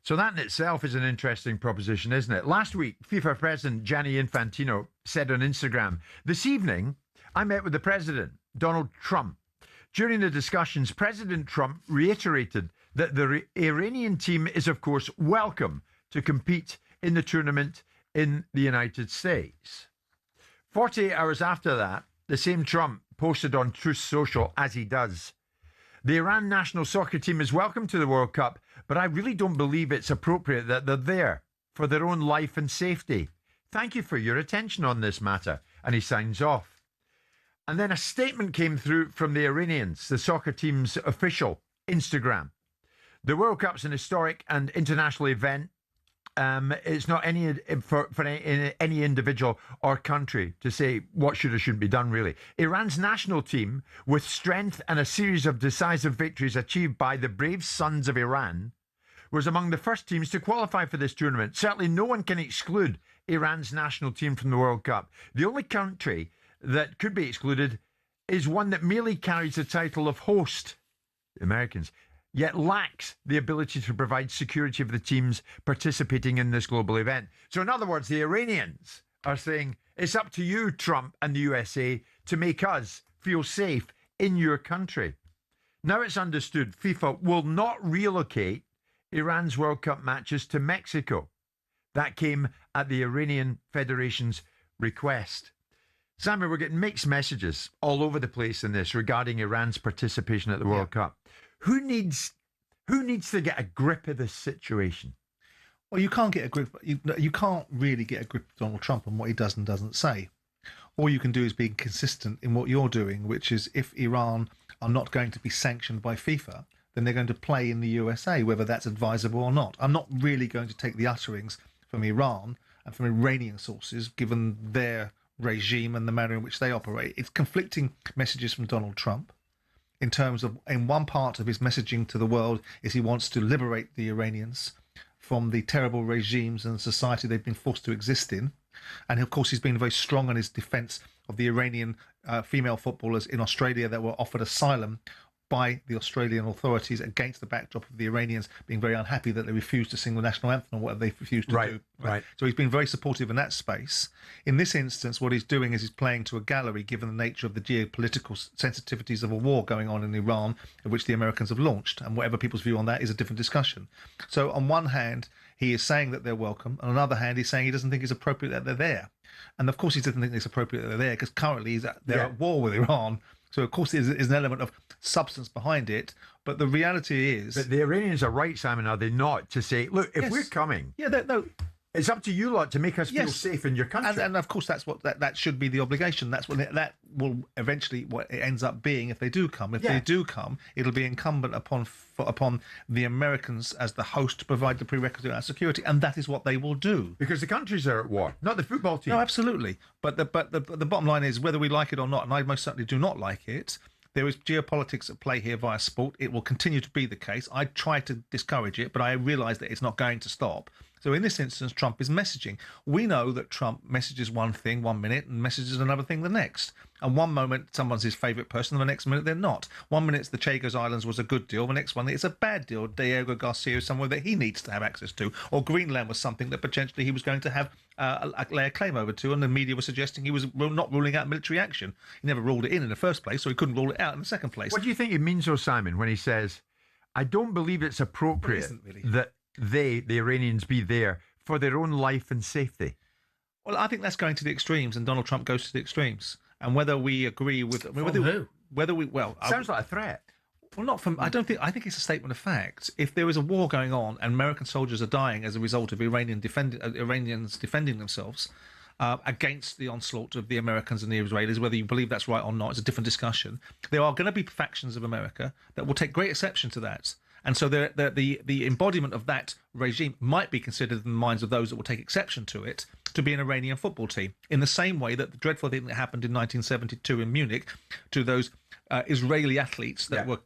So that in itself is an interesting proposition, isn't it? Last week, FIFA President Gianni Infantino said on Instagram, "This evening, I met with the President, Donald Trump. During the discussions, President Trump reiterated that the Iranian team is, of course, welcome to compete in the tournament in the United States." 48 hours after that, the same Trump posted on Truth Social, as he does, "The Iran national soccer team is welcome to the World Cup, but I really don't believe it's appropriate that they're there for their own life and safety. Thank you for your attention on this matter." And he signs off. And then a statement came through from the Iranians, the soccer team's official Instagram. "The World Cup's an historic and international event. It's not any for any individual or country to say what should or shouldn't be done, really. Iran's national team, with strength and a series of decisive victories achieved by the brave sons of Iran, was among the first teams to qualify for this tournament. Certainly no one can exclude Iran's national team from the World Cup. The only country that could be excluded is one that merely carries the title of host, the Americans, yet lacks the ability to provide security of the teams participating in this global event." So in other words, the Iranians are saying, it's up to you, Trump and the USA, to make us feel safe in your country. Now it's understood FIFA will not relocate Iran's World Cup matches to Mexico. That came at the Iranian Federation's request. Simon, we're getting mixed messages all over the place in this regarding Iran's participation at the World Cup. Who needs to get a grip of this situation? Well, you can't get a grip. You can't really get a grip of Donald Trump on what he does and doesn't say. All you can do is be consistent in what you're doing, which is if Iran are not going to be sanctioned by FIFA, then they're going to play in the USA, whether that's advisable or not. I'm not really going to take the utterings from Iran and from Iranian sources, given their regime and the manner in which they operate. It's conflicting messages from Donald Trump in terms of, in one part of his messaging to the world is he wants to liberate the Iranians from the terrible regimes and society they've been forced to exist in. And of course, he's been very strong on his defense of the Iranian female footballers in Australia that were offered asylum by the Australian authorities against the backdrop of the Iranians being very unhappy that they refused to sing the national anthem or whatever they refused to do. Right. So he's been very supportive in that space. In this instance, what he's doing is he's playing to a gallery, given the nature of the geopolitical sensitivities of a war going on in Iran, of which the Americans have launched, and whatever people's view on that is a different discussion. So on one hand, he is saying that they're welcome. On the other hand, he's saying he doesn't think it's appropriate that they're there. And of course, he doesn't think it's appropriate that they're there because currently they're at war with Iran. So, of course, there's an element of substance behind it. But the reality is... But the Iranians are right, Simon, are they not, to say, look, if we're coming... It's up to you lot to make us feel safe in your country. And of course, that's what that should be the obligation. That's what that will eventually what it ends up being if they do come. If they do come, it'll be incumbent upon the Americans as the host to provide the prerequisite of security, and that is what they will do. Because the countries are at war, not the football team. No, absolutely. But the bottom line is whether we like it or not, and I most certainly do not like it. There is geopolitics at play here via sport. It will continue to be the case. I try to discourage it, but I realise that it's not going to stop. So in this instance, Trump is messaging. We know that Trump messages one thing 1 minute and messages another thing the next. And one moment, someone's his favourite person, and the next minute they're not. 1 minute, the Chagos Islands was a good deal. The next one, it's a bad deal. Diego Garcia is somewhere that he needs to have access to. Or Greenland was something that potentially he was going to have lay a claim over to, and the media was suggesting he was not ruling out military action. He never ruled it in the first place, so he couldn't rule it out in the second place. What do you think it means, though, Simon, when he says, I don't believe it's appropriate that the Iranians, be there for their own life and safety? Well, I think that's going to the extremes, and Donald Trump goes to the extremes. And whether we agree with... who? Whether we... Well... Sounds like a threat. Well, not from. I think it's a statement of fact. If there is a war going on and American soldiers are dying as a result of Iranians defending themselves against the onslaught of the Americans and the Israelis, whether you believe that's right or not, it's a different discussion. There are going to be factions of America that will take great exception to that. And so the embodiment of that regime might be considered in the minds of those that will take exception to it to be an Iranian football team, in the same way that the dreadful thing that happened in 1972 in Munich to those Israeli athletes that were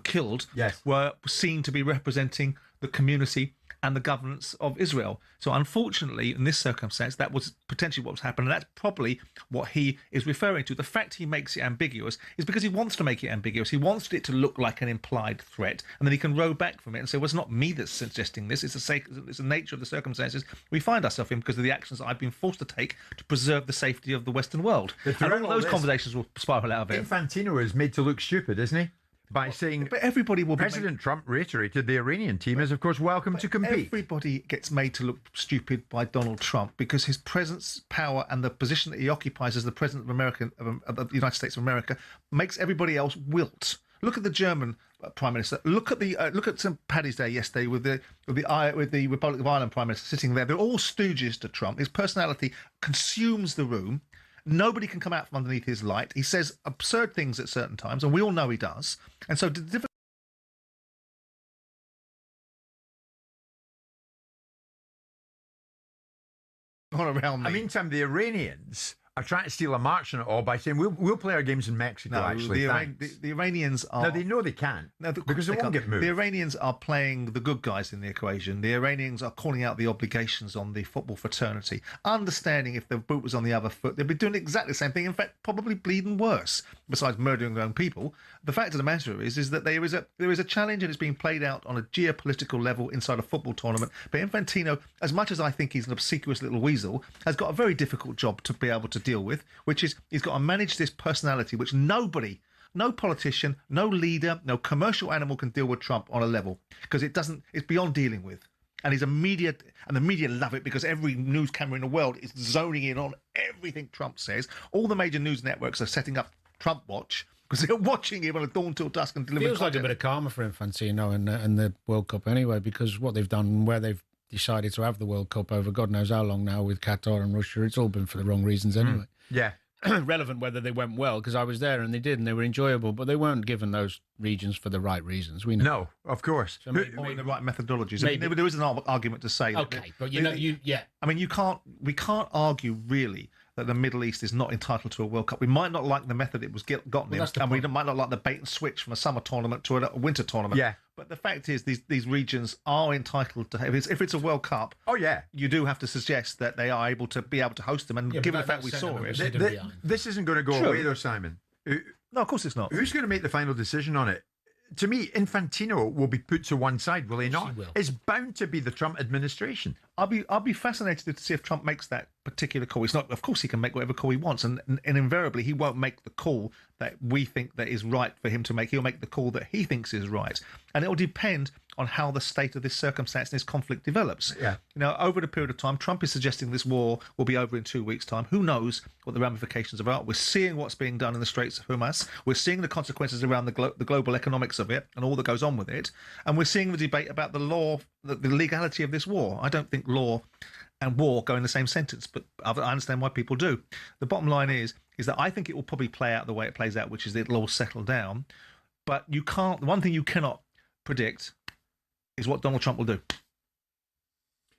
killed were seen to be representing the community and the governance of Israel. So unfortunately, in this circumstance, that was potentially what was happening. And that's probably what he is referring to. The fact he makes it ambiguous is because he wants to make it ambiguous. He wants it to look like an implied threat, and then he can row back from it and say, well, it's not me that's suggesting this. It's the nature of the circumstances we find ourselves in because of the actions that I've been forced to take to preserve the safety of the Western world. And all those conversations will spiral out of it. Infantino is made to look stupid, isn't he? By saying, but everybody will. President Trump reiterated the Iranian team is, of course, welcome to compete. Everybody gets made to look stupid by Donald Trump because his presence, power, and the position that he occupies as the president of the United States of America makes everybody else wilt. Look at the German Prime Minister. Look at St. Paddy's Day yesterday with the Republic of Ireland Prime Minister sitting there. They're all stooges to Trump. His personality consumes the room. Nobody can come out from underneath his light. He says absurd things at certain times, and we all know he does. And so around me. Meantime, the Iranians are trying to steal a march on it all by saying we'll play our games in Mexico. The Iranians are. No, they know they can't. No, because they won't get moved. The Iranians are playing the good guys in the equation. The Iranians are calling out the obligations on the football fraternity, understanding if the boot was on the other foot, they'd be doing exactly the same thing. In fact, probably bleeding worse. Besides murdering their own people, the fact of the matter is that there is a challenge and it's being played out on a geopolitical level inside a football tournament. But Infantino, as much as I think he's an obsequious little weasel, has got a very difficult job to be able to deal with, which is he's got to manage this personality which nobody, no politician, no leader, no commercial animal can deal with Trump on a level because it's beyond dealing with. And the media love it because every news camera in the world is zoning in on everything Trump says. All the major news networks are setting up Trump Watch because they're watching him on a dawn till dusk and delivering. Feels like a bit of karma for Infantino and the World Cup anyway, because what they've done, where they've decided to have the World Cup over God knows how long now with Qatar and Russia, it's all been for the wrong reasons anyway. Yeah. Relevant whether they went well, because I was there and they did and they were enjoyable, but they weren't given those regions for the right reasons. We know. No, of course. So maybe the right methodologies. There is an argument to say. Okay, but we can't argue really that the Middle East is not entitled to a World Cup. We might not like the method it was gotten in, and we might not like the bait and switch from a summer tournament to a winter tournament. Yeah. But the fact is, these regions are entitled to have. If it's a World Cup, you do have to suggest that they are able to host them. And given the fact we saw it, this isn't going to go away, though, Simon. No, of course it's not. Who's going to make the final decision on it? To me, Infantino will be put to one side, will he not? It's bound to be the Trump administration. I'll be fascinated to see if Trump makes that particular call. It's not, of course, he can make whatever call he wants, and invariably he won't make the call that we think that is right for him to make. He'll make the call that he thinks is right, and it will depend on how the state of this circumstance and this conflict develops. Yeah. Over the period of time, Trump is suggesting this war will be over in 2 weeks' time. Who knows what the ramifications of it? We're seeing what's being done in the Straits of Hormuz. We're seeing the consequences around the global economics of it and all that goes on with it, and we're seeing the debate about the law, the legality of this war. I don't think law and war go in the same sentence, but I understand why people do. The bottom line is that I think it will probably play out the way it plays out, which is it'll all settle down. But the one thing you cannot predict is what Donald Trump will do.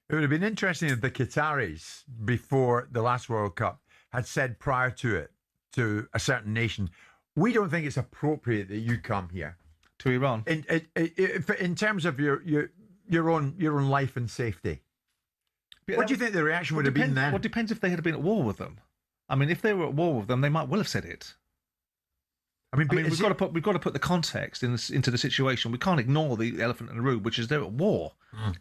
It would have been interesting if the Qataris, before the last World Cup, had said prior to it to a certain nation, we don't think it's appropriate that you come here. To Iran? In terms of your own life and safety. What do you think the reaction would have been then? Well, it depends if they had been at war with them. I mean, if they were at war with them, they might well have said it. We've got to put the context into the situation. We can't ignore the elephant in the room, which is they're at war,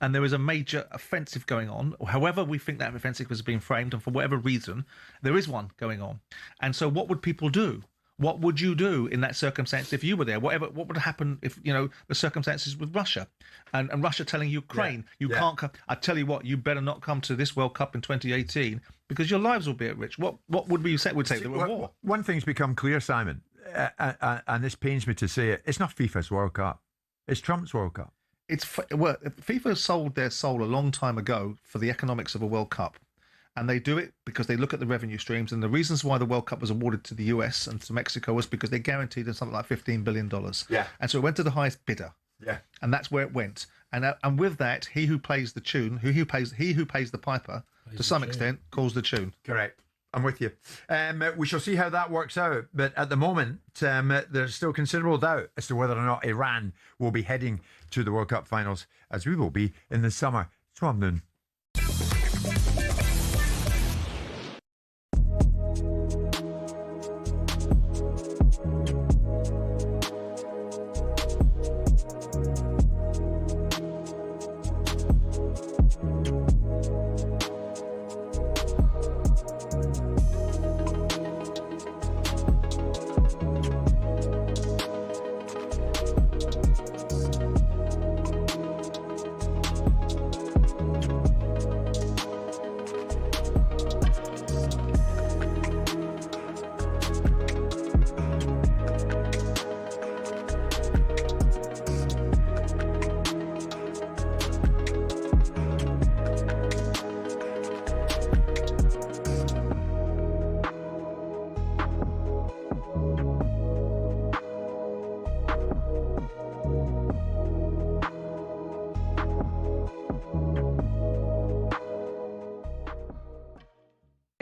and there is a major offensive going on. However, we think that offensive has been framed, and for whatever reason, there is one going on. And so, what would people do? What would you do in that circumstance if you were there? What would happen if the circumstances with Russia and Russia telling Ukraine you can't come? I tell you what, you better not come to this World Cup in 2018 because your lives will be at risk. What would we say? We'd say there were war. One thing's become clear, Simon. and this pains me to say it, it's not FIFA's World Cup. It's Trump's World Cup. FIFA sold their soul a long time ago for the economics of a World Cup. And they do it because they look at the revenue streams. And the reasons why the World Cup was awarded to the US and to Mexico was because they guaranteed them something like $15 billion. Yeah. And so it went to the highest bidder. Yeah. And that's where it went. And with that, he who plays the tune, he who pays the piper, to some extent, calls the tune. Correct. I'm with you. We shall see how that works out. But at the moment, there's still considerable doubt as to whether or not Iran will be heading to the World Cup finals, as we will be in the summer. Swamnoon.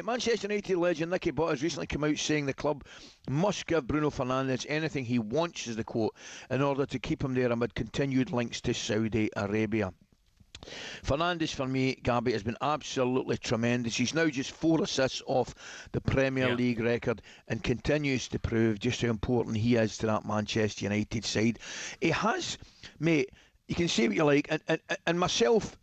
Manchester United legend Nicky Butt has recently come out saying the club must give Bruno Fernandes anything he wants, is the quote, in order to keep him there amid continued links to Saudi Arabia. Fernandes, for me, Gabby, has been absolutely tremendous. He's now just 4 assists off the Premier League record and continues to prove just how important he is to that Manchester United side. He has, mate, you can say what you like, and myself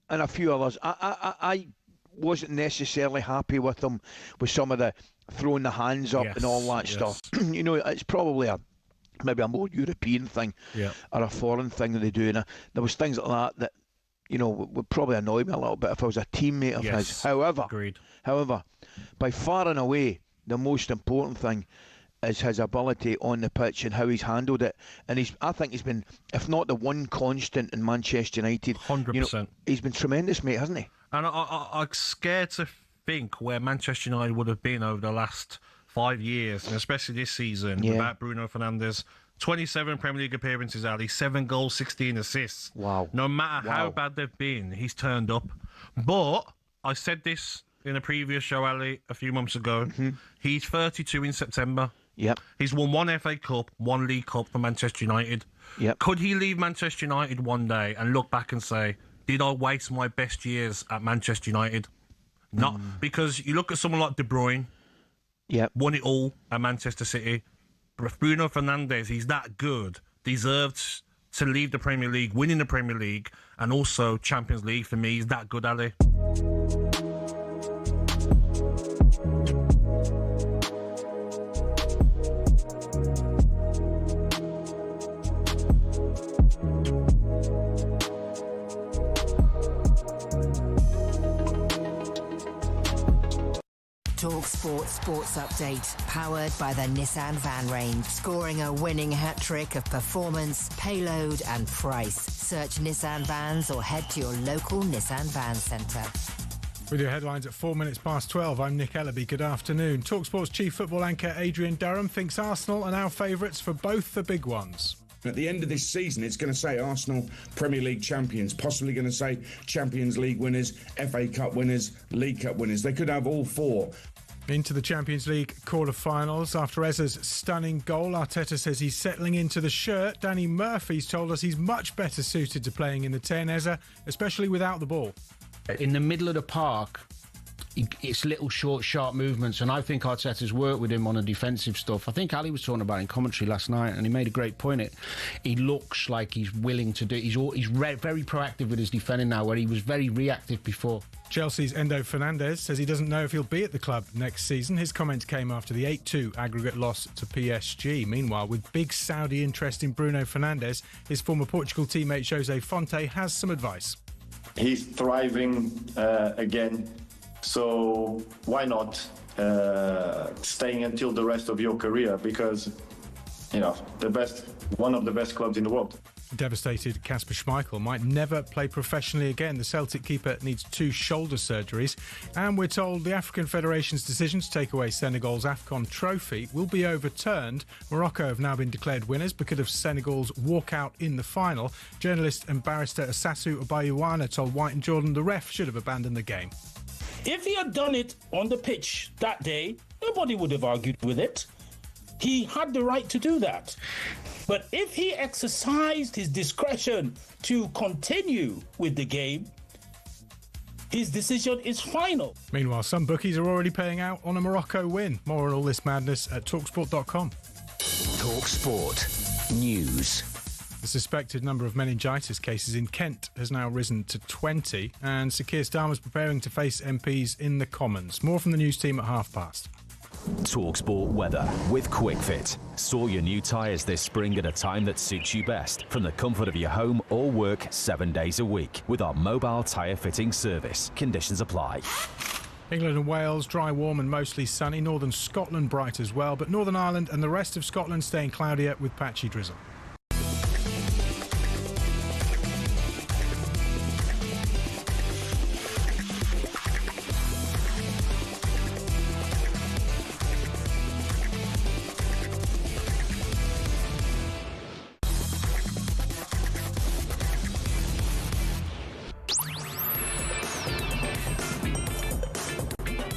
and a few others, I wasn't necessarily happy with them with some of the throwing the hands up and all that stuff. You know, it's probably maybe a more European thing or a foreign thing that they do. And there was things like that you know would probably annoy me a little bit if I was a teammate of his. However, by far and away the most important thing is his ability on the pitch and how he's handled it. And I think he's been, if not the one constant in Manchester United, 100%. You know, he's been tremendous, mate, hasn't he? And I'm scared to think where Manchester United would have been over the last 5 years, and especially this season, without Bruno Fernandes. 27 Premier League appearances, Ali, 7 goals, 16 assists. Wow. No matter how bad they've been, he's turned up. But I said this in a previous show, Ali, a few months ago. He's 32 in September. Yep. He's won 1 FA Cup, 1 League Cup for Manchester United. Yep. Could he leave Manchester United one day and look back and say, did I waste my best years at Manchester United? Not because you look at someone like De Bruyne, won it all at Manchester City. But if Bruno Fernandes, he's that good, deserves to leave the Premier League, winning the Premier League, and also Champions League. For me, he's that good, Ali. talkSPORT Sports Update, powered by the Nissan van range. Scoring a winning hat-trick of performance, payload and price. Search Nissan Vans or head to your local Nissan Van Centre. With your headlines at 4 minutes past 12, I'm Nick Ellaby. Good afternoon. talkSPORT's chief football anchor Adrian Durham thinks Arsenal are now favourites for both the big ones. At the end of this season, it's going to say Arsenal Premier League champions, possibly going to say Champions League winners, FA Cup winners, League Cup winners. They could have all 4. Into the Champions League quarter-finals. After Eza's stunning goal, Arteta says he's settling into the shirt. Danny Murphy's told us he's much better suited to playing in the 10, Eza, especially without the ball. In the middle of the park, it's little short, sharp movements, and I think Arteta's worked with him on the defensive stuff. I think Ali was talking about it in commentary last night, and he made a great point. He looks like he's willing to do. He's very proactive with his defending now, where he was very reactive before. Chelsea's Enzo Fernandes says he doesn't know if he'll be at the club next season. His comments came after the 8-2 aggregate loss to PSG. Meanwhile, with big Saudi interest in Bruno Fernandes, his former Portugal teammate Jose Fonte has some advice. He's thriving again. So why not staying until the rest of your career because, one of the best clubs in the world. Devastated Kasper Schmeichel might never play professionally again. The Celtic keeper needs 2 shoulder surgeries, and we're told the African Federation's decision to take away Senegal's AFCON trophy will be overturned. Morocco have now been declared winners because of Senegal's walkout in the final. Journalist and barrister Assasou Abayuwana told White and Jordan the ref should have abandoned the game. If he had done it on the pitch that day, nobody would have argued with it. He had the right to do that. But if he exercised his discretion to continue with the game, his decision is final. Meanwhile, some bookies are already paying out on a Morocco win. More on all this madness at talksport.com. talkSPORT News. The suspected number of meningitis cases in Kent has now risen to 20, and Sir Keir Starmer's preparing to face MPs in the Commons. More from the news team at past. talkSPORT weather with QuickFit. Store your new tyres this spring at a time that suits you best from the comfort of your home or work 7 days a week with our mobile tyre fitting service. Conditions apply. England and Wales, dry, warm and mostly sunny. Northern Scotland bright as well, but Northern Ireland and the rest of Scotland staying cloudier with patchy drizzle.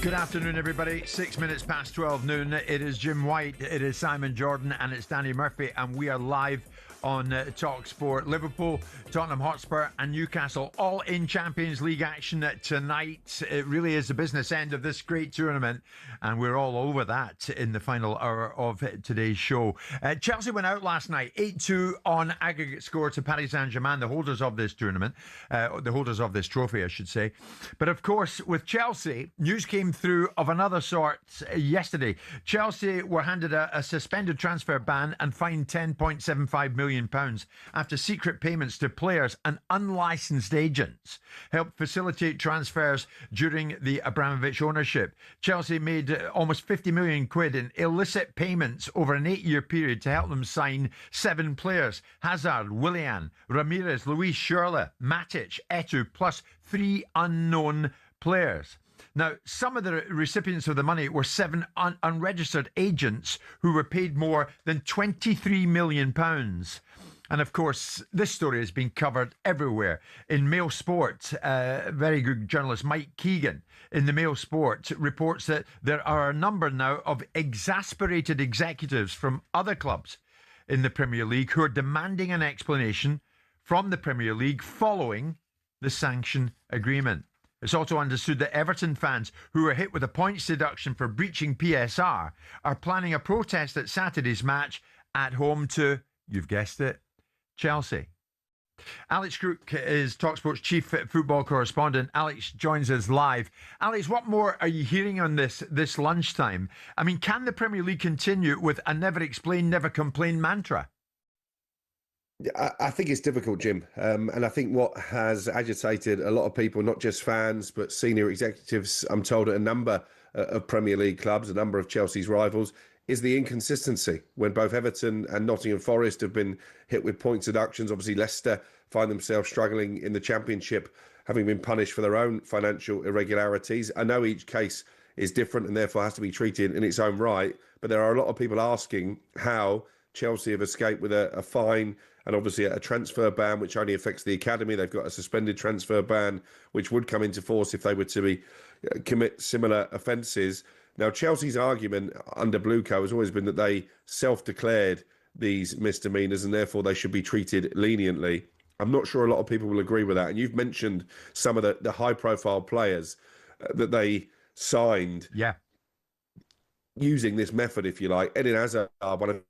Good afternoon, everybody. 6 minutes past 12 noon. It is Jim White, it is Simon Jordan, and it's Danny Murphy, and we are live on talkSPORT. Liverpool, Tottenham Hotspur and Newcastle all in Champions League action tonight. It really is the business end of this great tournament, and we're all over that in the final hour of today's show. Chelsea went out last night, 8-2 on aggregate score to Paris Saint-Germain, the holders of this tournament, the holders of this trophy, I should say. But of course, with Chelsea, news came through of another sort yesterday. Chelsea were handed a suspended transfer ban and fined £10.75 million after secret payments to players and unlicensed agents helped facilitate transfers during the Abramovich ownership. Chelsea made almost 50 million quid in illicit payments over an 8-year period to help them sign 7 players: Hazard, Willian, Ramirez, Luis Schürrle, Matic, Eto'o, plus 3 unknown players. Now, some of the recipients of the money were 7 unregistered agents who were paid more than £23 million. And of course, this story has been covered everywhere. In Mail Sport, very good journalist Mike Keegan in the Mail Sport reports that there are a number now of exasperated executives from other clubs in the Premier League who are demanding an explanation from the Premier League following the sanction agreement. It's also understood that Everton fans who were hit with a points deduction for breaching PSR are planning a protest at Saturday's match at home to, you've guessed it, Chelsea. Alex Crook is talkSPORT's chief football correspondent. Alex joins us live. Alex, what more are you hearing on this lunchtime? I mean, can the Premier League continue with a never explain, never complain mantra? I think it's difficult, Jim. And I think what has agitated a lot of people, not just fans, but senior executives, I'm told, at a number of Premier League clubs, a number of Chelsea's rivals, is the inconsistency. When both Everton and Nottingham Forest have been hit with points deductions, obviously Leicester find themselves struggling in the Championship, having been punished for their own financial irregularities. I know each case is different and therefore has to be treated in its own right, but there are a lot of people asking how Chelsea have escaped with a fine and obviously a transfer ban, which only affects the academy. They've got a suspended transfer ban, which would come into force if they were to commit similar offences. Now, Chelsea's argument under Blueco has always been that they self-declared these misdemeanours and therefore they should be treated leniently. I'm not sure a lot of people will agree with that. And you've mentioned some of the high-profile players that they signed using this method, if you like. Eden Hazard, one of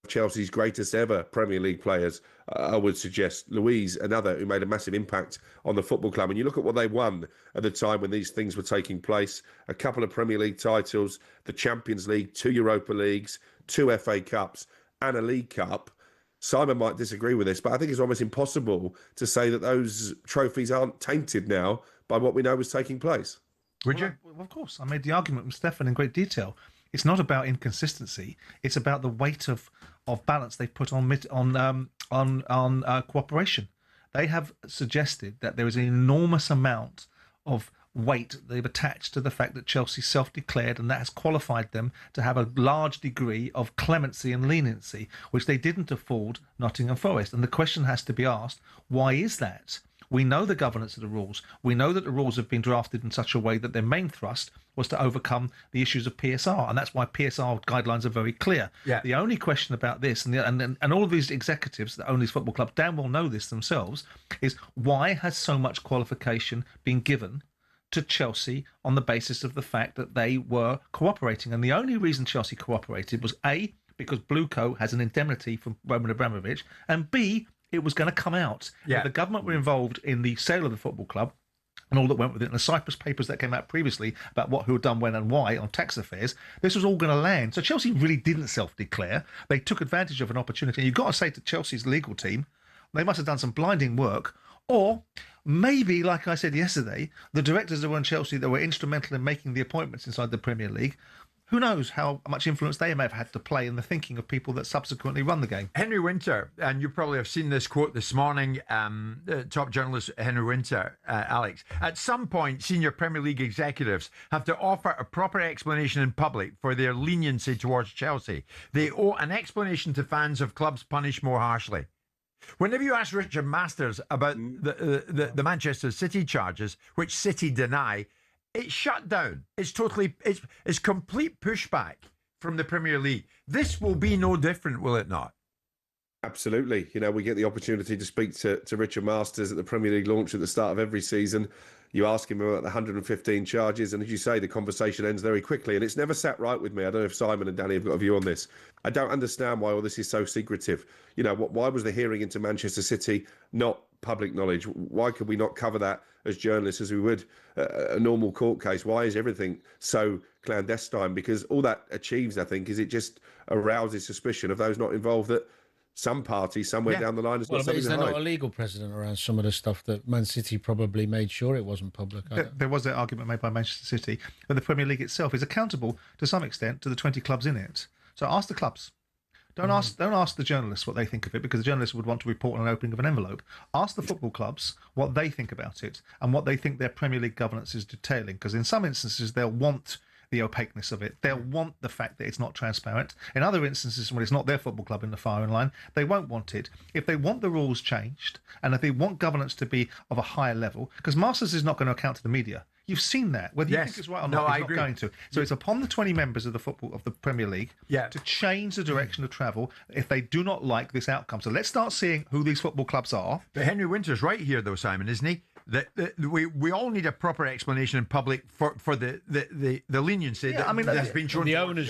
Chelsea's greatest ever Premier League players, I would suggest. Louise, another who made a massive impact on the football club. And you look at what they won at the time when these things were taking place: a couple of Premier League titles, the Champions League, 2 Europa Leagues, 2 FA Cups and a League Cup. Simon might disagree with this, but I think it's almost impossible to say that those trophies aren't tainted now by what we know was taking place. Would you? Well, of course. I made the argument with Stefan in great detail. It's not about inconsistency. It's about the weight of balance they've put on cooperation. They have suggested that there is an enormous amount of weight they've attached to the fact that Chelsea self-declared, and that has qualified them to have a large degree of clemency and leniency, which they didn't afford Nottingham Forest. And the question has to be asked, why is that? We know the governance of the rules. We know that the rules have been drafted in such a way that their main thrust was to overcome the issues of PSR, and that's why PSR guidelines are very clear. Yeah. The only question about this, and all of these executives that own these football clubs damn well know this themselves, is why has so much qualification been given to Chelsea on the basis of the fact that they were cooperating? And the only reason Chelsea cooperated was A, because Blueco has an indemnity from Roman Abramovich, and B, it was going to come out. Yeah. If the government were involved in the sale of the football club and all that went with it, and the Cyprus papers that came out previously about who had done when and why on tax affairs, this was all going to land. So Chelsea really didn't self-declare. They took advantage of an opportunity. And you've got to say to Chelsea's legal team, they must have done some blinding work. Or maybe, like I said yesterday, the directors that were in Chelsea that were instrumental in making the appointments inside the Premier League, who knows how much influence they may have had to play in the thinking of people that subsequently run the game. Henry Winter, and you probably have seen this quote this morning, top journalist Henry Winter, Alex. At some point, senior Premier League executives have to offer a proper explanation in public for their leniency towards Chelsea. They owe an explanation to fans of clubs punished more harshly. Whenever you ask Richard Masters about the Manchester City charges, which City deny, it's shut down. It's complete pushback from the Premier League. This will be no different, will it not? Absolutely. You know, we get the opportunity to speak to Richard Masters at the Premier League launch at the start of every season. You ask him about the 115 charges, and as you say, the conversation ends very quickly. And it's never sat right with me. I don't know if Simon and Danny have got a view on this. I don't understand why all this is so secretive. You know, why was the hearing into Manchester City not public knowledge? Why could we not cover that as journalists as we would a normal court case? Why is everything so clandestine? Because all that achieves, I think, is it just arouses suspicion of those not involved that some party somewhere down the line has got something is to there hide. not a legal precedent around some of the stuff that Man City probably made sure it wasn't public? There was that argument made by Manchester City, but the Premier League itself is accountable to some extent to the 20 clubs in it. So ask the clubs. Don't ask the journalists what they think of it, because the journalists would want to report on an opening of an envelope. Ask the football clubs what they think about it and what they think their Premier League governance is detailing, because in some instances they'll want the opaqueness of it. They'll want the fact that it's not transparent. In other instances, when it's not their football club in the firing line, they won't want it. If they want the rules changed, and if they want governance to be of a higher level, because Masters is not going to account to the media. You've seen that. Whether you think it's right or not, he's not going to. So it's upon the 20 members of the Premier League to change the direction of travel if they do not like this outcome. So let's start seeing who these football clubs are. But Henry Winter's right here, though, Simon, isn't he? That we all need a proper explanation in public for the leniency that has been shown. The owners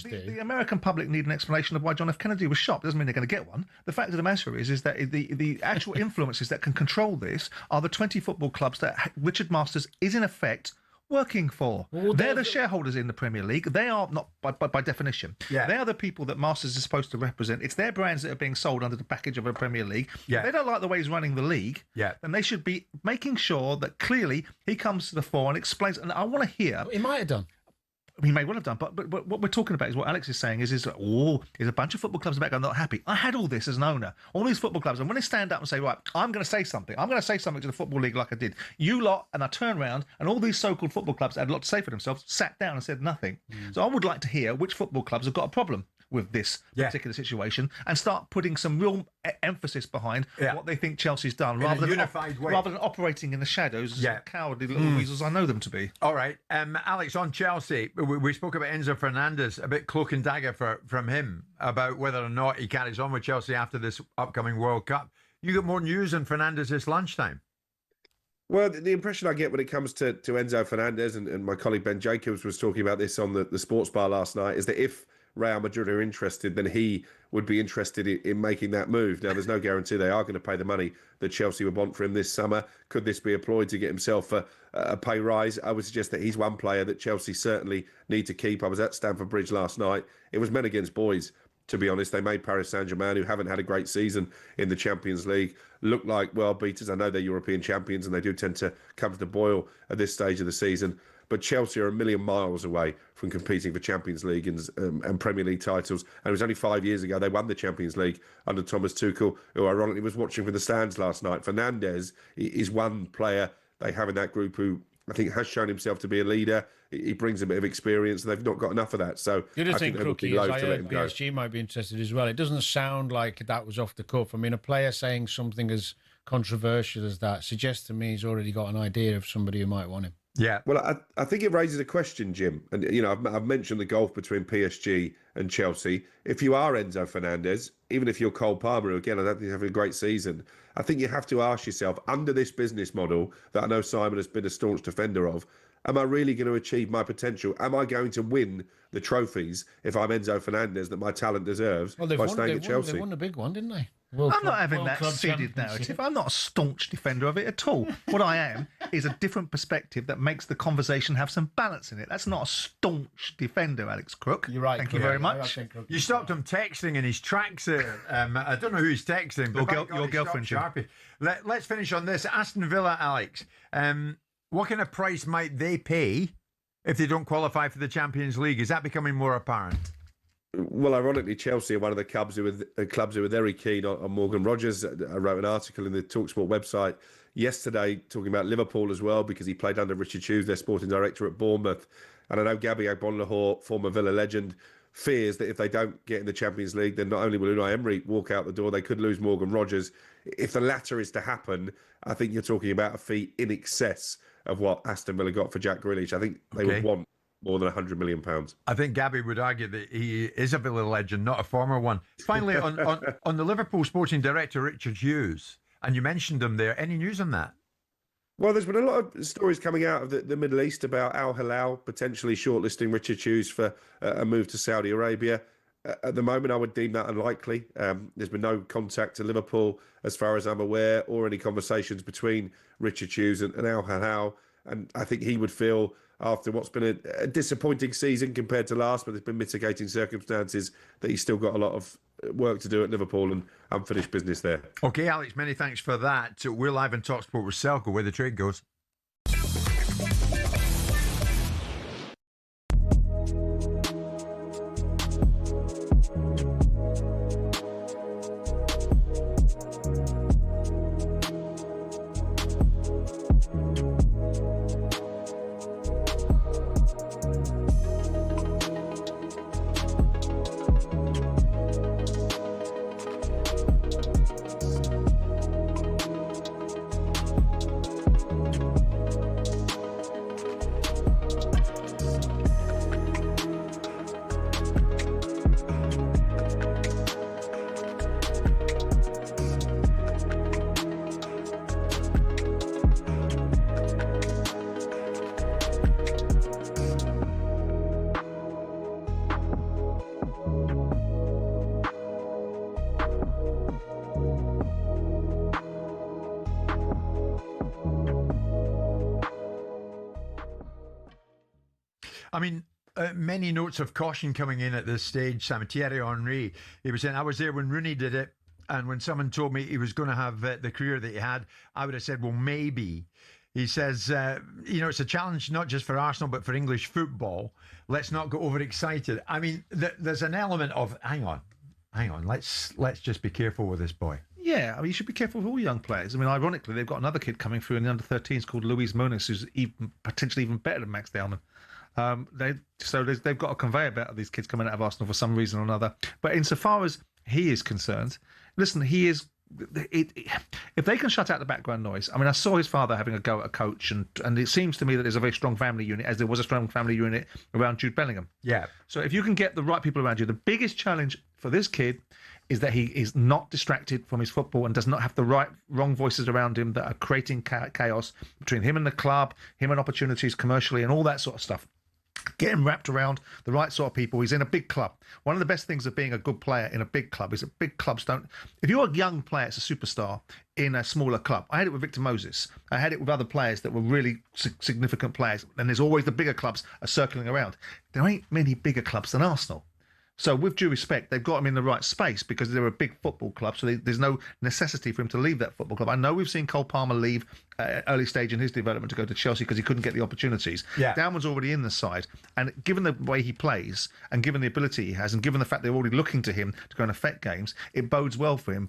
do. The American public need an explanation of why John F. Kennedy was shot. Doesn't mean they're going to get one. The fact of the matter is that the actual influences that can control this are the 20 football clubs that Richard Masters is in effect working for. Well, they're the shareholders in the Premier League. They are not by definition. Yeah. They are the people that Masters is supposed to represent. It's their brands that are being sold under the package of a Premier League. Yeah. If they don't like the way he's running the league, then they should be making sure that clearly he comes to the fore and explains. And I want to hear. He might have done. He may well have done, but what we're talking about is what Alex is saying is there's a bunch of football clubs in the background not happy. I had all this as an owner, all these football clubs, and when they stand up and say, right, I'm going to say something to the Football League like I did, you lot, and I turn around, and all these so-called football clubs that had a lot to say for themselves sat down and said nothing. So I would like to hear which football clubs have got a problem with this particular situation and start putting some real emphasis behind what they think Chelsea's done rather than operating in the shadows as cowardly little weasels I know them to be. All right. Alex, on Chelsea, we spoke about Enzo Fernandes, a bit cloak and dagger from him about whether or not he carries on with Chelsea after this upcoming World Cup. You got more news on Fernandes this lunchtime? Well, the impression I get when it comes to Enzo Fernandes, and my colleague Ben Jacobs was talking about this on the sports bar last night, is that if Real Madrid are interested, then he would be interested in making that move. Now, there's no guarantee they are going to pay the money that Chelsea would want for him this summer. Could this be employed to get himself a pay rise? I would suggest that he's one player that Chelsea certainly need to keep. I was at Stamford Bridge last night. It was men against boys, to be honest. They made Paris Saint-Germain, who haven't had a great season in the Champions League, look like world beaters. I know they're European champions and they do tend to come to the boil at this stage of the season. but Chelsea are a million miles away from competing for Champions League and Premier League titles. And it was only 5 years ago they won the Champions League under Thomas Tuchel, who ironically was watching from the stands last night. Fernandes is one player they have in that group who I think has shown himself to be a leader. He brings a bit of experience, and they've not got enough of that. So the other I thing, think they would be Crookie, loath is to I let heard him go. PSG might be interested as well. It doesn't sound like that was off the cuff. I mean, a player saying something as controversial as that suggests to me he's already got an idea of somebody who might want him. Yeah. Well, I think it raises a question, Jim. And, you know, I've mentioned the gulf between PSG and Chelsea. If you are Enzo Fernandes, even if you're Cole Palmer, who, again, I don't think he's having a great season, I think you have to ask yourself, under this business model that I know Simon has been a staunch defender of, am I really going to achieve my potential? Am I going to win the trophies if I'm Enzo Fernandes that my talent deserves by staying at Chelsea? They won a big one, didn't they? I'm not having that seeded narrative. I'm not a staunch defender of it at all. What I am is a different perspective that makes the conversation have some balance in it. That's not a staunch defender, Alex Crook. You're right. Thank you very much. You stopped him texting in his tracksuit. I don't know who he's texting, but your girlfriend, Jim. Let's finish on this. Aston Villa, Alex. What kind of price might they pay if they don't qualify for the Champions League? Is that becoming more apparent? Well, ironically, Chelsea are one of the clubs who were very keen on Morgan Rogers. I wrote an article in the talkSPORT website yesterday talking about Liverpool as well, because he played under Richard Hughes, their sporting director at Bournemouth. And I know Gabby Agbonlahor, former Villa legend, fears that if they don't get in the Champions League, then not only will Unai Emery walk out the door, they could lose Morgan Rogers. If the latter is to happen, I think you're talking about a fee in excess of what Aston Villa got for Jack Grealish. I think they would want more than £100 million. I think Gabby would argue that he is a Villa legend, not a former one. Finally, on the Liverpool sporting director, Richard Hughes, and you mentioned him there. Any news on that? Well, there's been a lot of stories coming out of the Middle East about Al Hilal potentially shortlisting Richard Hughes for a move to Saudi Arabia. At the moment, I would deem that unlikely. There's been no contact to Liverpool, as far as I'm aware, or any conversations between Richard Hughes and Al Hilal. And I think he would feel, after what's been a disappointing season compared to last, but there's been mitigating circumstances, that he's still got a lot of work to do at Liverpool and unfinished business there. Okay, Alex, many thanks for that. We're live on talkSPORT with Selco, where the trade goes. I mean, many notes of caution coming in at this stage, Sam. Thierry Henry, he was saying, I was there when Rooney did it, and when someone told me he was going to have the career that he had, I would have said, well, maybe. He says, it's a challenge not just for Arsenal, but for English football. Let's not get overexcited. I mean, there's an element of, hang on, let's just be careful with this boy. Yeah, I mean, you should be careful with all young players. I mean, ironically, they've got another kid coming through in the under-13s called Luis Muniz, who's potentially even better than Max Dellman. They've got a conveyor belt of these kids coming out of Arsenal for some reason or another. But insofar as he is concerned, listen, he is. If they can shut out the background noise, I mean, I saw his father having a go at a coach, and it seems to me that there's a very strong family unit, as there was a strong family unit around Jude Bellingham. Yeah. So if you can get the right people around you, the biggest challenge for this kid is that he is not distracted from his football and does not have the wrong voices around him that are creating chaos between him and the club, him and opportunities commercially, and all that sort of stuff. Get him wrapped around the right sort of people. He's in a big club. One of the best things of being a good player in a big club is that big clubs don't... If you're a young player, it's a superstar in a smaller club. I had it with Victor Moses. I had it with other players that were really significant players. And there's always the bigger clubs are circling around. There ain't many bigger clubs than Arsenal. So with due respect, they've got him in the right space because they're a big football club, so there's no necessity for him to leave that football club. I know we've seen Cole Palmer leave at early stage in his development to go to Chelsea because he couldn't get the opportunities. Yeah. Downman's already in the side, and given the way he plays and given the ability he has and given the fact they're already looking to him to go and affect games, it bodes well for him.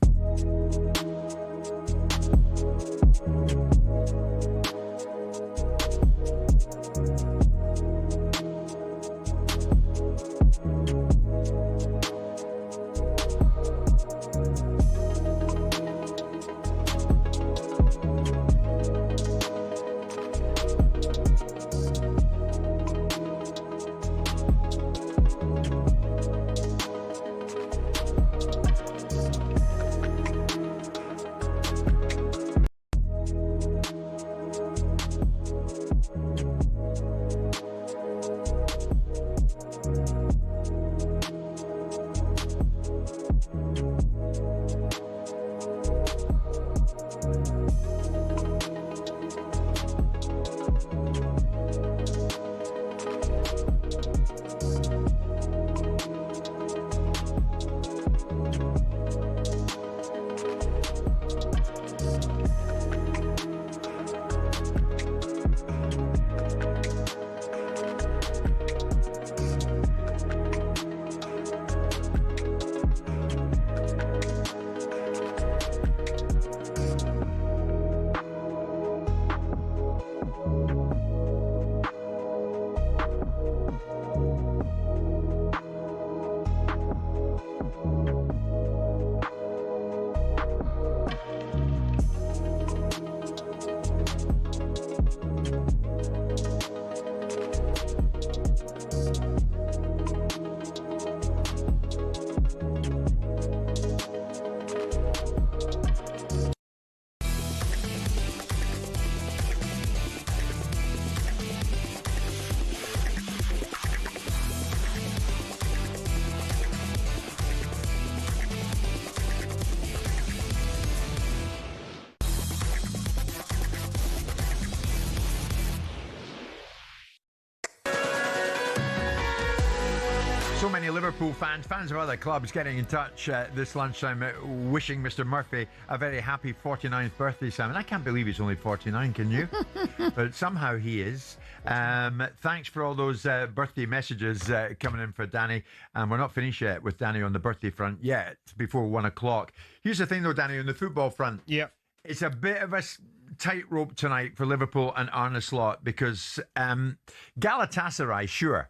So many Liverpool fans of other clubs getting in touch this lunchtime wishing Mr. Murphy a very happy 49th birthday, Simon. I can't believe he's only 49, can you? But somehow he is. Thanks for all those birthday messages coming in for Danny. And we're not finished yet with Danny on the birthday front yet, before 1 o'clock. Here's the thing though, Danny, on the football front. Yeah. It's a bit of a tightrope tonight for Liverpool and Arne Slot because Galatasaray, sure,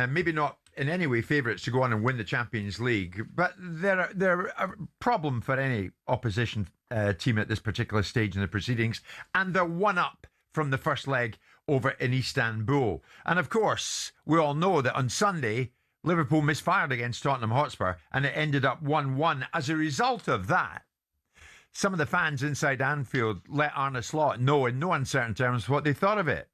maybe not in any way favourites to go on and win the Champions League, but they're a problem for any opposition team at this particular stage in the proceedings, and they're one up from the first leg over in Istanbul. And of course, we all know that on Sunday, Liverpool misfired against Tottenham Hotspur, and it ended up 1-1. As a result of that, some of the fans inside Anfield let Arne Slot know in no uncertain terms what they thought of it.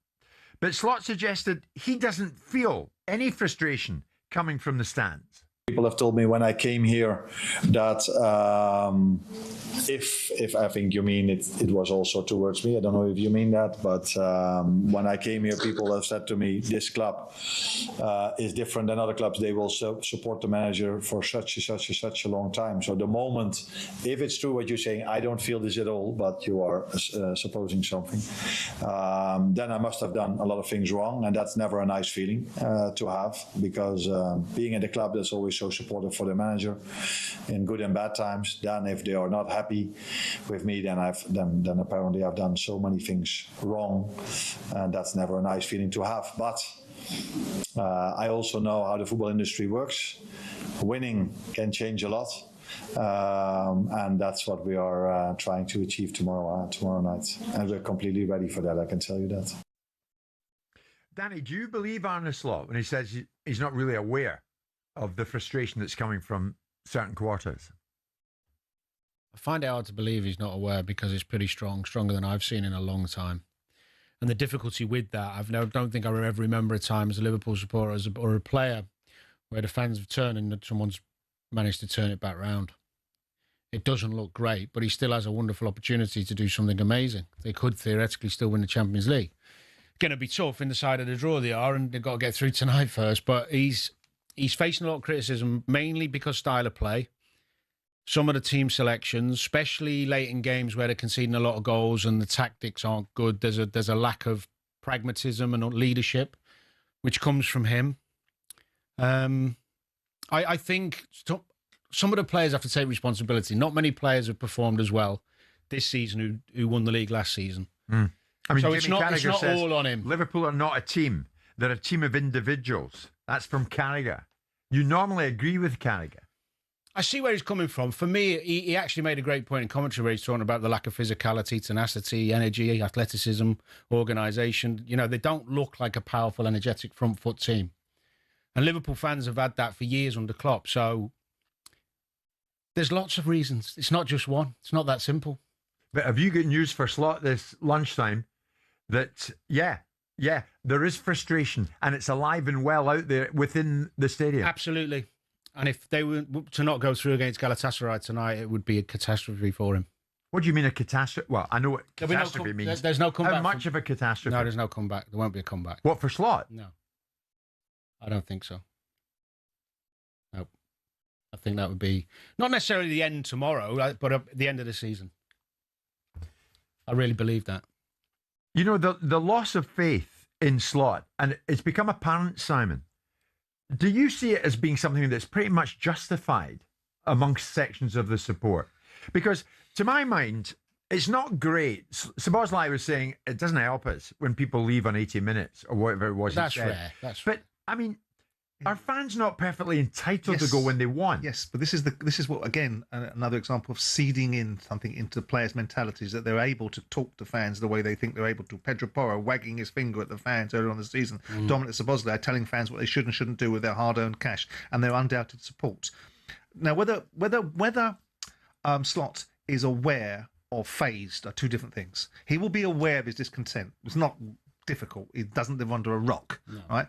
But Slot suggested he doesn't feel any frustration coming from the stands. People have told me when I came here that if I think you mean it was also towards me. I don't know if you mean that, but when I came here, people have said to me, this club is different than other clubs. They will support the manager for such a long time. So the moment, if it's true what you're saying, I don't feel this at all, but you are supposing something, then I must have done a lot of things wrong, and that's never a nice feeling to have, because being in the club that's always so supportive for the manager in good and bad times. Then if they are not happy with me, then apparently I've done so many things wrong, and that's never a nice feeling to have. But I also know how the football industry works. Winning can change a lot, and that's what we are trying to achieve tomorrow night, and we're completely ready for that, I can tell you that. Danny, do you believe Arne Slot when he says he's not really aware of the frustration that's coming from certain quarters? I find it hard to believe he's not aware, because it's pretty strong, stronger than I've seen in a long time. And the difficulty with that, I don't think I ever remember a time as a Liverpool supporter or a player where the fans have turned and someone's managed to turn it back round. It doesn't look great, but he still has a wonderful opportunity to do something amazing. They could theoretically still win the Champions League. Going to be tough in the side of the draw they are, and they've got to get through tonight first, but he's he's facing a lot of criticism, mainly because style of play. Some of the team selections, especially late in games where they're conceding a lot of goals and the tactics aren't good. There's a lack of pragmatism and leadership, which comes from him. I think some of the players have to take responsibility. Not many players have performed as well this season who won the league last season. I mean, so Jimmy it's not says, all on him. Liverpool are not a team. They're a team of individuals. That's from Carragher. You normally agree with Carragher. I see where he's coming from. For me, he actually made a great point in commentary where he's talking about the lack of physicality, tenacity, energy, athleticism, organisation. You know, they don't look like a powerful, energetic front foot team. And Liverpool fans have had that for years under Klopp. So there's lots of reasons. It's not just one. It's not that simple. But have you got news for Slot this lunchtime that, yeah, there is frustration and it's alive and well out there within the stadium? Absolutely. And if they were to not go through against Galatasaray tonight, it would be a catastrophe for him. What do you mean a catastrophe? Well, I know what catastrophe means. There's no comeback. How much of a catastrophe? No, there's no comeback. There won't be a comeback. What, for Slot? No. I don't think so. No. I think that would be not necessarily the end tomorrow, but the end of the season. I really believe that. You know, the loss of faith in Slot, and it's become apparent, Simon. Do you see it as being something that's pretty much justified amongst sections of the support? Because to my mind, it's not great. Szoboszlai was saying it doesn't help us when people leave on 80 minutes or whatever it was. That's rare. But I mean, are fans not perfectly entitled to go when they want? Yes, but this is what, again, another example of seeding in something into the players' mentalities, that they're able to talk to fans the way they think they're able to. Pedro Porro wagging his finger at the fans earlier on the season. Dominic Szoboszlai telling fans what they should and shouldn't do with their hard-earned cash and their undoubted support. Now, whether Slot is aware or phased are two different things. He will be aware of his discontent. It's not difficult. He doesn't live under a rock, right?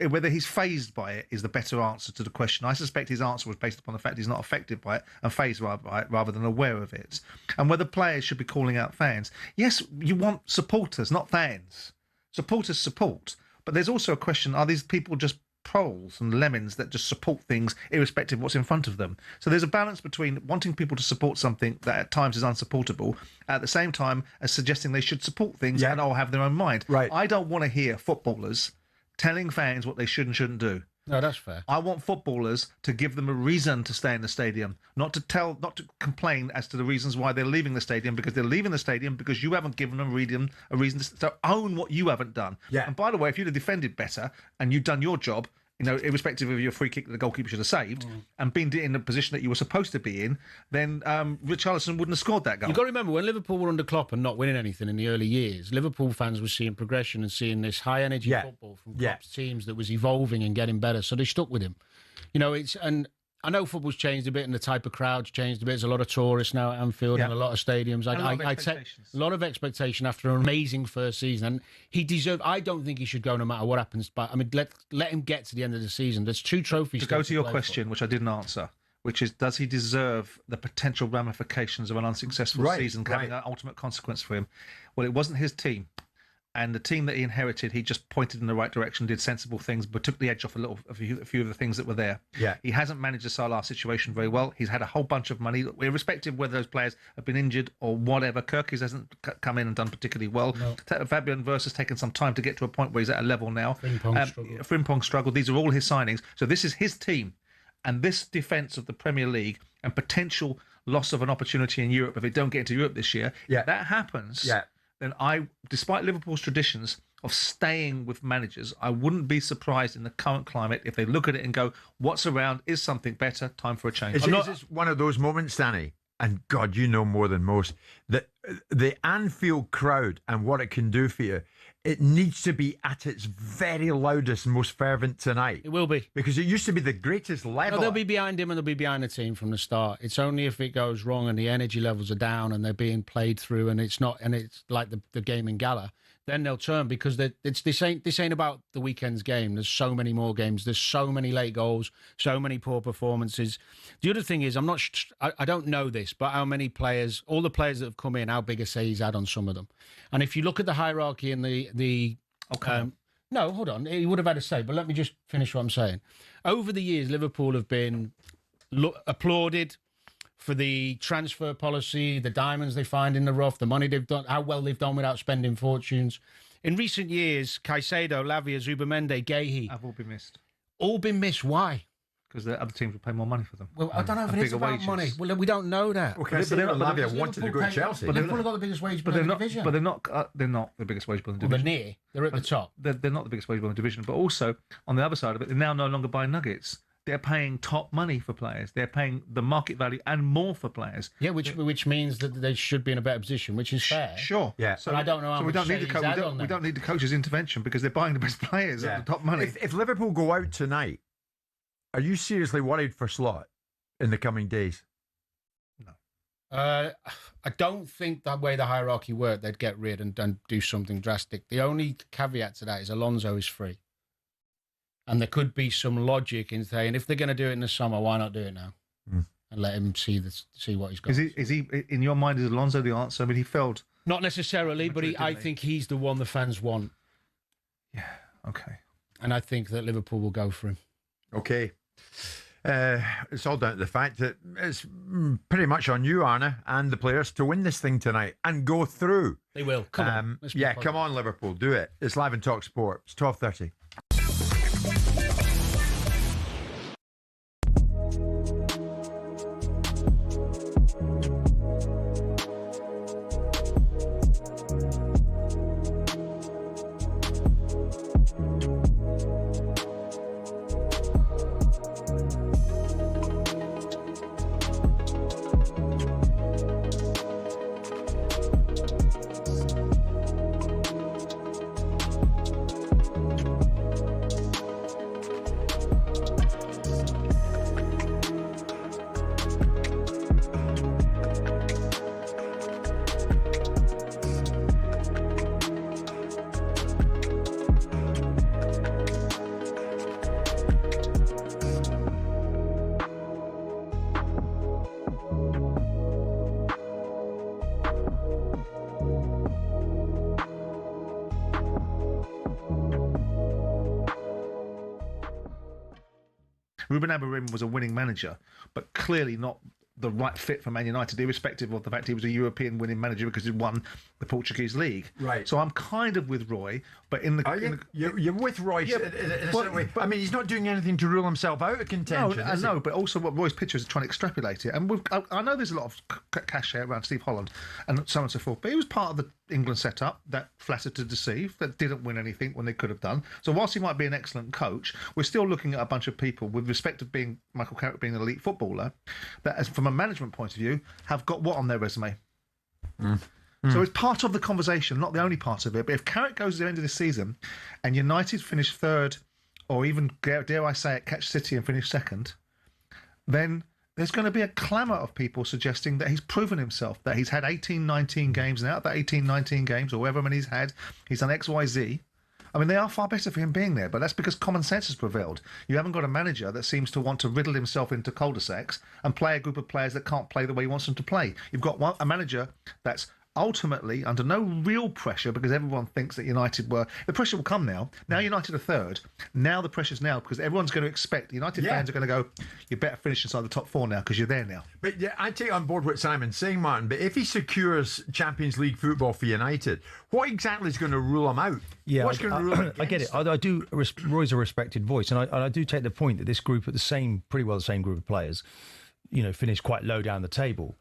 Whether he's phased by it is the better answer to the question. I suspect his answer was based upon the fact he's not affected by it and phased by it rather than aware of it. And whether players should be calling out fans. Yes, you want supporters, not fans. Supporters support. But there's also a question, are these people just proles and lemons that just support things irrespective of what's in front of them? So there's a balance between wanting people to support something that at times is unsupportable, at the same time as suggesting they should support things and all have their own mind. Right. I don't want to hear footballers telling fans what they should and shouldn't do. No, that's fair. I want footballers to give them a reason to stay in the stadium, not to complain as to the reasons why they're leaving the stadium, because they're leaving the stadium because you haven't given them a reason to own what you haven't done. Yeah. And by the way, if you'd have defended better and you'd done your job, you know, irrespective of your free kick that the goalkeeper should have saved, and been in the position that you were supposed to be in, then Richarlison wouldn't have scored that goal. You've got to remember, when Liverpool were under Klopp and not winning anything in the early years, Liverpool fans were seeing progression and seeing this high-energy football from Klopp's teams that was evolving and getting better, so they stuck with him. You know, and I know football's changed a bit and the type of crowd's changed a bit. There's a lot of tourists now at Anfield and a lot of stadiums. I take a lot of expectation after an amazing first season. And he deserved... I don't think he should go no matter what happens. But, I mean, let him get to the end of the season. There's 2 trophies to go to your question, which I didn't answer, which is, does he deserve the potential ramifications of an unsuccessful season having an ultimate consequence for him? Well, it wasn't his team. And the team that he inherited, he just pointed in the right direction, did sensible things, but took the edge off a few of the things that were there. Yeah. He hasn't managed the Salah situation very well. He's had a whole bunch of money, irrespective of whether those players have been injured or whatever. Kirkies hasn't come in and done particularly well. No. Fabian Verse has taken some time to get to a point where he's at a level now. Frimpong struggled. These are all his signings. So this is his team. And this defence of the Premier League and potential loss of an opportunity in Europe, if they don't get into Europe this year, if that happens... then despite Liverpool's traditions of staying with managers, I wouldn't be surprised in the current climate if they look at it and go, what's around is something better, time for a change. Is this one of those moments, Danny, and God, you know more than most, that the Anfield crowd and what it can do for you, it needs to be at its very loudest and most fervent tonight. It will be. Because it used to be the greatest level. No, they'll be behind him and they'll be behind the team from the start. It's only if it goes wrong and the energy levels are down and they're being played through and it's like the game in Gala, then they'll turn, because this ain't about the weekend's game. There's so many more games. There's so many late goals, so many poor performances. The other thing is, I don't know this, but how many players, all the players that have come in, how big a say he's had on some of them. And if you look at the hierarchy and the No, hold on. He would have had a say, but let me just finish what I'm saying. Over the years, Liverpool have been applauded for the transfer policy, the diamonds they find in the rough, the money they've done, how well they've done without spending fortunes. In recent years, Caicedo, Lavia, Zubimende, Guehi... have all been missed. All been missed. Why? Because the other teams will pay more money for them. Well, I don't know if it is about money. Well, we don't know that. Okay, but Lavia wanted to go to Chelsea. But Liverpool have got the biggest wage bill in the division. But they're not the biggest wage bill in the division. Well, they're at the top. They're not the biggest wage bill in the division. But also, on the other side of it, they're now no longer buying nuggets. They're paying top money for players. They're paying the market value and more for players. Yeah, which means that they should be in a better position, which is fair. Sure. Yeah. So I don't know how we don't need we don't need the coach's intervention because they're buying the best players at the top money. If Liverpool go out tonight, are you seriously worried for Slot in the coming days? No. I don't think that way the hierarchy worked, they'd get rid and do something drastic. The only caveat to that is Alonso is free. And there could be some logic in saying, if they're going to do it in the summer, why not do it now? And let him see what he's got. Is he in your mind, is Alonso the answer? I mean, he failed. Not necessarily, but I think he's the one the fans want. Yeah, okay. And I think that Liverpool will go for him. Okay. It's all down to the fact that it's pretty much on you, Arna, and the players to win this thing tonight and go through. They will. Come on. Yeah, come on, Liverpool. Do it. It's live in talkSPORT. It's 12:30. Ruben Amorim was a winning manager, but clearly not the right fit for Man United, irrespective of the fact he was a European winning manager because he won the Portuguese league. Right. So I'm kind of with Roy, but in the... You're with Roy in a certain way. I mean, he's not doing anything to rule himself out of contention. No, I know, but also what Roy's picture is trying to extrapolate it. And I know there's a lot of cachet around Steve Holland and so on and so forth, but he was part of the England setup that flattered to deceive, that didn't win anything when they could have done. So whilst he might be an excellent coach, we're still looking at a bunch of people, with respect of being Michael Carrick being an elite footballer, that as from a management point of view, have got what on their resume? So it's part of the conversation, not the only part of it. But if Carrick goes to the end of the season and United finish third, or even, dare I say it, catch City and finish second, then there's going to be a clamour of people suggesting that he's proven himself, that he's had 18, 19 games, and out of that 18, 19 games, or whatever many he's had, he's done X, Y, Z. I mean, they are far better for him being there, but that's because common sense has prevailed. You haven't got a manager that seems to want to riddle himself into cul-de-sacs and play a group of players that can't play the way he wants them to play. You've got a manager that's ultimately under no real pressure because everyone thinks that United were... The pressure will come now. Now United are third. Now the pressure's now because everyone's going to expect... United fans are going to go, you better finish inside the top four now because you're there now. But yeah, I take on board what Simon's saying, Martin, but if he secures Champions League football for United, what exactly is going to rule him out? Yeah, What's going to rule him I get it. I do. Roy's a respected voice, and I do take the point that this group, pretty well the same group of players, finished quite low down the table.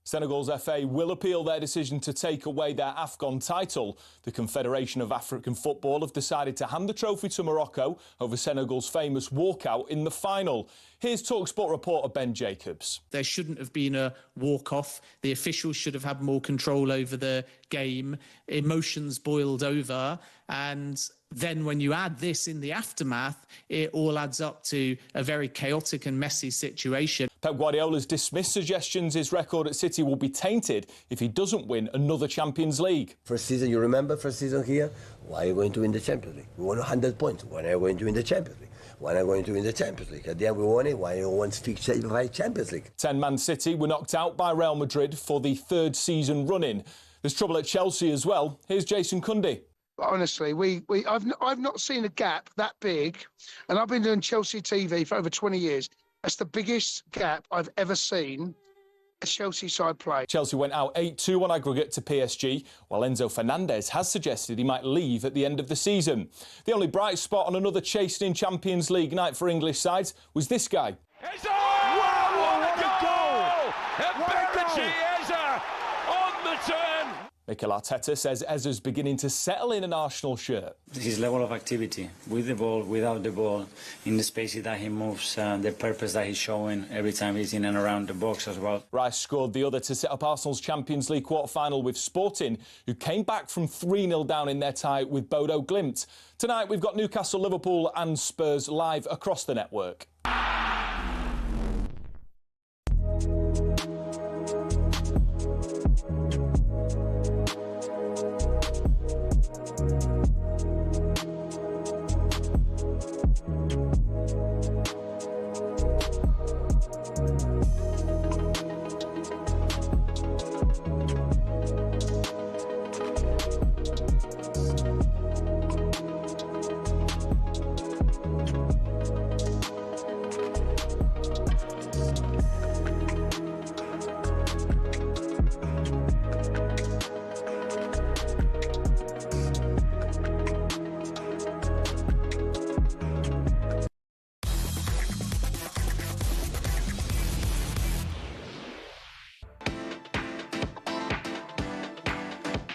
Senegal's FA will appeal their decision to take away their AFCON title. The Confederation of African Football have decided to hand the trophy to Morocco over Senegal's famous walkout in the final. Here's talkSPORT reporter Ben Jacobs. There shouldn't have been a walk-off. The officials should have had more control over the game. Emotions boiled over, and then when you add this in the aftermath, it all adds up to a very chaotic and messy situation. Pep Guardiola's dismissed suggestions his record at City will be tainted if he doesn't win another Champions League. First season, you remember first season here? Why are you going to win the Champions League? We won 100 points. Why are you going to win the Champions League? Why are you going to win the Champions League? At the end, we won it. Why you want to fix right Champions League? 10-man City were knocked out by Real Madrid for the third season running. There's trouble at Chelsea as well. Here's Jason Cundy. Honestly, I've not seen a gap that big, and I've been doing Chelsea TV for over 20 years. That's the biggest gap I've ever seen a Chelsea side play. Chelsea went out 8-2 on aggregate to PSG, while Enzo Fernandes has suggested he might leave at the end of the season. The only bright spot on another chastening Champions League night for English sides was this guy. Wow, what a goal! Eberechi Eze on the turn. Mikel Arteta says Eze's beginning to settle in an Arsenal shirt. His level of activity, with the ball, without the ball, in the spaces that he moves, the purpose that he's showing every time he's in and around the box as well. Rice scored the other to set up Arsenal's Champions League quarter-final with Sporting, who came back from 3-0 down in their tie with Bodo Glimt. Tonight we've got Newcastle, Liverpool and Spurs live across the network.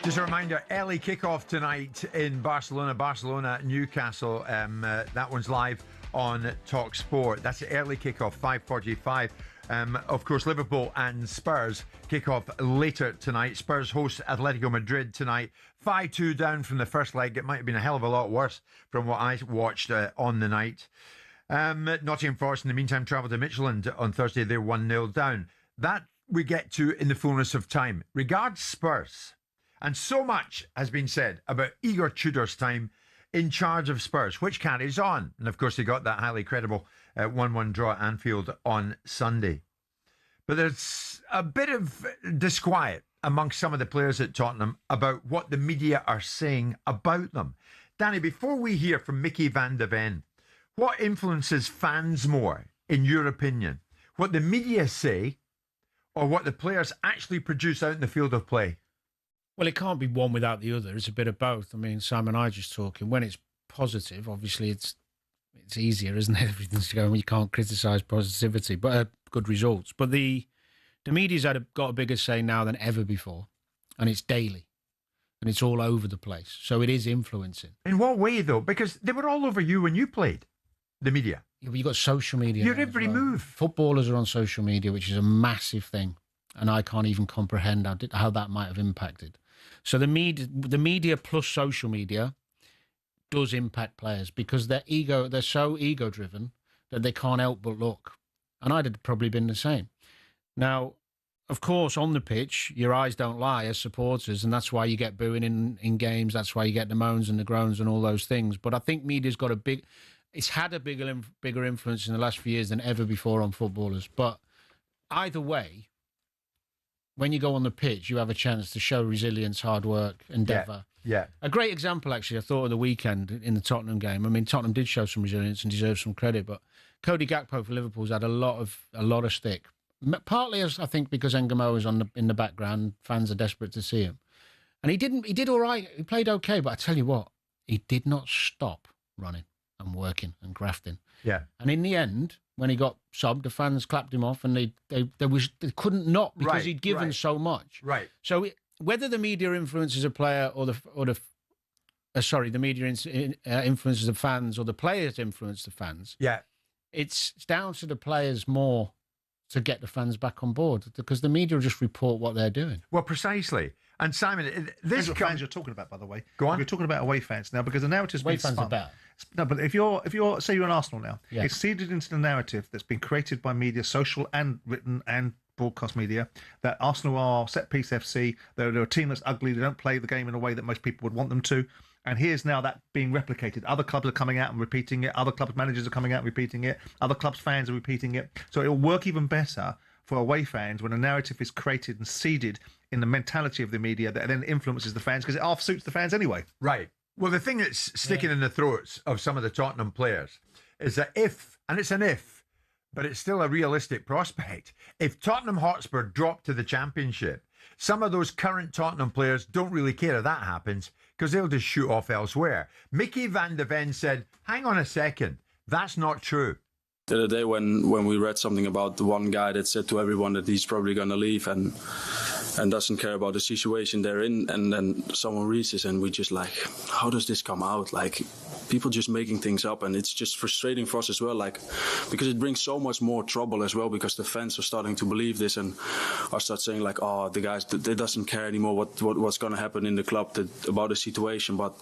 Just a reminder, early kickoff tonight in Barcelona, Newcastle. That one's live on talkSPORT. That's the early kickoff, 5:45. Of course, Liverpool and Spurs kick off later tonight. Spurs host Atletico Madrid tonight. 5-2 down from the first leg. It might have been a hell of a lot worse from what I watched on the night. Nottingham Forest, in the meantime, travel to Midtjylland on Thursday. They're 1-0 down. That we get to in the fullness of time. Regards Spurs. And so much has been said about Igor Tudor's time in charge of Spurs, which carries on. And of course, they got that highly credible 1-1 draw at Anfield on Sunday. But there's a bit of disquiet amongst some of the players at Tottenham about what the media are saying about them. Danny, before we hear from Mickey van de Ven, what influences fans more, in your opinion? What the media say or what the players actually produce out in the field of play? Well, it can't be one without the other. It's a bit of both. I mean, Sam and I just talking. When it's positive, obviously it's easier, isn't it? Everything's going. You can't criticise positivity, but good results. But the media's got a bigger say now than ever before, and it's daily, and it's all over the place. So it is influencing. In what way, though? Because they were all over you when you played, the media. Yeah, but you've got social media. Your every move. Footballers are on social media, which is a massive thing, and I can't even comprehend how that might have impacted. So the media plus social media does impact players because they're so ego-driven that they can't help but look. And I'd have probably been the same. Now, of course, on the pitch, your eyes don't lie as supporters, and that's why you get booing in games. That's why you get the moans and the groans and all those things. But I think media's got it's had a bigger influence in the last few years than ever before on footballers. But either way, when you go on the pitch, you have a chance to show resilience, hard work, endeavour. Yeah. A great example, actually, I thought of the weekend in the Tottenham game. I mean, Tottenham did show some resilience and deserve some credit, but Cody Gakpo for Liverpool's had a lot of stick. Partly, I think, because Ngamo is in the background. Fans are desperate to see him, and he did all right. He played okay, but I tell you what, he did not stop running and working and grafting. Yeah. And in the end, when he got subbed, the fans clapped him off, and they couldn't not because he'd given so much. Right. So whether the media influences a player or the media influences the fans or the players influence the fans. Yeah. It's down to the players more to get the fans back on board because the media will just report what they're doing. Well, precisely. And Simon, this fans you're talking about, by the way. Go on. We're talking about away fans now because the narrative's Away been fans spun. are bad. No, but if you're say you're an Arsenal now, Yeah. it's seeded into the narrative that's been created by media, social and written and broadcast media, that Arsenal are set piece FC. They're a team that's ugly. They don't play the game in a way that most people would want them to. And here's now that being replicated. Other clubs are coming out and repeating it. Other clubs' managers are coming out and repeating it. Other clubs' fans are repeating it. So it'll work even better for away fans when a narrative is created and seeded in the mentality of the media that then influences the fans because it half suits the fans anyway. Right. Well, the thing that's sticking in the throats of some of the Tottenham players is that if, and it's an if, but it's still a realistic prospect, if Tottenham Hotspur drop to the Championship, some of those current Tottenham players don't really care if that happens because they'll just shoot off elsewhere. Mickey van de Ven said, hang on a second, that's not true. The other day when we read something about the one guy that said to everyone that he's probably going to leave and doesn't care about the situation they're in, and then someone reads this and we just like, how does this come out? Like, people just making things up, and it's just frustrating for us as well, like, because it brings so much more trouble as well, because the fans are starting to believe this and are start saying like, oh, the guys, they doesn't care anymore what's going to happen in the club about the situation. But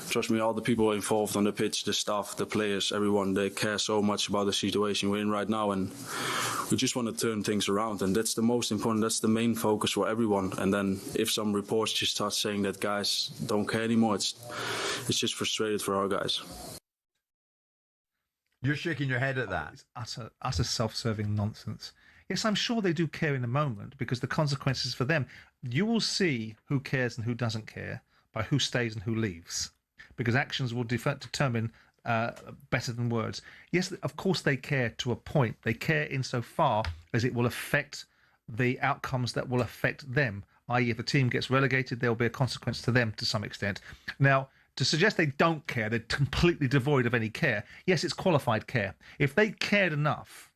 trust me, all the people involved on the pitch, the staff, the players, everyone, they care so much about the situation we're in right now, and we just want to turn things around, and that's the most important, that's the main focus for everyone. And then if some reports just start saying that guys don't care anymore, it's just frustrated for our guys. You're shaking your head at that. It's utter self-serving nonsense. Yes, I'm sure they do care in the moment because the consequences for them, you will see who cares and who doesn't care by who stays and who leaves, because actions will determine better than words. Yes, of course they care to a point. They care insofar as it will affect the outcomes that will affect them, i.e. if the team gets relegated, there will be a consequence to them to some extent. Now, to suggest they don't care, they're completely devoid of any care, yes, it's qualified care. If they cared enough,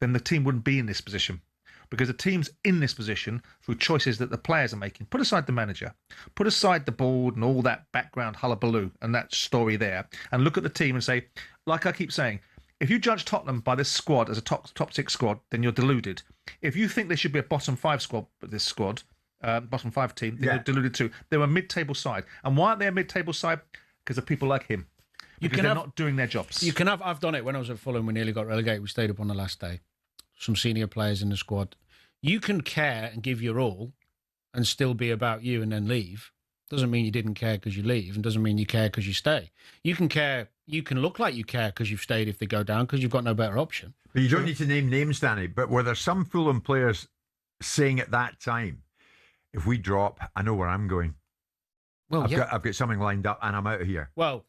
then the team wouldn't be in this position, because the team's in this position through choices that the players are making. Put aside the manager, put aside the board and all that background hullabaloo and that story there, and look at the team and say, like I keep saying, if you judge Tottenham by this squad as a top six squad, then you're deluded. If you think they should be a bottom five squad, this squad, bottom five team, then you're deluded too. They're a mid-table side. And why aren't they a mid-table side? Because of people like him. Because they're not doing their jobs. You can have. I've done it when I was at Fulham. We nearly got relegated. We stayed up on the last day. Some senior players in the squad. You can care and give your all and still be about you and then leave. Doesn't mean you didn't care because you leave, and doesn't mean you care because you stay. You can care, you can look like you care because you've stayed if they go down, because you've got no better option. But you don't need to name names, Danny, but were there some Fulham players saying at that time, if we drop, I know where I'm going. Well, I've got something lined up and I'm out of here. Well,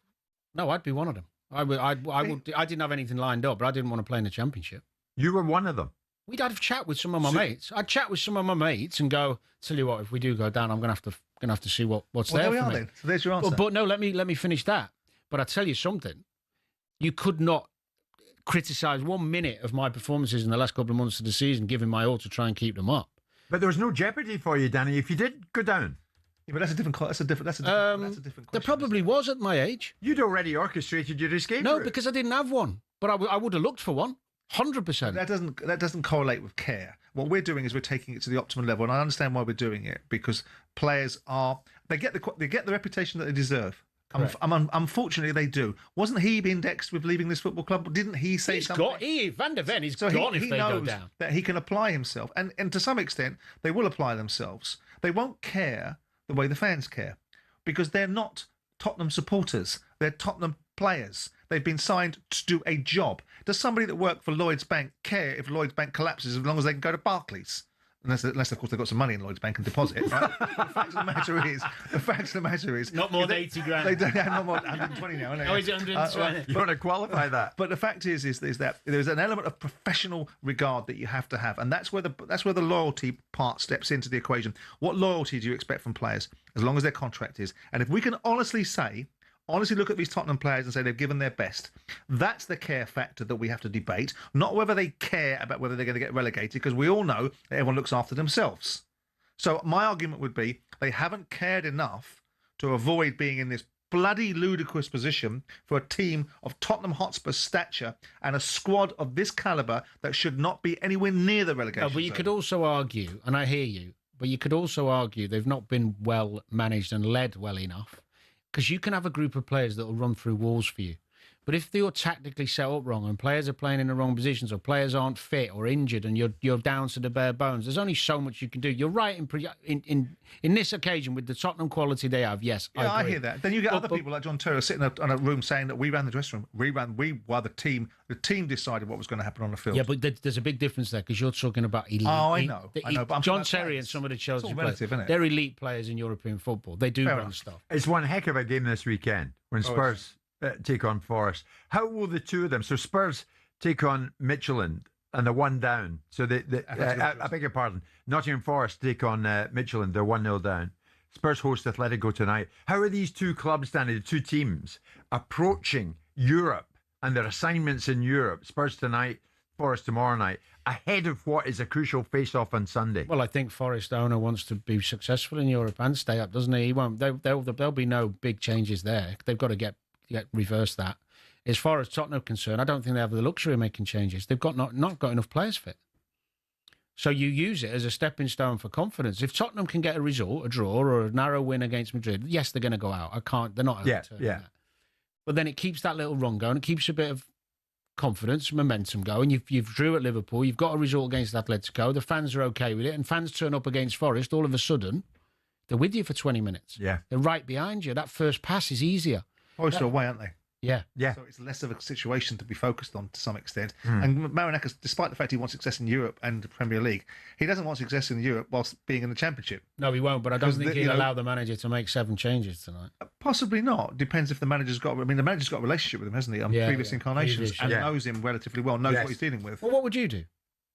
no, I'd be one of them. I didn't have anything lined up, but I didn't want to play in the Championship. You were one of them. We'd have a chat with some of my mates. I'd chat with some of my mates and go, tell you what, if we do go down, I'm gonna have to see what's there. There we for are me. then. So there's your answer. Well, but no, let me finish that. But I tell you something, you could not criticise 1 minute of my performances in the last couple of months of the season, giving my all to try and keep them up. But there was no jeopardy for you, Danny, if you did go down. Yeah, but that's a different question. There probably was at my age. You'd already orchestrated your escape No, route. because I didn't have one. But I would have looked for one. 100%. That doesn't correlate with care. What we're doing is we're taking it to the optimum level, and I understand why we're doing it, because players they get the reputation that they deserve. Unfortunately, they do. Wasn't he indexed with leaving this football club? Didn't he say something? Van der Ven is gone if they go down. That he can apply himself, and to some extent, they will apply themselves. They won't care the way the fans care, because they're not Tottenham supporters. They're Tottenham players. They've been signed to do a job. Does somebody that worked for Lloyds Bank care if Lloyds Bank collapses as long as they can go to Barclays? Unless of course, they've got some money in Lloyds Bank and deposit it, right? The fact of the matter is... Not more than 80 grand. They don't have not more than 120 now, isn't it? Oh, is it 120? You want to qualify that. But the fact is that there's an element of professional regard that you have to have, and that's where the loyalty part steps into the equation. What loyalty do you expect from players, as long as their contract is? And if we can honestly look at these Tottenham players and say they've given their best, that's the care factor that we have to debate, not whether they care about whether they're going to get relegated, because we all know that everyone looks after themselves. So my argument would be they haven't cared enough to avoid being in this bloody ludicrous position for a team of Tottenham Hotspur's stature and a squad of this calibre that should not be anywhere near the relegation No, but you zone. could also argue, and I hear you, But you could also argue they've not been well managed and led well enough, because you can have a group of players that will run through walls for you. But if you're tactically set up wrong and players are playing in the wrong positions or players aren't fit or injured and you're down to the bare bones, there's only so much you can do. You're right in this occasion with the Tottenham quality they have. Yes, yeah, I hear that. Then you get other people like John Terry sitting on a room saying that we ran the dressing room. We were the team. The team decided what was going to happen on the field. Yeah, but there's a big difference there because you're talking about elite. Oh, I know. But John Terry and some of the Chelsea players, they're elite players in European football. They do run stuff. It's one heck of a game this weekend when Spurs take on Forest. How will the two of them? So Spurs take on Midtjylland and they're 1 down. So I beg your pardon. Nottingham Forest take on Midtjylland. They're 1-0 down. Spurs host Atletico tonight. How are these two clubs, Danny, the two teams, approaching Europe and their assignments in Europe? Spurs tonight, Forest tomorrow night, ahead of what is a crucial face-off on Sunday. Well, I think Forest owner wants to be successful in Europe and stay up, doesn't he? He won't. There'll be no big changes there. They've got to reverse that. As far as Tottenham are concerned, I don't think they have the luxury of making changes. They've got not got enough players fit. So you use it as a stepping stone for confidence. If Tottenham can get a result, a draw, or a narrow win against Madrid, yes, they're going to go out. They're not overturning that. But then it keeps that little run going. It keeps a bit of confidence, momentum going. You've drew at Liverpool. You've got a result against Atletico. The fans are okay with it. And fans turn up against Forest. All of a sudden, they're with you for 20 minutes. Yeah. They're right behind you. That first pass is easier. Forest are away, aren't they? Yeah. So it's less of a situation to be focused on to some extent. And Marinakis, despite the fact he wants success in Europe and the Premier League, he doesn't want success in Europe whilst being in the Championship. No, he won't, but I don't think he'll allow the manager to make 7 changes tonight. Possibly not. Depends if the manager's got... I mean, the manager's got a relationship with him, hasn't he, on previous incarnations, and knows him relatively well, knows what he's dealing with. Well, what would you do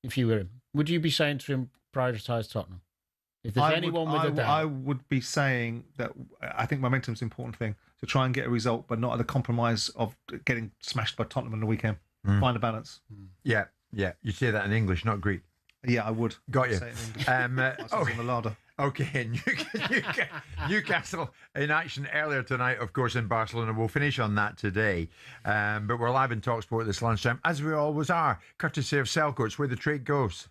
if you were him? Would you be saying to him, prioritise Tottenham? If there's anyone with a doubt... I would be saying that I think momentum's an important thing, to try and get a result, but not at the compromise of getting smashed by Tottenham on the weekend. Find a balance. Yeah. You say that in English, not Greek. Yeah, I would. Got you. Say it in English. Okay, Newcastle in action earlier tonight, of course, in Barcelona. We'll finish on that today. But we're live in talkSPORT this lunchtime, as we always are, courtesy of Selcoats, where the trade goes.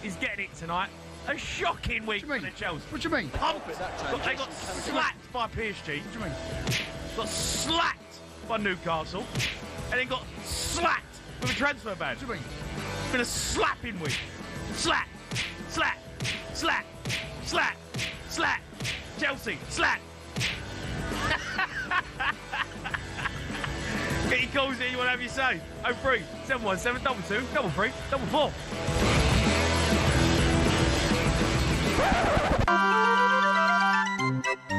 Is getting it tonight. A shocking week for the Chelsea. What do you mean? They got slapped by PSG. What do you mean? Got slapped by Newcastle, and then got slapped with a transfer ban. What do you mean? It's been a slapping week. Slap, slap, slap, slap, slap. Chelsea, slap. Get your calls in, you want to have your say. 03 717 22 33 44.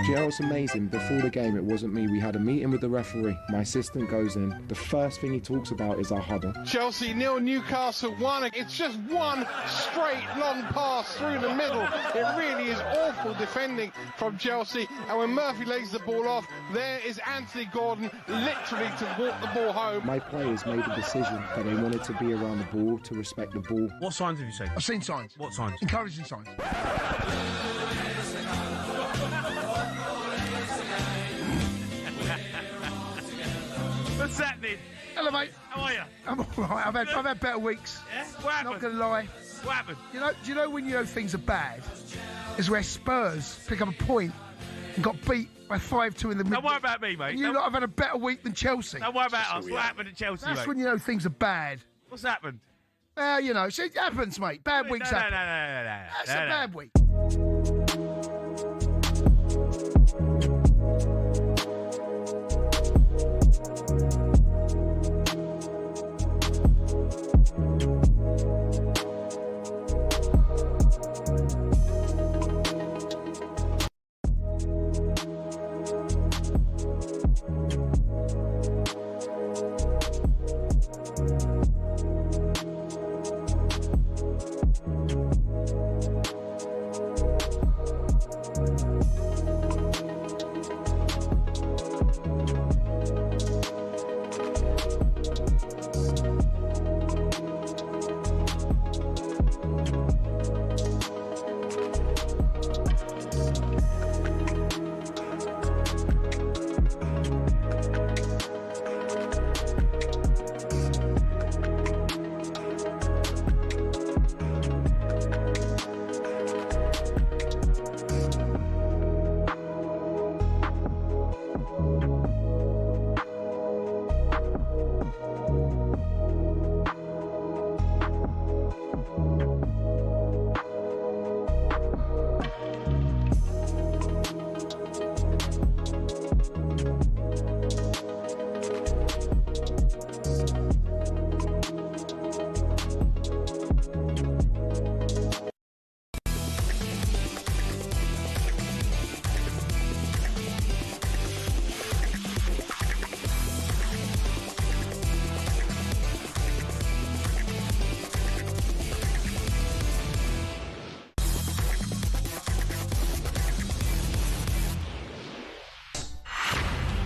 Do you know what's amazing? Before the game, it wasn't me. We had a meeting with the referee. My assistant goes in. The first thing he talks about is our huddle. Chelsea 0, Newcastle 1. It's just one straight long pass through the middle. It really is awful defending from Chelsea. And when Murphy lays the ball off, there is Anthony Gordon literally to walk the ball home. My players made a decision that they wanted to be around the ball, to respect the ball. What signs have you seen? I've seen signs. What signs? Encouraging signs. What's happening? Hello, mate. How are you? I'm all right. I've had better weeks. Yeah? What happened? Not gonna lie. What happened? Do you know when you know things are bad? Is where Spurs pick up a point and got beat by 5-2 in the middle. Don't worry about me, mate. And you lot have had a better week than Chelsea. Don't worry about us. What happened at Chelsea, That's mate? when you know things are bad. What's happened? You know, so it happens, mate. Bad weeks happen. No. That's a bad week.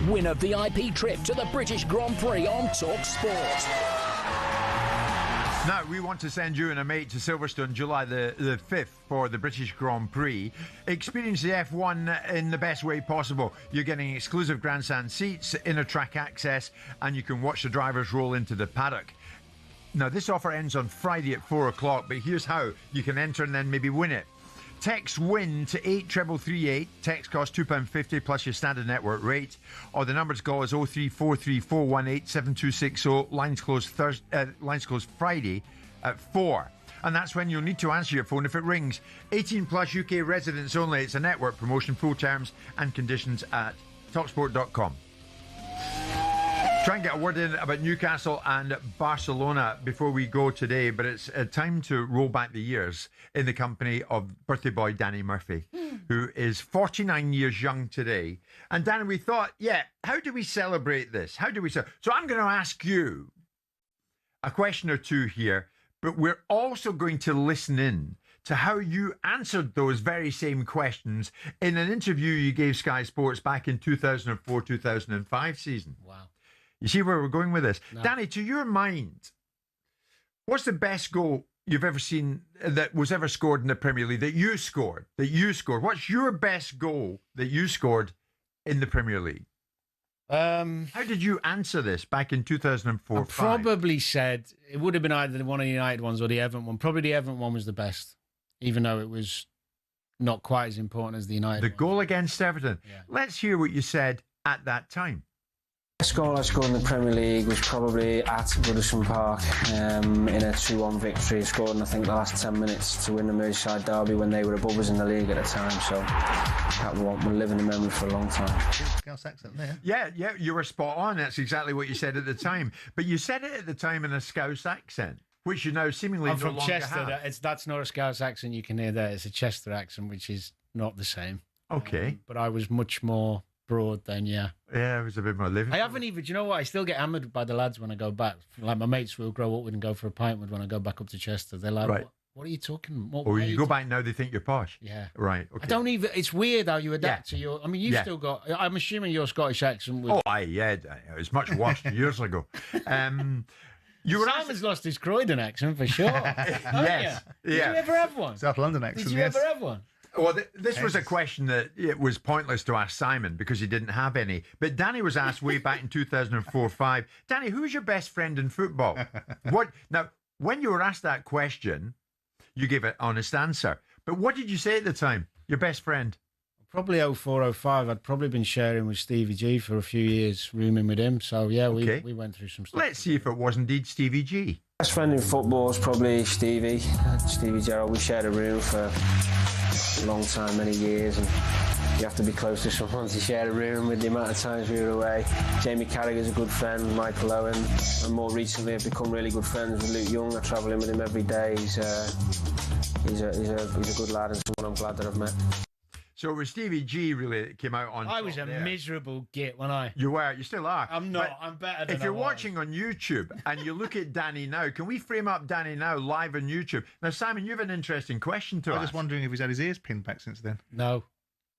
Win a VIP trip to the British Grand Prix on talkSPORT. Now, we want to send you and a mate to Silverstone July the 5th for the British Grand Prix. Experience the F1 in the best way possible. You're getting exclusive grandstand seats, inner track access, and you can watch the drivers roll into the paddock. Now, this offer ends on Friday at 4 o'clock, but here's how you can enter and then maybe win it. Text WIN to 83338. Text costs £2.50 plus your standard network rate. Or the number to call is 03434187260. Lines closed Friday at 4. And that's when you'll need to answer your phone if it rings. 18 plus UK residents only. It's a network promotion. Full terms and conditions at talksport.com. Try and get a word in about Newcastle and Barcelona before we go today, but it's time to roll back the years in the company of birthday boy Danny Murphy, who is 49 years young today. And Danny, we thought, how do we celebrate this? So I'm going to ask you a question or two here, but we're also going to listen in to how you answered those very same questions in an interview you gave Sky Sports back in 2004-2005 season. Wow. You see where we're going with this? No. Danny, to your mind, what's the best goal you've ever seen that was ever scored in the Premier League that you scored? What's your best goal that you scored in the Premier League? How did you answer this back in 2004? I probably said it would have been either one of the United ones or the Everton one. Probably the Everton one was the best, even though it was not quite as important as the United one. The goal against Everton. Yeah. Let's hear what you said at that time. The best goal I scored in the Premier League was probably at Goodison Park in a 2-1 victory. Scored in, I think, the last 10 minutes to win the Merseyside derby when they were above us in the league at the time. So that will live in the memory for a long time. Scouse accent there. Yeah, you were spot on. That's exactly what you said at the time. But you said it at the time in a Scouse accent, which you now seemingly I'm no from longer Chester. have. That's not a Scouse accent you can hear there. It's a Chester accent, which is not the same. Okay. But I was much more broad then, yeah. Yeah, it was a bit more living. I haven't even, do you know what? I still get hammered by the lads when I go back. Like my mates will grow up with and go for a pint with when I go back up to Chester. They're like, Right. what are you talking? Or you go back now, they think you're posh. Yeah. Right, okay. I don't even, it's weird how you adapt to your, I mean, you've still got, I'm assuming your Scottish accent was... Oh, it was much worse years ago. Simon's lost his Croydon accent for sure. Yes. Did you ever have one? South London accent, Did you ever have one? Well, this was a question that it was pointless to ask Simon because he didn't have any. But Danny was asked way back in 2004-05, Danny, who's your best friend in football? Now, when you were asked that question, you gave an honest answer. But what did you say at the time? Your best friend? Probably 04-05. I'd probably been sharing with Stevie G for a few years, rooming with him. So, yeah, we went through some stuff. Let's see if it was indeed Stevie G. Best friend in football is probably Stevie Gerrard. We shared a room for a long time, many years, and you have to be close to someone to share a room with the amount of times we were away. Jamie Carragher's a good friend, Michael Owen, and more recently I've become really good friends with Luke Young. I travel in with him every day. He's a good lad and someone I'm glad that I've met. So it was Stevie G really that came out on. I was a miserable git when I. You were. You still are. I'm not. I'm better than If you're I was. watching on YouTube and you look at Danny now, can we frame up Danny now live on YouTube? Now, Simon, you have an interesting question to I ask. was just wondering if he's had his ears pinned back since then. No.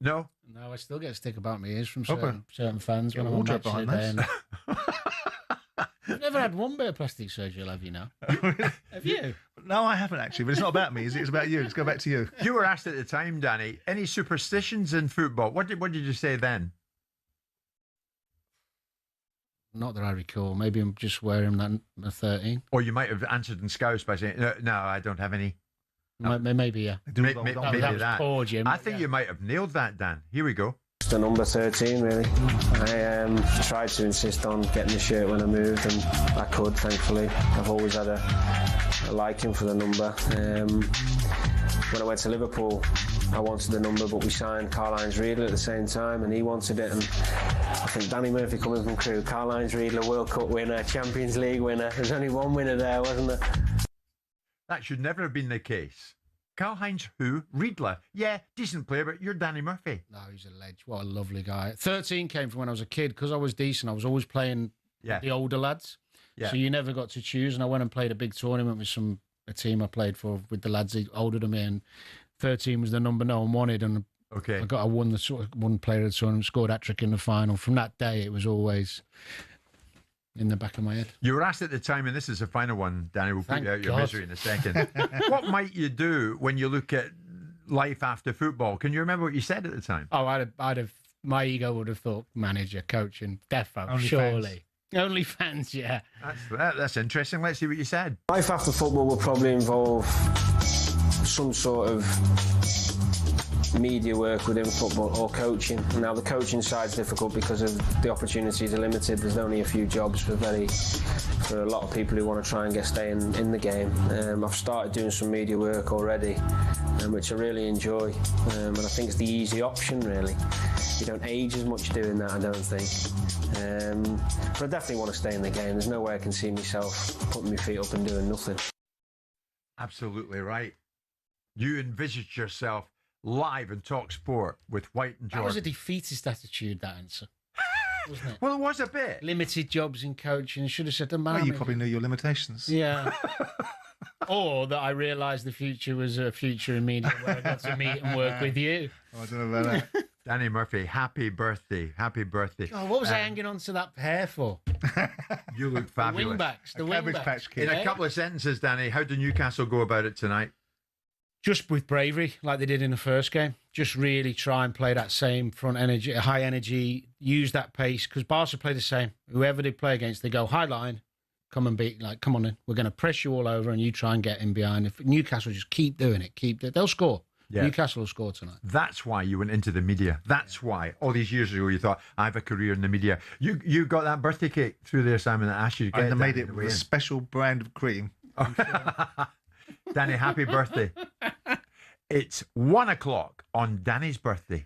No? No, I still get a stick about my ears from Proper. certain fans Get when a I'm on wardrobe match of behind the day. You've never had one bit of plastic surgery, have you now? Have you? No, I haven't actually, but it's not about me, is it? It's about you. Let's go back to you. You were asked at the time, Danny, any superstitions in football? What did you say then? Not that I recall. Maybe I'm just wearing that 13. Or you might have answered in Scouse by saying, no, I don't have any. Maybe, yeah. Maybe that was that. poor, Jim. I think you might have nailed that, Dan. Here we go. The number 13, really. I tried to insist on getting the shirt when I moved, and I could, thankfully. I've always had a liking for the number. When I went to Liverpool, I wanted the number, but we signed Karl-Heinz Riedler at the same time, and he wanted it. And I think Danny Murphy coming from Crewe, Karl-Heinz Riedler, World Cup winner, Champions League winner. There's only one winner there, wasn't there? That should never have been the case. Karl-Heinz who? Riedler. Yeah, decent player, but you're Danny Murphy. No, he's a ledge. What a lovely guy. 13 came from when I was a kid. Because I was decent, I was always playing with the older lads. Yeah. So you never got to choose. And I went and played a big tournament with a team I played for with the lads older than me. And 13 was the number no one wanted. And okay, I won one player of the tournament, scored a hat-trick in the final. From that day, it was always in the back of my head. You were asked at the time, and this is the final one, Danny, we'll put you out your God. misery in a second. What might you do when you look at life after football? Can you remember what you said at the time? Oh, I'd have my ego would have thought manager, coaching, defo, Only surely. Only fans, yeah. That's interesting. Let's see what you said. Life after football will probably involve some sort of media work within football or coaching. Now the coaching side's difficult because of the opportunities are limited. There's only a few jobs for a lot of people who want to try and stay in the game. I've started doing some media work already, which I really enjoy, and I think it's the easy option really. You don't age as much doing that, I don't think. But I definitely want to stay in the game. There's no way I can see myself putting my feet up and doing nothing. Absolutely right. You envisaged yourself live in talkSPORT with White and Jordan. That was a defeatist attitude, that answer. Wasn't it? Well, it was a bit. Limited jobs in coaching. I should have said the man. Well, you probably knew your limitations. Yeah. Or that I realised the future was a future in media where I got to meet and work with you. Oh, I don't know about that. Danny Murphy, happy birthday. Happy birthday. Oh, what was I hanging on to that hair for? You look fabulous. The wingbacks. In a couple of sentences, Danny, how did Newcastle go about it tonight? Just with bravery, like they did in the first game. Just really try and play that same front energy, high energy, use that pace. Because Barca play the same. Whoever they play against, they go high line, come and beat, come on in. We're going to press you all over and you try and get in behind. If Newcastle just keep doing it, they'll score. Yeah. Newcastle will score tonight. That's why you went into the media. That's why all these years ago you thought, I have a career in the media. You got that birthday cake through there, Simon, that asked you to get And it. they made it with a special brand of cream. Danny, happy birthday. It's 1 o'clock on Danny's birthday.